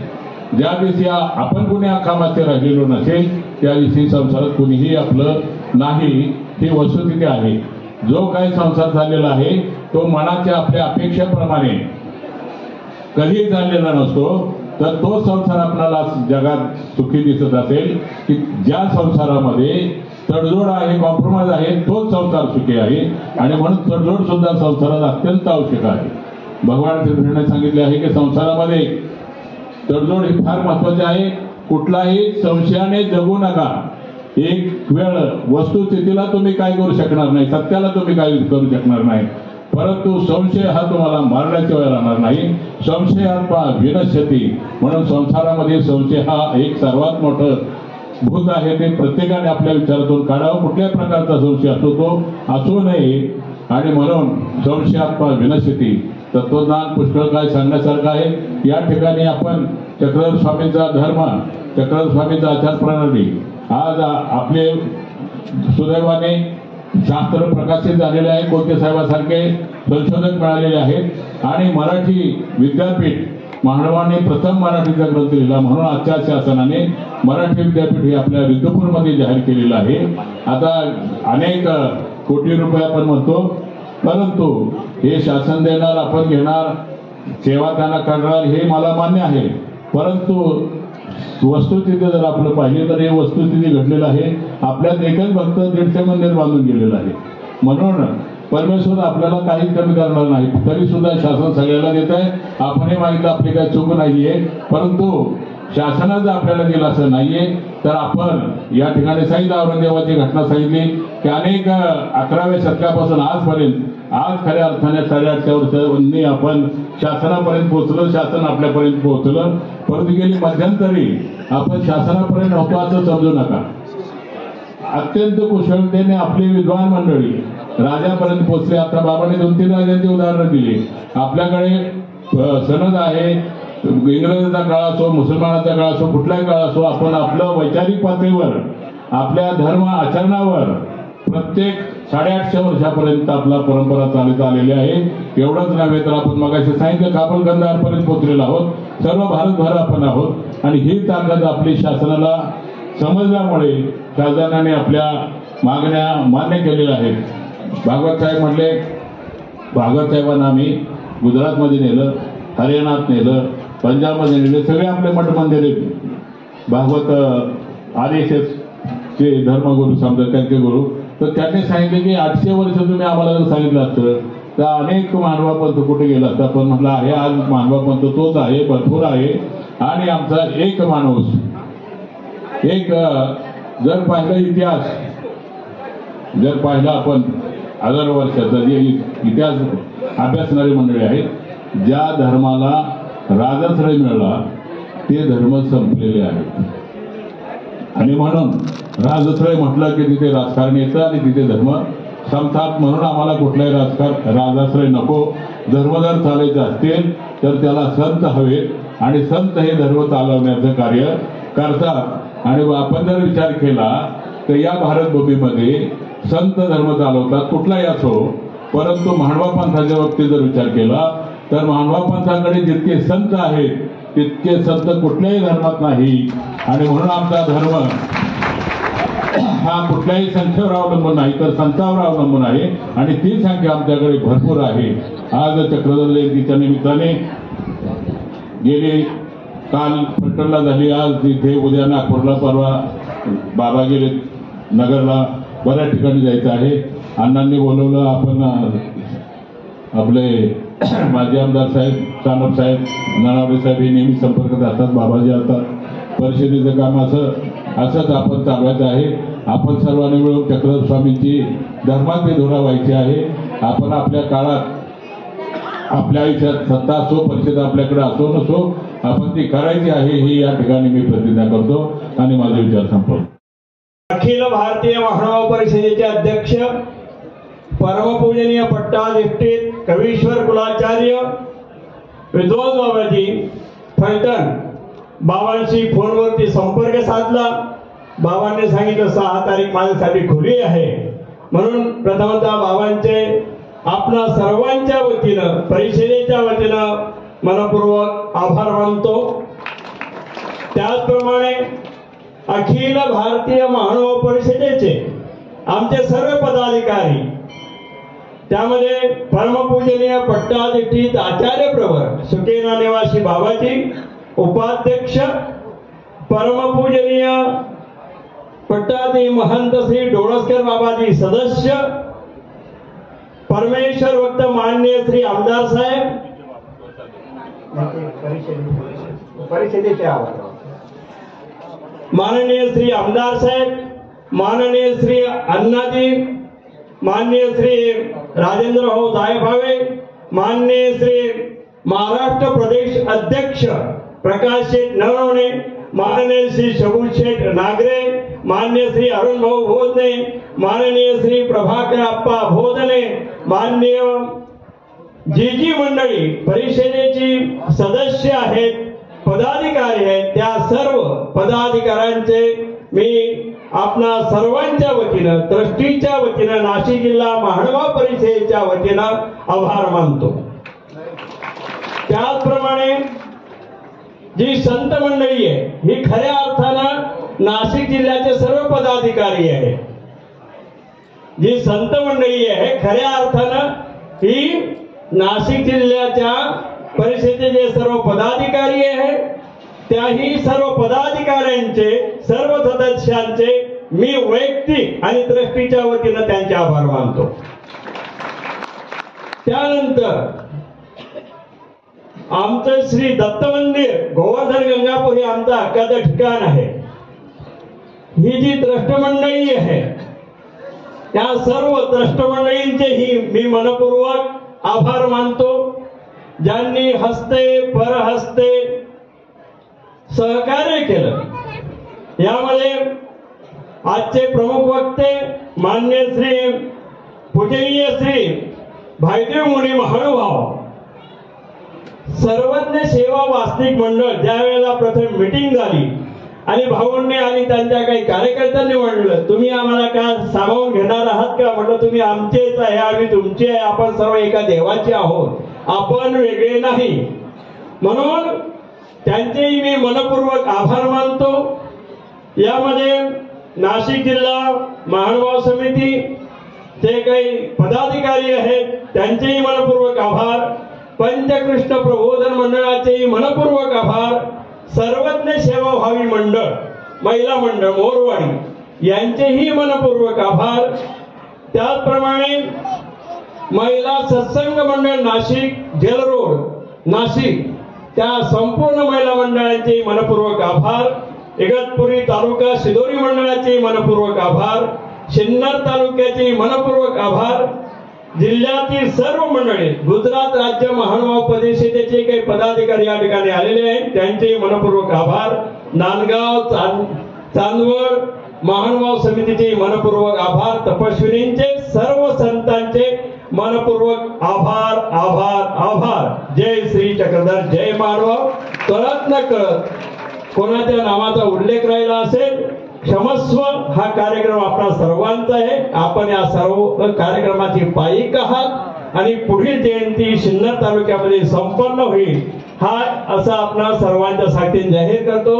ज्या दिवशी आपण कोणी कामाचे राहिलेलो नसेल त्या दिवशी संसारात कोणीही आपलं नाही, ही वस्तुस्थिती आहे. जो काही संसार झालेला आहे तो मनाच्या आपल्या अपेक्षेप्रमाणे कधीही चाललेला नसतो. तर तो संसार आपल्याला जगात सुखी दिसत असेल की ज्या संसारामध्ये तडजोड आहे, कॉम्प्रोमाइज आहे, तोच संसार सुखी आहे. आणि म्हणून तडजोड सुद्धा संसारात अत्यंत आवश्यक आहे. भगवान श्रीकृष्णाने सांगितले आहे की संसारामध्ये तडजोड ही फार महत्वाची आहे. कुठलाही संशयाने जगू नका. एक वेळ वस्तुस्थितीला तुम्ही काय करू शकणार नाही, सत्याला तुम्ही काय करू शकणार नाही, परंतु संशय हा तुम्हाला मारण्याशिवाय राहणार नाही. संशयात्मा विनश्यती. म्हणून संसारामध्ये संशय हा एक सर्वात मोठं भूत आहे. ते प्रत्येकाने आपल्या विचारातून काढावं. कुठल्याही प्रकारचा संशय असतो तो असू नये. आणि म्हणून संशयात्मा विनश्यती. तत्वज्ञान पुष्कळ काय सांगण्यासारखं आहे. या ठिकाणी आपण चक्रधर स्वामींचा धर्म, चक्रधर स्वामींचा आचार प्रणाली आज आपले सुदैवाने शास्त्र प्रकाशित झालेले आहे. कोळके साहेबांसारखे संशोधक मिळालेले आहेत. आणि मराठी विद्यापीठ मानवाने प्रथम मराठीचा ग्रंथ लिहिला म्हणून आजच्या शासनाने मराठी विद्यापीठ हे आपल्या रिद्धपूरमध्ये जाहीर केलेलं आहे. आता अनेक कोटी रुपये आपण म्हणतो, परंतु हे शासन देणार, आपण घेणार, सेवा त्यांना करणार, हे मला मान्य आहे. परंतु वस्तुस्थिती जर आपलं पाहिजे तर हे वस्तुस्थिती घडलेलं आहे. आपल्यात एकच भक्त 150 मंदिर बांधून गेलेलं आहे. म्हणून परमेश्वर आपल्याला काहीच कमी करणार नाही. तरी सुद्धा शासन सगळ्याला देत आहे. आपणही मागितलं, आपली काही चूक नाहीये, परंतु शासनाचं आपल्याला दिलं असं नाहीये. तर आपण या ठिकाणी सांगितलं, औरंगजेबाची घटना सांगितली की अनेक 11व्या शतकापासून आजपर्यंत, आज खऱ्या अर्थाने 850 वर्षांनी आपण शासनापर्यंत पोहोचलो, शासन आपल्यापर्यंत पोहोचलं. परंतु गेली मध्यंतरी आपण शासनापर्यंत नव्हतो असं समजू नका. अत्यंत कुशलतेने आपली विद्वान मंडळी राजापर्यंत पोहोचले. आता बाबांनी 2-3 राजांची उदाहरणं दिली. आपल्याकडे सनद आहे. इंग्रजांचा काळ असो, मुसलमानाचा काळ असो, कुठलाही काळ असो, आपण आपलं वैचारिक पातळीवर, आपल्या धर्म आचरणावर प्रत्येक 850 वर्षापर्यंत आपला परंपरा चालत आलेली आहे. एवढंच नव्हे तर आपण मगाशी सांगितलं काबल गंधारपर्यंत पोहोचलेलो आहोत. सर्व भारतभर आपण आहोत. आणि ही ताकद आपली शासनाला समजल्यामुळे शासनाने आपल्या मागण्या मान्य केलेल्या आहेत. भागवत साहेब म्हटले, भागवत साहेबांना आम्ही गुजरातमध्ये नेलं, हरियाणात नेलं, पंजाबमध्ये नेले, सगळे आपले मठ मंदिरे भागवत RSSचे धर्मगुरू समजा त्यांचे गुरु. तर त्यांनी सांगितले की 800 वर्ष तुम्ही आम्हाला जर सांगितलं असतं तर अनेक मानवा पंथ कुठे गेला असता. पण म्हटलं आहे आज मानवा पंथ तोच आहे, भरपूर आहे. आणि आमचा एक माणूस, एक जर पाहिलं इतिहास, जर पाहिला आपण 1000 वर्षाचा जे इतिहास अभ्यासणारी मंडळी आहेत, ज्या धर्माला राजाश्रय मिळाला ते धर्म संपलेले आहेत. आणि म्हणून राजाश्रय म्हटलं की तिथे राजकारण येतं आणि तिथे धर्म संपतात. म्हणून आम्हाला कुठलाही राजाश्रय नको. धर्म जर चालायचे असतील तर त्याला संत हवेत आणि संत हे धर्म चालवण्याचं कार्य करतात. आणि आपण जर विचार केला तर या भारतभूमीमध्ये संत धर्म चालवतात, कुठलाही असो. परंतु मानवा पंथाच्या बाबतीत जर विचार केला तर मानवा पंथाकडे जितके संत आहेत तितके संत कुठल्याही धर्मात नाही. आणि म्हणून आमचा धर्म हा कुठल्याही संख्येवर अवलंबून नाही तर संतांवर अवलंबून आहे. आणि ती संख्या आमच्याकडे भरपूर आहे. आज चक्रधर जयंतीच्या निमित्ताने गेली काल फलटणला झाली, आज तिथे उद्या नागपूरला, परवा बाबा गेले नगरला, बऱ्याच ठिकाणी जायचं आहे. अण्णांनी बोलवलं. आपण आपले माजी आमदार साहेब, सानप साहेब, नानावडे साहेब हे नेहमी संपर्कात असतात, बाबाजी असतात. परिषदेचं काम असंच आपण चालवायचं आहे. आपण सर्वांनी मिळून चक्रधर स्वामींची धर्माची धुरा व्हायची आहे. आपण आपल्या काळात आपल्या आयुष्यात सत्ता असो, परिषद आपल्याकडे असो नसो, आपण ती करायची आहे ही या ठिकाणी मी प्रतिज्ञा करतो आणि माझे विचार संपवतो.
अखिल भारतीय महानुभाव परिषदेचे अध्यक्ष परमपूजनीय पट्टाधिष्ठित कवीश्वर कुलाचार्य विद्वान बाबाजी फलटण, बाबांशी फोनवरती संपर्क साधला. बाबांनी सांगितलं 6 तारीख माझ्यासाठी खुली आहे, म्हणून प्रथमतः बाबांचे आपल्या सर्वांच्या वतीनं, परिषदेच्या वतीनं मनपूर्वक आभार मानतो. त्याचप्रमाणे अखिल भारतीय महानुभाव परिषदेचे आमचे सर्व पदाधिकारी, त्यामध्ये परमपूजनीय पट्टाधिष्ठित आचार्य प्रवर सुकेना निवासी बाबाजी, उपाध्यक्ष परमपूजनीय पट्टाधी महंत श्री डोळसकर बाबाजी, सदस्य परमेश्वर भक्त माननीय श्री आमदार साहेब, परिषदेचे आभार, माननीय श्री आमदार साहेब, माननीय श्री अण्णाजी, माननीय श्री राजेंद्र भाऊ दायभावे, माननीय श्री महाराष्ट्र प्रदेश अध्यक्ष प्रकाश शेठ नरवणे, माननीय श्री शबू शेठ नागरे, माननीय श्री अरुण भाऊ भोजने, माननीय श्री प्रभाकर अप्पा भोजने, माननीय जी मंडळी, परिषदेची सदस्य आहेत, पदाधिकारी आहेत, त्या सर्व पदाधिकाऱ्यांचे मी आपणा सर्वांच्या वतीनं, ट्रस्टीच्या वतीनं, नाशिक जिल्हा महानुभाव परिषदेच्या वतीनं आभार मानतो. त्याचप्रमाणे जी संत मंडळी आहे ही खऱ्या अर्थानं नाशिक जिल्ह्याचे सर्व पदाधिकारी आहे. जी संत मंडळी आहे खऱ्या अर्थानं ही नाशिक जिल्ह्याच्या परिषदेचे सर्व पदाधिकारी आहे. त्याही सर्व पदाधिकाऱ्यांचे, सर्व सदस्यांचे मी वैयक्तिक आणि ट्रस्टीच्या वतीनं त्यांचे आभार मानतो. त्यानंतर आमचं श्री दत्त मंदिर गोवर्धन गंगापूर हे आमचं हक्काचं ठिकाण आहे. ही जी ट्रस्ट मंडळी आहे त्या सर्व ट्रस्ट मंडळींचेही मी मनपूर्वक आभार मानतो, ज्यांनी हस्ते परहस्ते सहकार्य केलं. यामध्ये आजचे प्रमुख वक्ते माननीय श्री पूजनीय श्री भाईदेव मुनी महानुभाव, सर्वज्ञ सेवा वास्तविक मंडळ, ज्या वेळेला प्रथम मीटिंग झाली आणि भाऊंनी आणि त्यांच्या काही कार्यकर्त्यांनी म्हणलं तुम्ही आम्हाला का सामावून घेणार आहात का, म्हटलं तुम्ही आमचेच आहे, आम्ही तुमचे आहे, आपण सर्व एका देवाचे आहोत, आपण वेगळे नाही. म्हणून त्यांचेही मी मनपूर्वक आभार मानतो. यामध्ये नाशिक जिल्हा महानुभाव समिती जे काही पदाधिकारी आहेत त्यांचेही मनपूर्वक आभार, पंचकृष्ण प्रबोधन मंडळाचेही मनपूर्वक आभार, सर्वज्ञ सेवा भावी मंडळ, महिला मंडळ मोरवाडी यांचेही मनपूर्वक आभार. त्याचप्रमाणे महिला सत्संग मंडळ नाशिक जेल रोड नाशिक, त्या संपूर्ण महिला मंडळांचे मनपूर्वक आभार. इगतपुरी तालुका सिदोरी मंडळाचे मनपूर्वक आभार, सिन्नर तालुक्याचे मनपूर्वक आभार. जिल्ह्यातील सर्व मंडळी, गुजरात राज्य महानुभाव परिषदेचे काही पदाधिकारी या ठिकाणी आलेले आहेत त्यांचे मनपूर्वक आभार. नांदगाव चांदवड महानुभाव समितीचे मनपूर्वक आभार. तपस्विनींचे, सर्व संतांचे मनपूर्वक आभार आभार आभार. जय श्री चक्रधर, जय मानव. कळत न कळत कोणाच्या नावाचा उल्लेख राहिला असेल क्षमस्व. हा कार्यक्रम आपला सर्वांचा आहे. आपण या सर्व कार्यक्रमाची पायिक आहात आणि पुढील जयंती सिन्नर तालुक्यामध्ये संपन्न होईल हा असा आपला सर्वांच्या साक्षीने जाहीर करतो.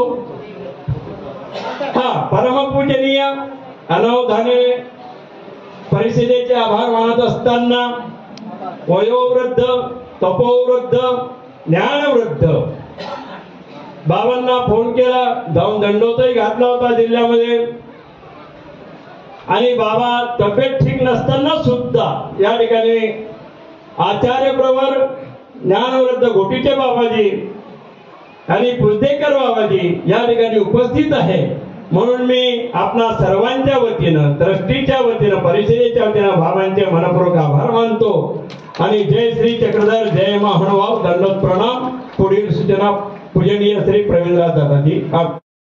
हा परमपूजनीय अनावधाने परिषदेचे आभार मानत असताना वयोवृद्ध, तपोवृद्ध, ज्ञानवृद्ध बाबांना फोन केला, जाऊन दंडोतही घातला होता जिल्ह्यामध्ये. आणि बाबा तब्येत ठीक नसताना सुद्धा या ठिकाणी आचार्य प्रवर, ज्ञानवृद्ध गोटीचे बाबाजी आणि पुजदेकर बाबाजी या ठिकाणी उपस्थित आहे. म्हणून मी आपणा सर्वांच्या वतीनं, ट्रस्टीच्या वतीनं, परिषदेच्या वतीनं बाबांचे मनपूर्वक आभार मानतो. आणि जय श्री चक्रधर, जय महानुभाव, दंडोत प्रणाम. पुढील सूचना पूजनीय श्री प्रवीणराज दादाजी.